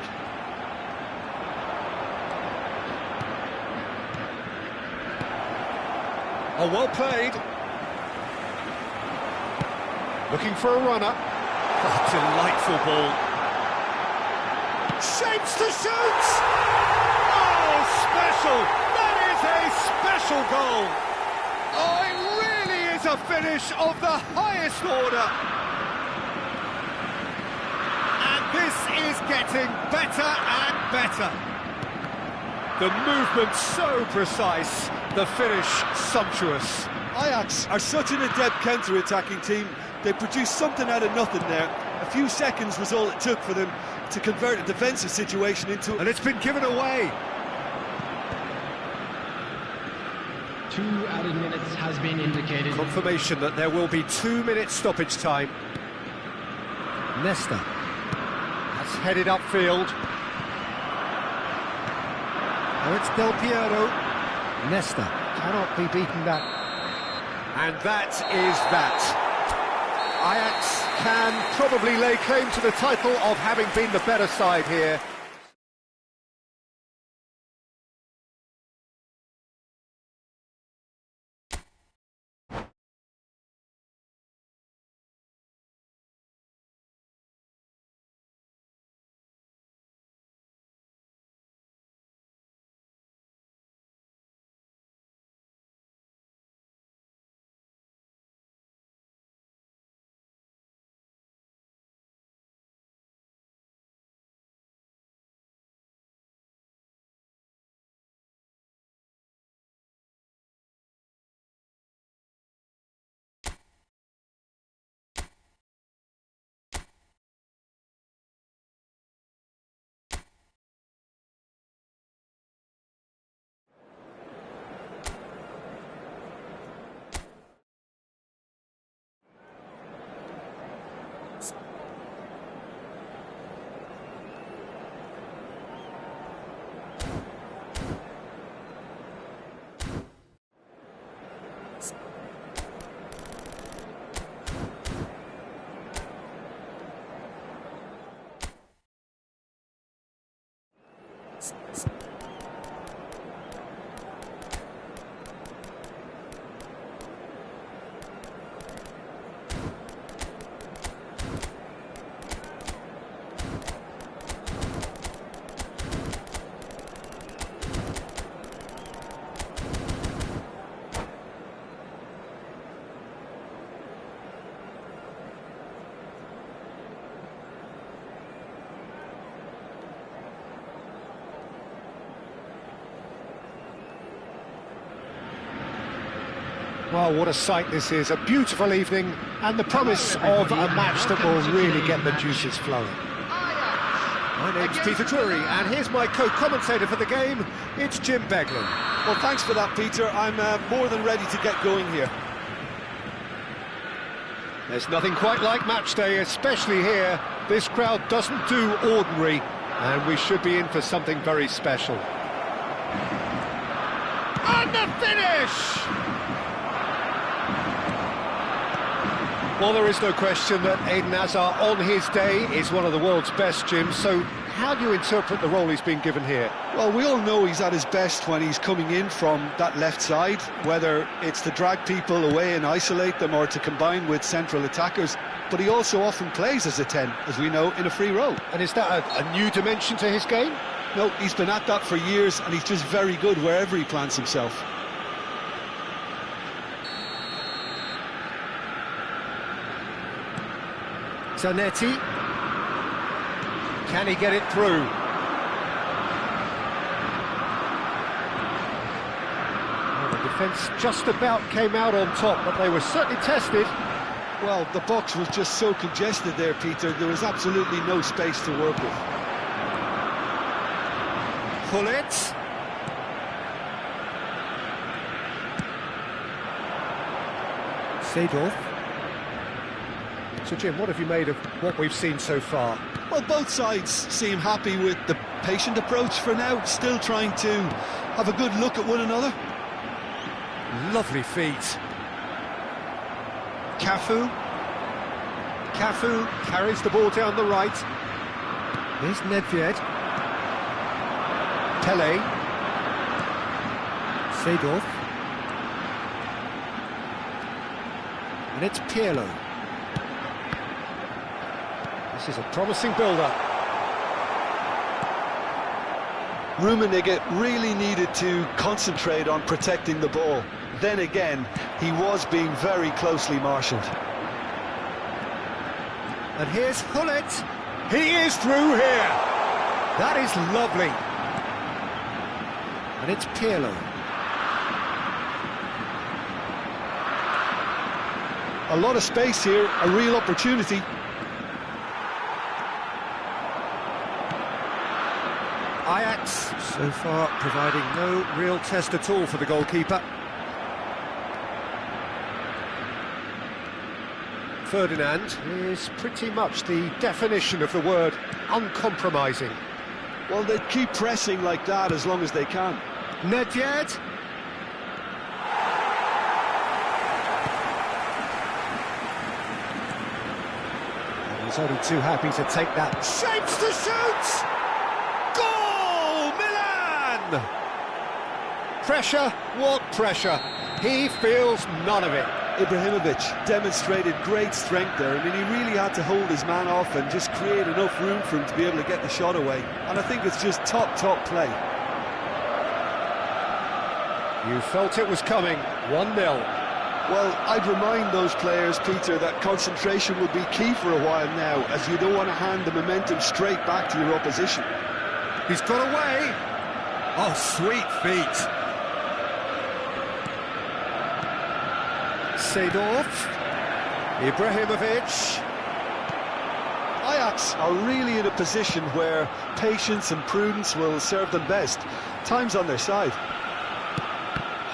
Oh, well played. Looking for a runner. Oh, delightful ball. Shapes to shoot! Oh, special! That is a special goal! Oh, it really is a finish of the highest order! And this is getting better and better. The movement so precise, the finish sumptuous. Ajax are such an adept counter-attacking team. They produced something out of nothing there. A few seconds was all it took for them to convert a defensive situation into... And it's been given away. 2 added minutes has been indicated. Confirmation that there will be 2 minutes stoppage time. Nesta. That's headed upfield. Oh, it's Del Piero. Nesta cannot be beaten that. And that is that. Ajax can probably lay claim to the title of having been the better side here. Well, what a sight this is, a beautiful evening, and the promise of a match that will really get the juices flowing. My name's Peter Drury, and here's my co-commentator for the game, it's Jim Beglin. Well, thanks for that, Peter. I'm more than ready to get going here. There's nothing quite like match day, especially here. This crowd doesn't do ordinary, and we should be in for something very special. And the finish! Well, there is no question that Eden Hazard, on his day, is one of the world's best, Jim. So how do you interpret the role he's been given here? Well, we all know he's at his best when he's coming in from that left side, whether it's to drag people away and isolate them or to combine with central attackers. But he also often plays as a 10, as we know, in a free role. And is that a new dimension to his game? No, he's been at that for years, and he's just very good wherever he plants himself. Zanetti, can he get it through? Well, the defence just about came out on top, but they were certainly tested. Well, the box was just so congested there, Peter. There was absolutely no space to work with. Gullit. Seedorf. So, Jim, what have you made of what we've seen so far? Well, both sides seem happy with the patient approach for now, still trying to have a good look at one another. Lovely feet. Cafu. Cafu carries the ball down the right. Here's Nedved. Pele. Seedorf. And it's Pirlo. This is a promising build-up. Rummenigge really needed to concentrate on protecting the ball. Then again, he was being very closely marshalled. And here's Gullit. He is through here. That is lovely. And it's Pirlo. A lot of space here, a real opportunity. Ajax so far providing no real test at all for the goalkeeper. Ferdinand is pretty much the definition of the word uncompromising. Well, they keep pressing like that as long as they can. Nedved. He's only too happy to take that. Shapes to shoot! Goal! Milan! Pressure? What pressure? He feels none of it. Ibrahimovic demonstrated great strength there. I mean, he really had to hold his man off and just create enough room for him to be able to get the shot away. And I think it's just top play. You felt it was coming. 1-0. Well, I'd remind those players, Peter, that concentration will be key for a while now, as you don't want to hand the momentum straight back to your opposition. He's got away. Oh, sweet feet. Seedorf, Ibrahimovic. Ajax are really in a position where patience and prudence will serve them best. Time's on their side.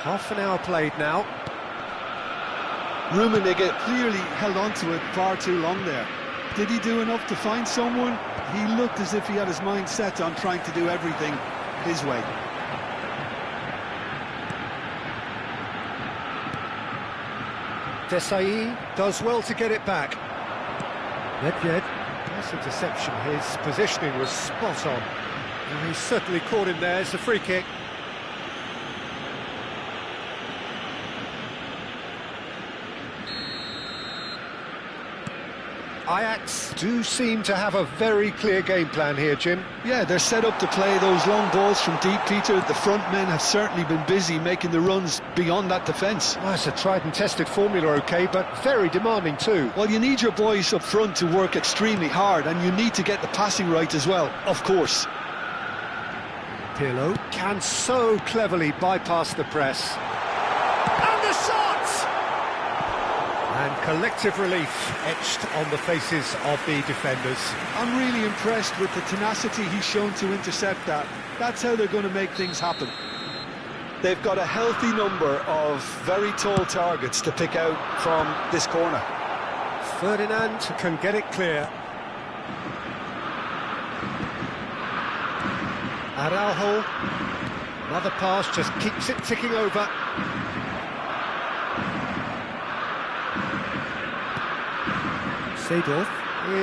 Half an hour played now. Rummenigge clearly held on to it far too long there. Did he do enough to find someone? He looked as if he had his mind set on trying to do everything his way. Desailly does well to get it back. Nedved, nice interception. His positioning was spot on. And he certainly caught him there. It's a free kick. Ajax do seem to have a very clear game plan here, Jim. Yeah, they're set up to play those long balls from deep, Peter. The front men have certainly been busy making the runs beyond that defence. Well, it's a tried and tested formula, OK, but very demanding too. Well, you need your boys up front to work extremely hard, and you need to get the passing right as well, of course. Pirlo can so cleverly bypass the press. And the shot! And collective relief etched on the faces of the defenders. I'm really impressed with the tenacity he's shown to intercept that. That's how they're going to make things happen. They've got a healthy number of very tall targets to pick out from this corner. Ferdinand can get it clear. Araujo, another pass, just keeps it ticking over. Seedorf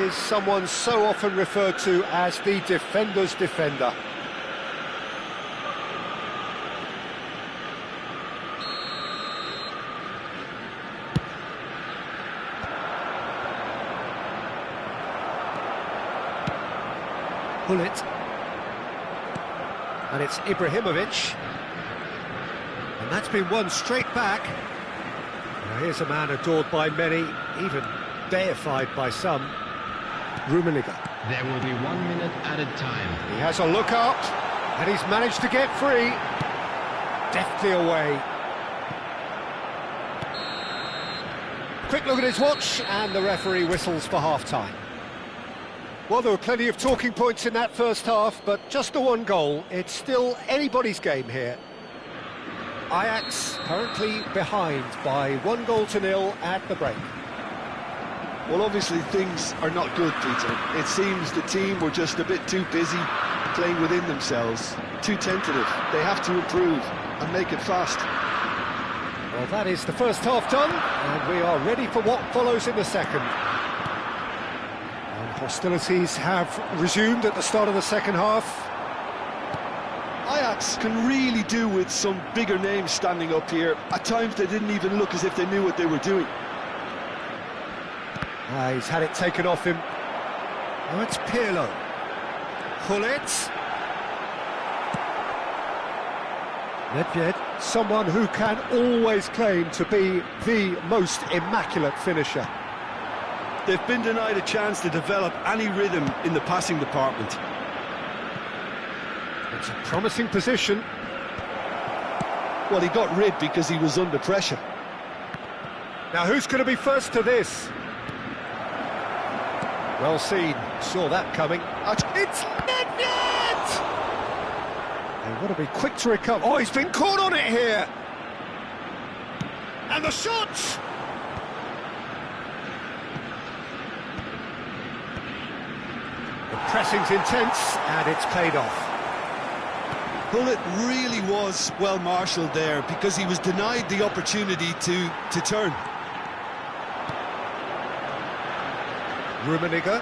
is someone so often referred to as the defender's defender. Gullit. And it's Ibrahimovic. And that's been won straight back. Now here's a man adored by many, even deified by some. Rummenigge. There will be 1 minute added time. He has a look up, and he's managed to get free. Deftly away. Quick look at his watch, and the referee whistles for half-time. Well, there were plenty of talking points in that first half, but just the one goal. It's still anybody's game here. Ajax currently behind by 1-0 at the break. Well, obviously things are not good, Peter. It seems the team were just a bit too busy playing within themselves, too tentative. They have to improve and make it fast. Well, that is the first half done, and we are ready for what follows in the second. And hostilities have resumed at the start of the second half. Ajax can really do with some bigger names standing up here. At times they didn't even look as if they knew what they were doing. He's had it taken off him. Oh, it's Pirlo. Gullit. Nedved, someone who can always claim to be the most immaculate finisher. They've been denied a chance to develop any rhythm in the passing department. It's a promising position. Well, he got rid because he was under pressure. Now who's going to be first to this? Well seen, saw that coming. It's Nedved! They've got to be quick to recover. Oh, he's been caught on it here! And the shot! The pressing's intense, and it's paid off. Well, it really was well marshalled there, because he was denied the opportunity to turn. Rummenigge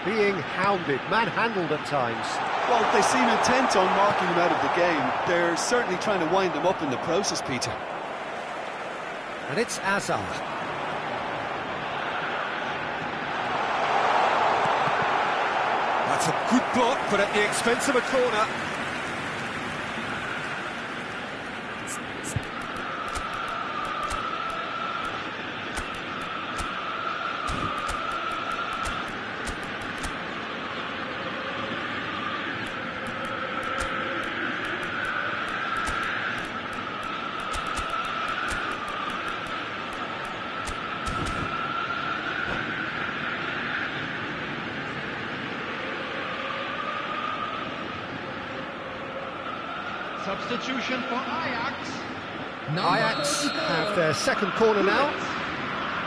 being hounded, manhandled at times. Well, they seem intent on marking him out of the game. They're certainly trying to wind him up in the process, Peter. And it's Hazard. That's a good block, but at the expense of a corner. Substitution for Ajax. Ajax have their second corner now.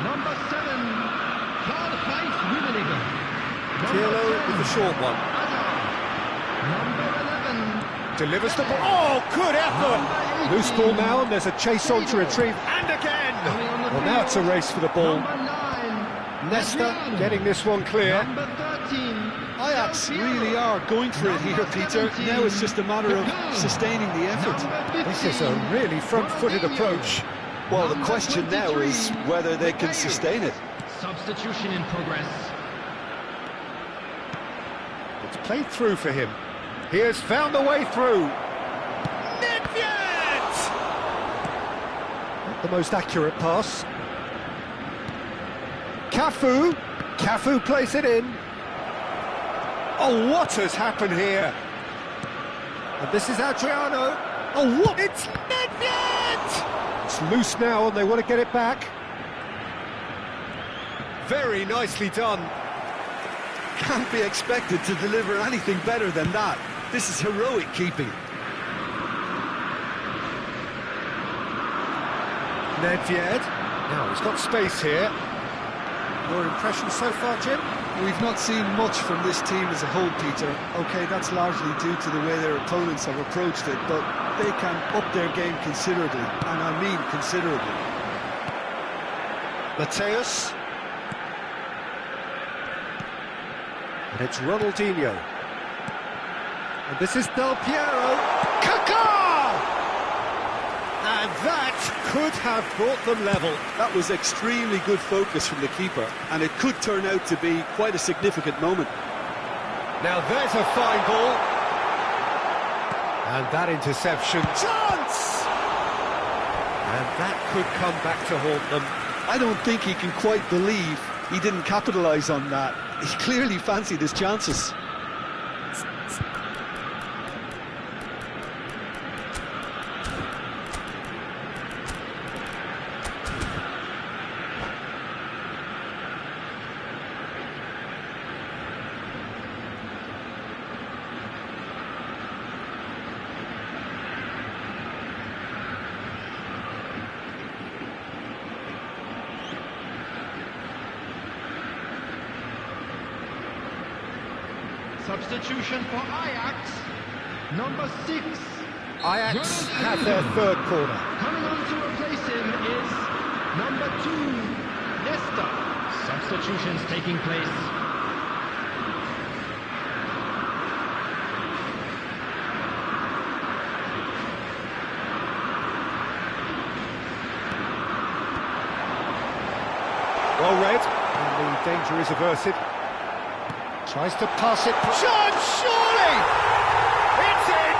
Number 7, Karl-Heinz Rummenigge. Pirlo with the short one. Number 11. Delivers the ball. Oh, good effort! Loose ball now, and there's a chase on to retrieve. And again! Well, now it's a race for the ball. Number 9. Nesta getting this one clear. Number 13. Ajax really are going for it here, Peter. Now it's just a matter of sustaining the effort. This is a really front-footed approach. Well, the question now is whether they can sustain it. Substitution in progress. It's played through for him. He has found the way through. Nedved! Not the most accurate pass. Cafu plays it in. Oh, what has happened here? And this is Adriano. Oh, what? It's Nedved! It's loose now, and they want to get it back. Very nicely done. Can't be expected to deliver anything better than that. This is heroic keeping. Nedved. Now he's got space here. Your impressions so far, Jim? We've not seen much from this team as a whole, Peter. OK, that's largely due to the way their opponents have approached it, but they can up their game considerably, and I mean considerably. Mateus. And it's Ronaldinho. And this is Del Piero. Kaká! And that could have brought them level. That was extremely good focus from the keeper, and it could turn out to be quite a significant moment. Now there's a fine ball. And that interception. Chance! And that could come back to haunt them. I don't think he can quite believe he didn't capitalise on that. He clearly fancied his chances. Substitution for Ajax. Number 6. Ajax have their third corner. Coming on to replace him is number 2, Nesta. Substitutions taking place. Well read, and the danger is averted. Tries to pass it. Chance, surely! It's in!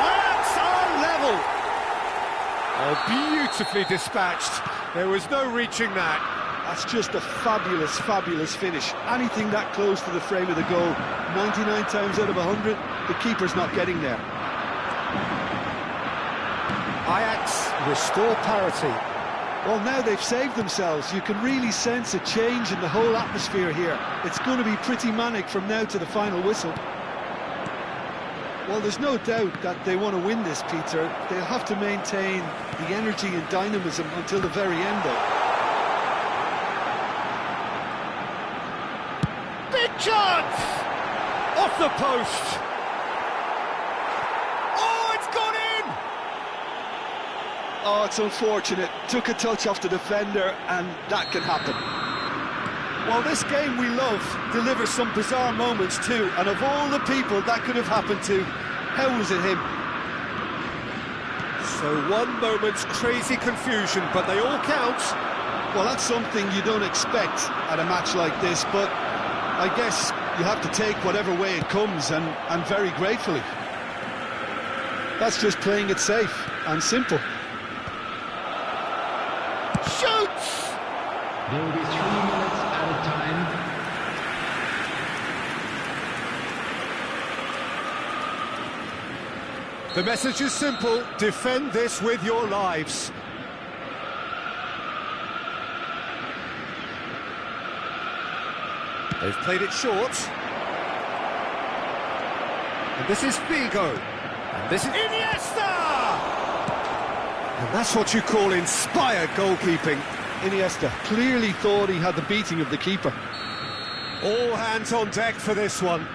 Ajax are level! Oh, beautifully dispatched. There was no reaching that. That's just a fabulous, fabulous finish. Anything that close to the frame of the goal, 99 times out of 100, the keeper's not getting there. Ajax restore parity. Well, now they've saved themselves. You can really sense a change in the whole atmosphere here. It's going to be pretty manic from now to the final whistle. Well, there's no doubt that they want to win this, Peter. They'll have to maintain the energy and dynamism until the very end, though. Big chance! Off the post! Oh, it's gone in! Oh, it's unfortunate. Took a touch off the defender, and that can happen. Well, this game we love delivers some bizarre moments too, and of all the people that could have happened to, how was it him? So one moment's crazy confusion, but they all count. Well, that's something you don't expect at a match like this, but I guess you have to take whatever way it comes, and very gratefully. That's just playing it safe and simple. Shoots! There will be 3 minutes added time. The message is simple: defend this with your lives. They've played it short. And this is Figo. And this is Iniesta! And that's what you call inspired goalkeeping. Iniesta clearly thought he had the beating of the keeper. All hands on deck for this one.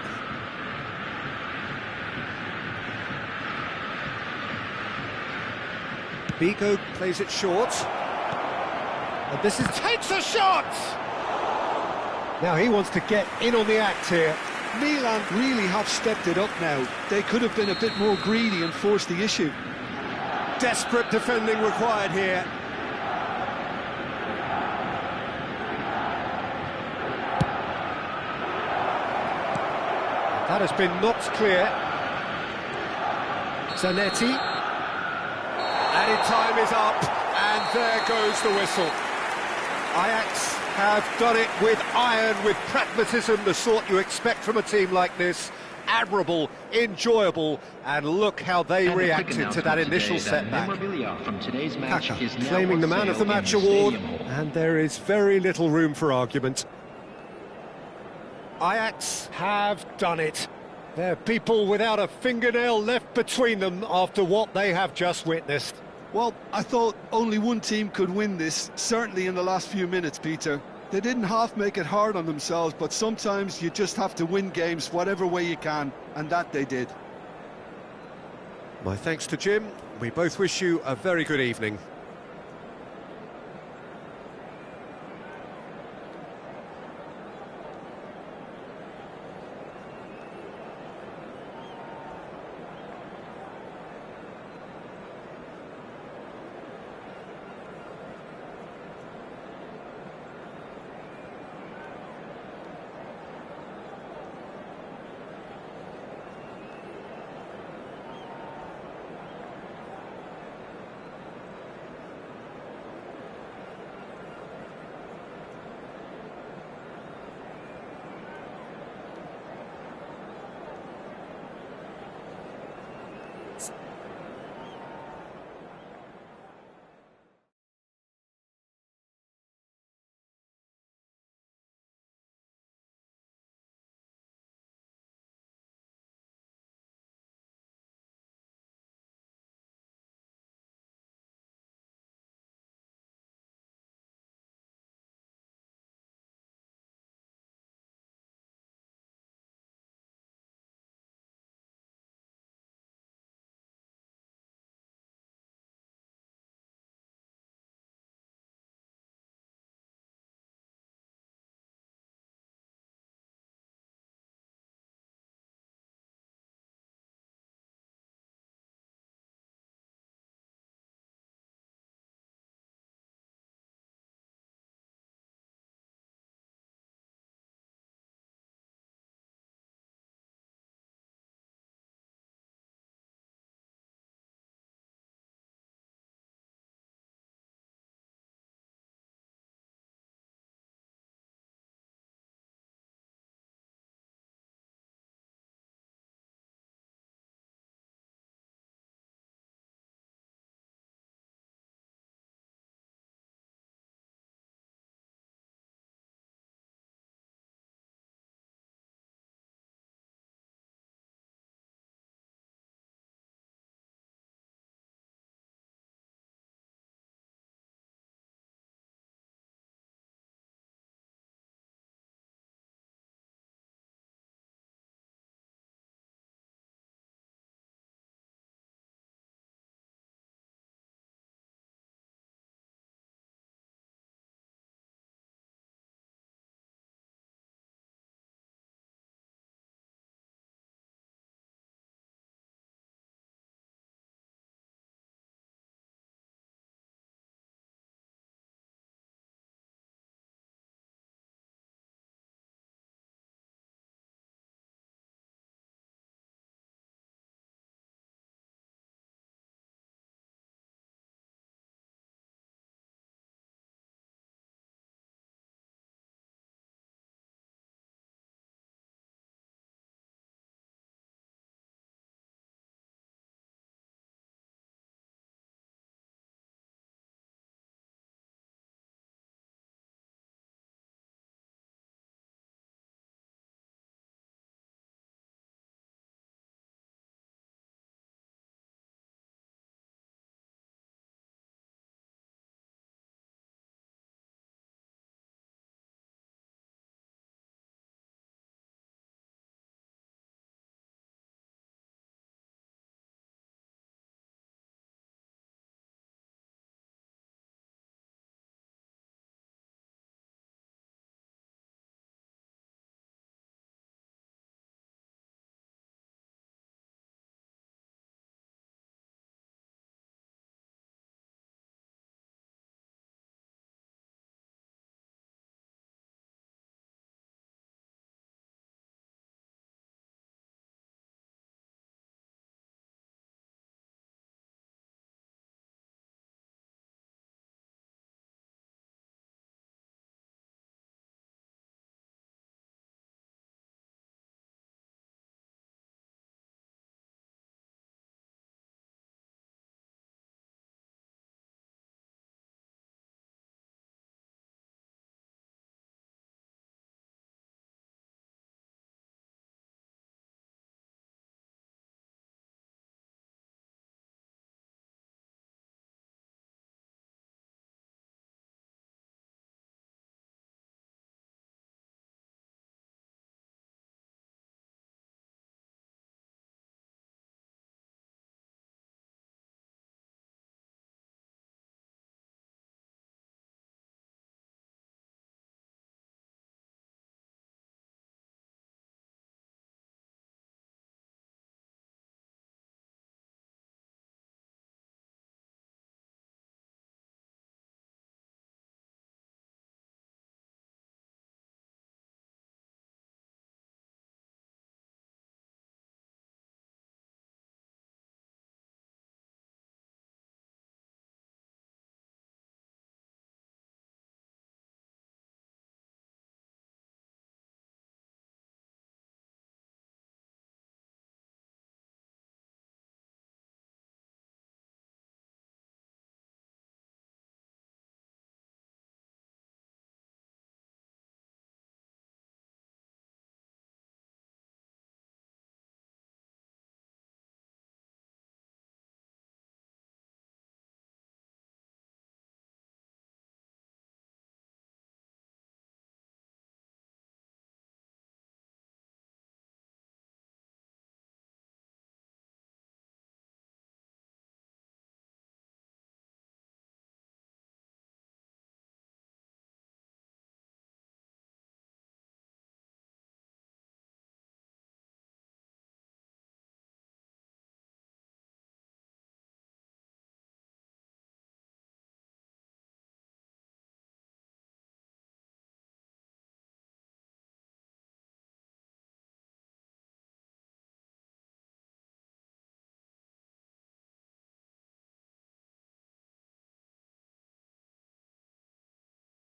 Figo plays it short. And this is... takes a shot! Now he wants to get in on the act here. Milan really have stepped it up now. They could have been a bit more greedy and forced the issue. Desperate defending required here. That has been knocked clear. Zanetti. Added time is up, and there goes the whistle. Ajax have done it with iron, with pragmatism, the sort you expect from a team like this. Admirable, enjoyable, and look how they reacted to that initial setback. From today's match Kaka is now claiming the Man of the Match award, and there is very little room for argument. Ajax have done it. They're people without a fingernail left between them after what they have just witnessed. Well, I thought only one team could win this, certainly in the last few minutes, Peter. They didn't half make it hard on themselves, but sometimes you just have to win games whatever way you can, and that they did. My thanks to Jim. We both wish you a very good evening.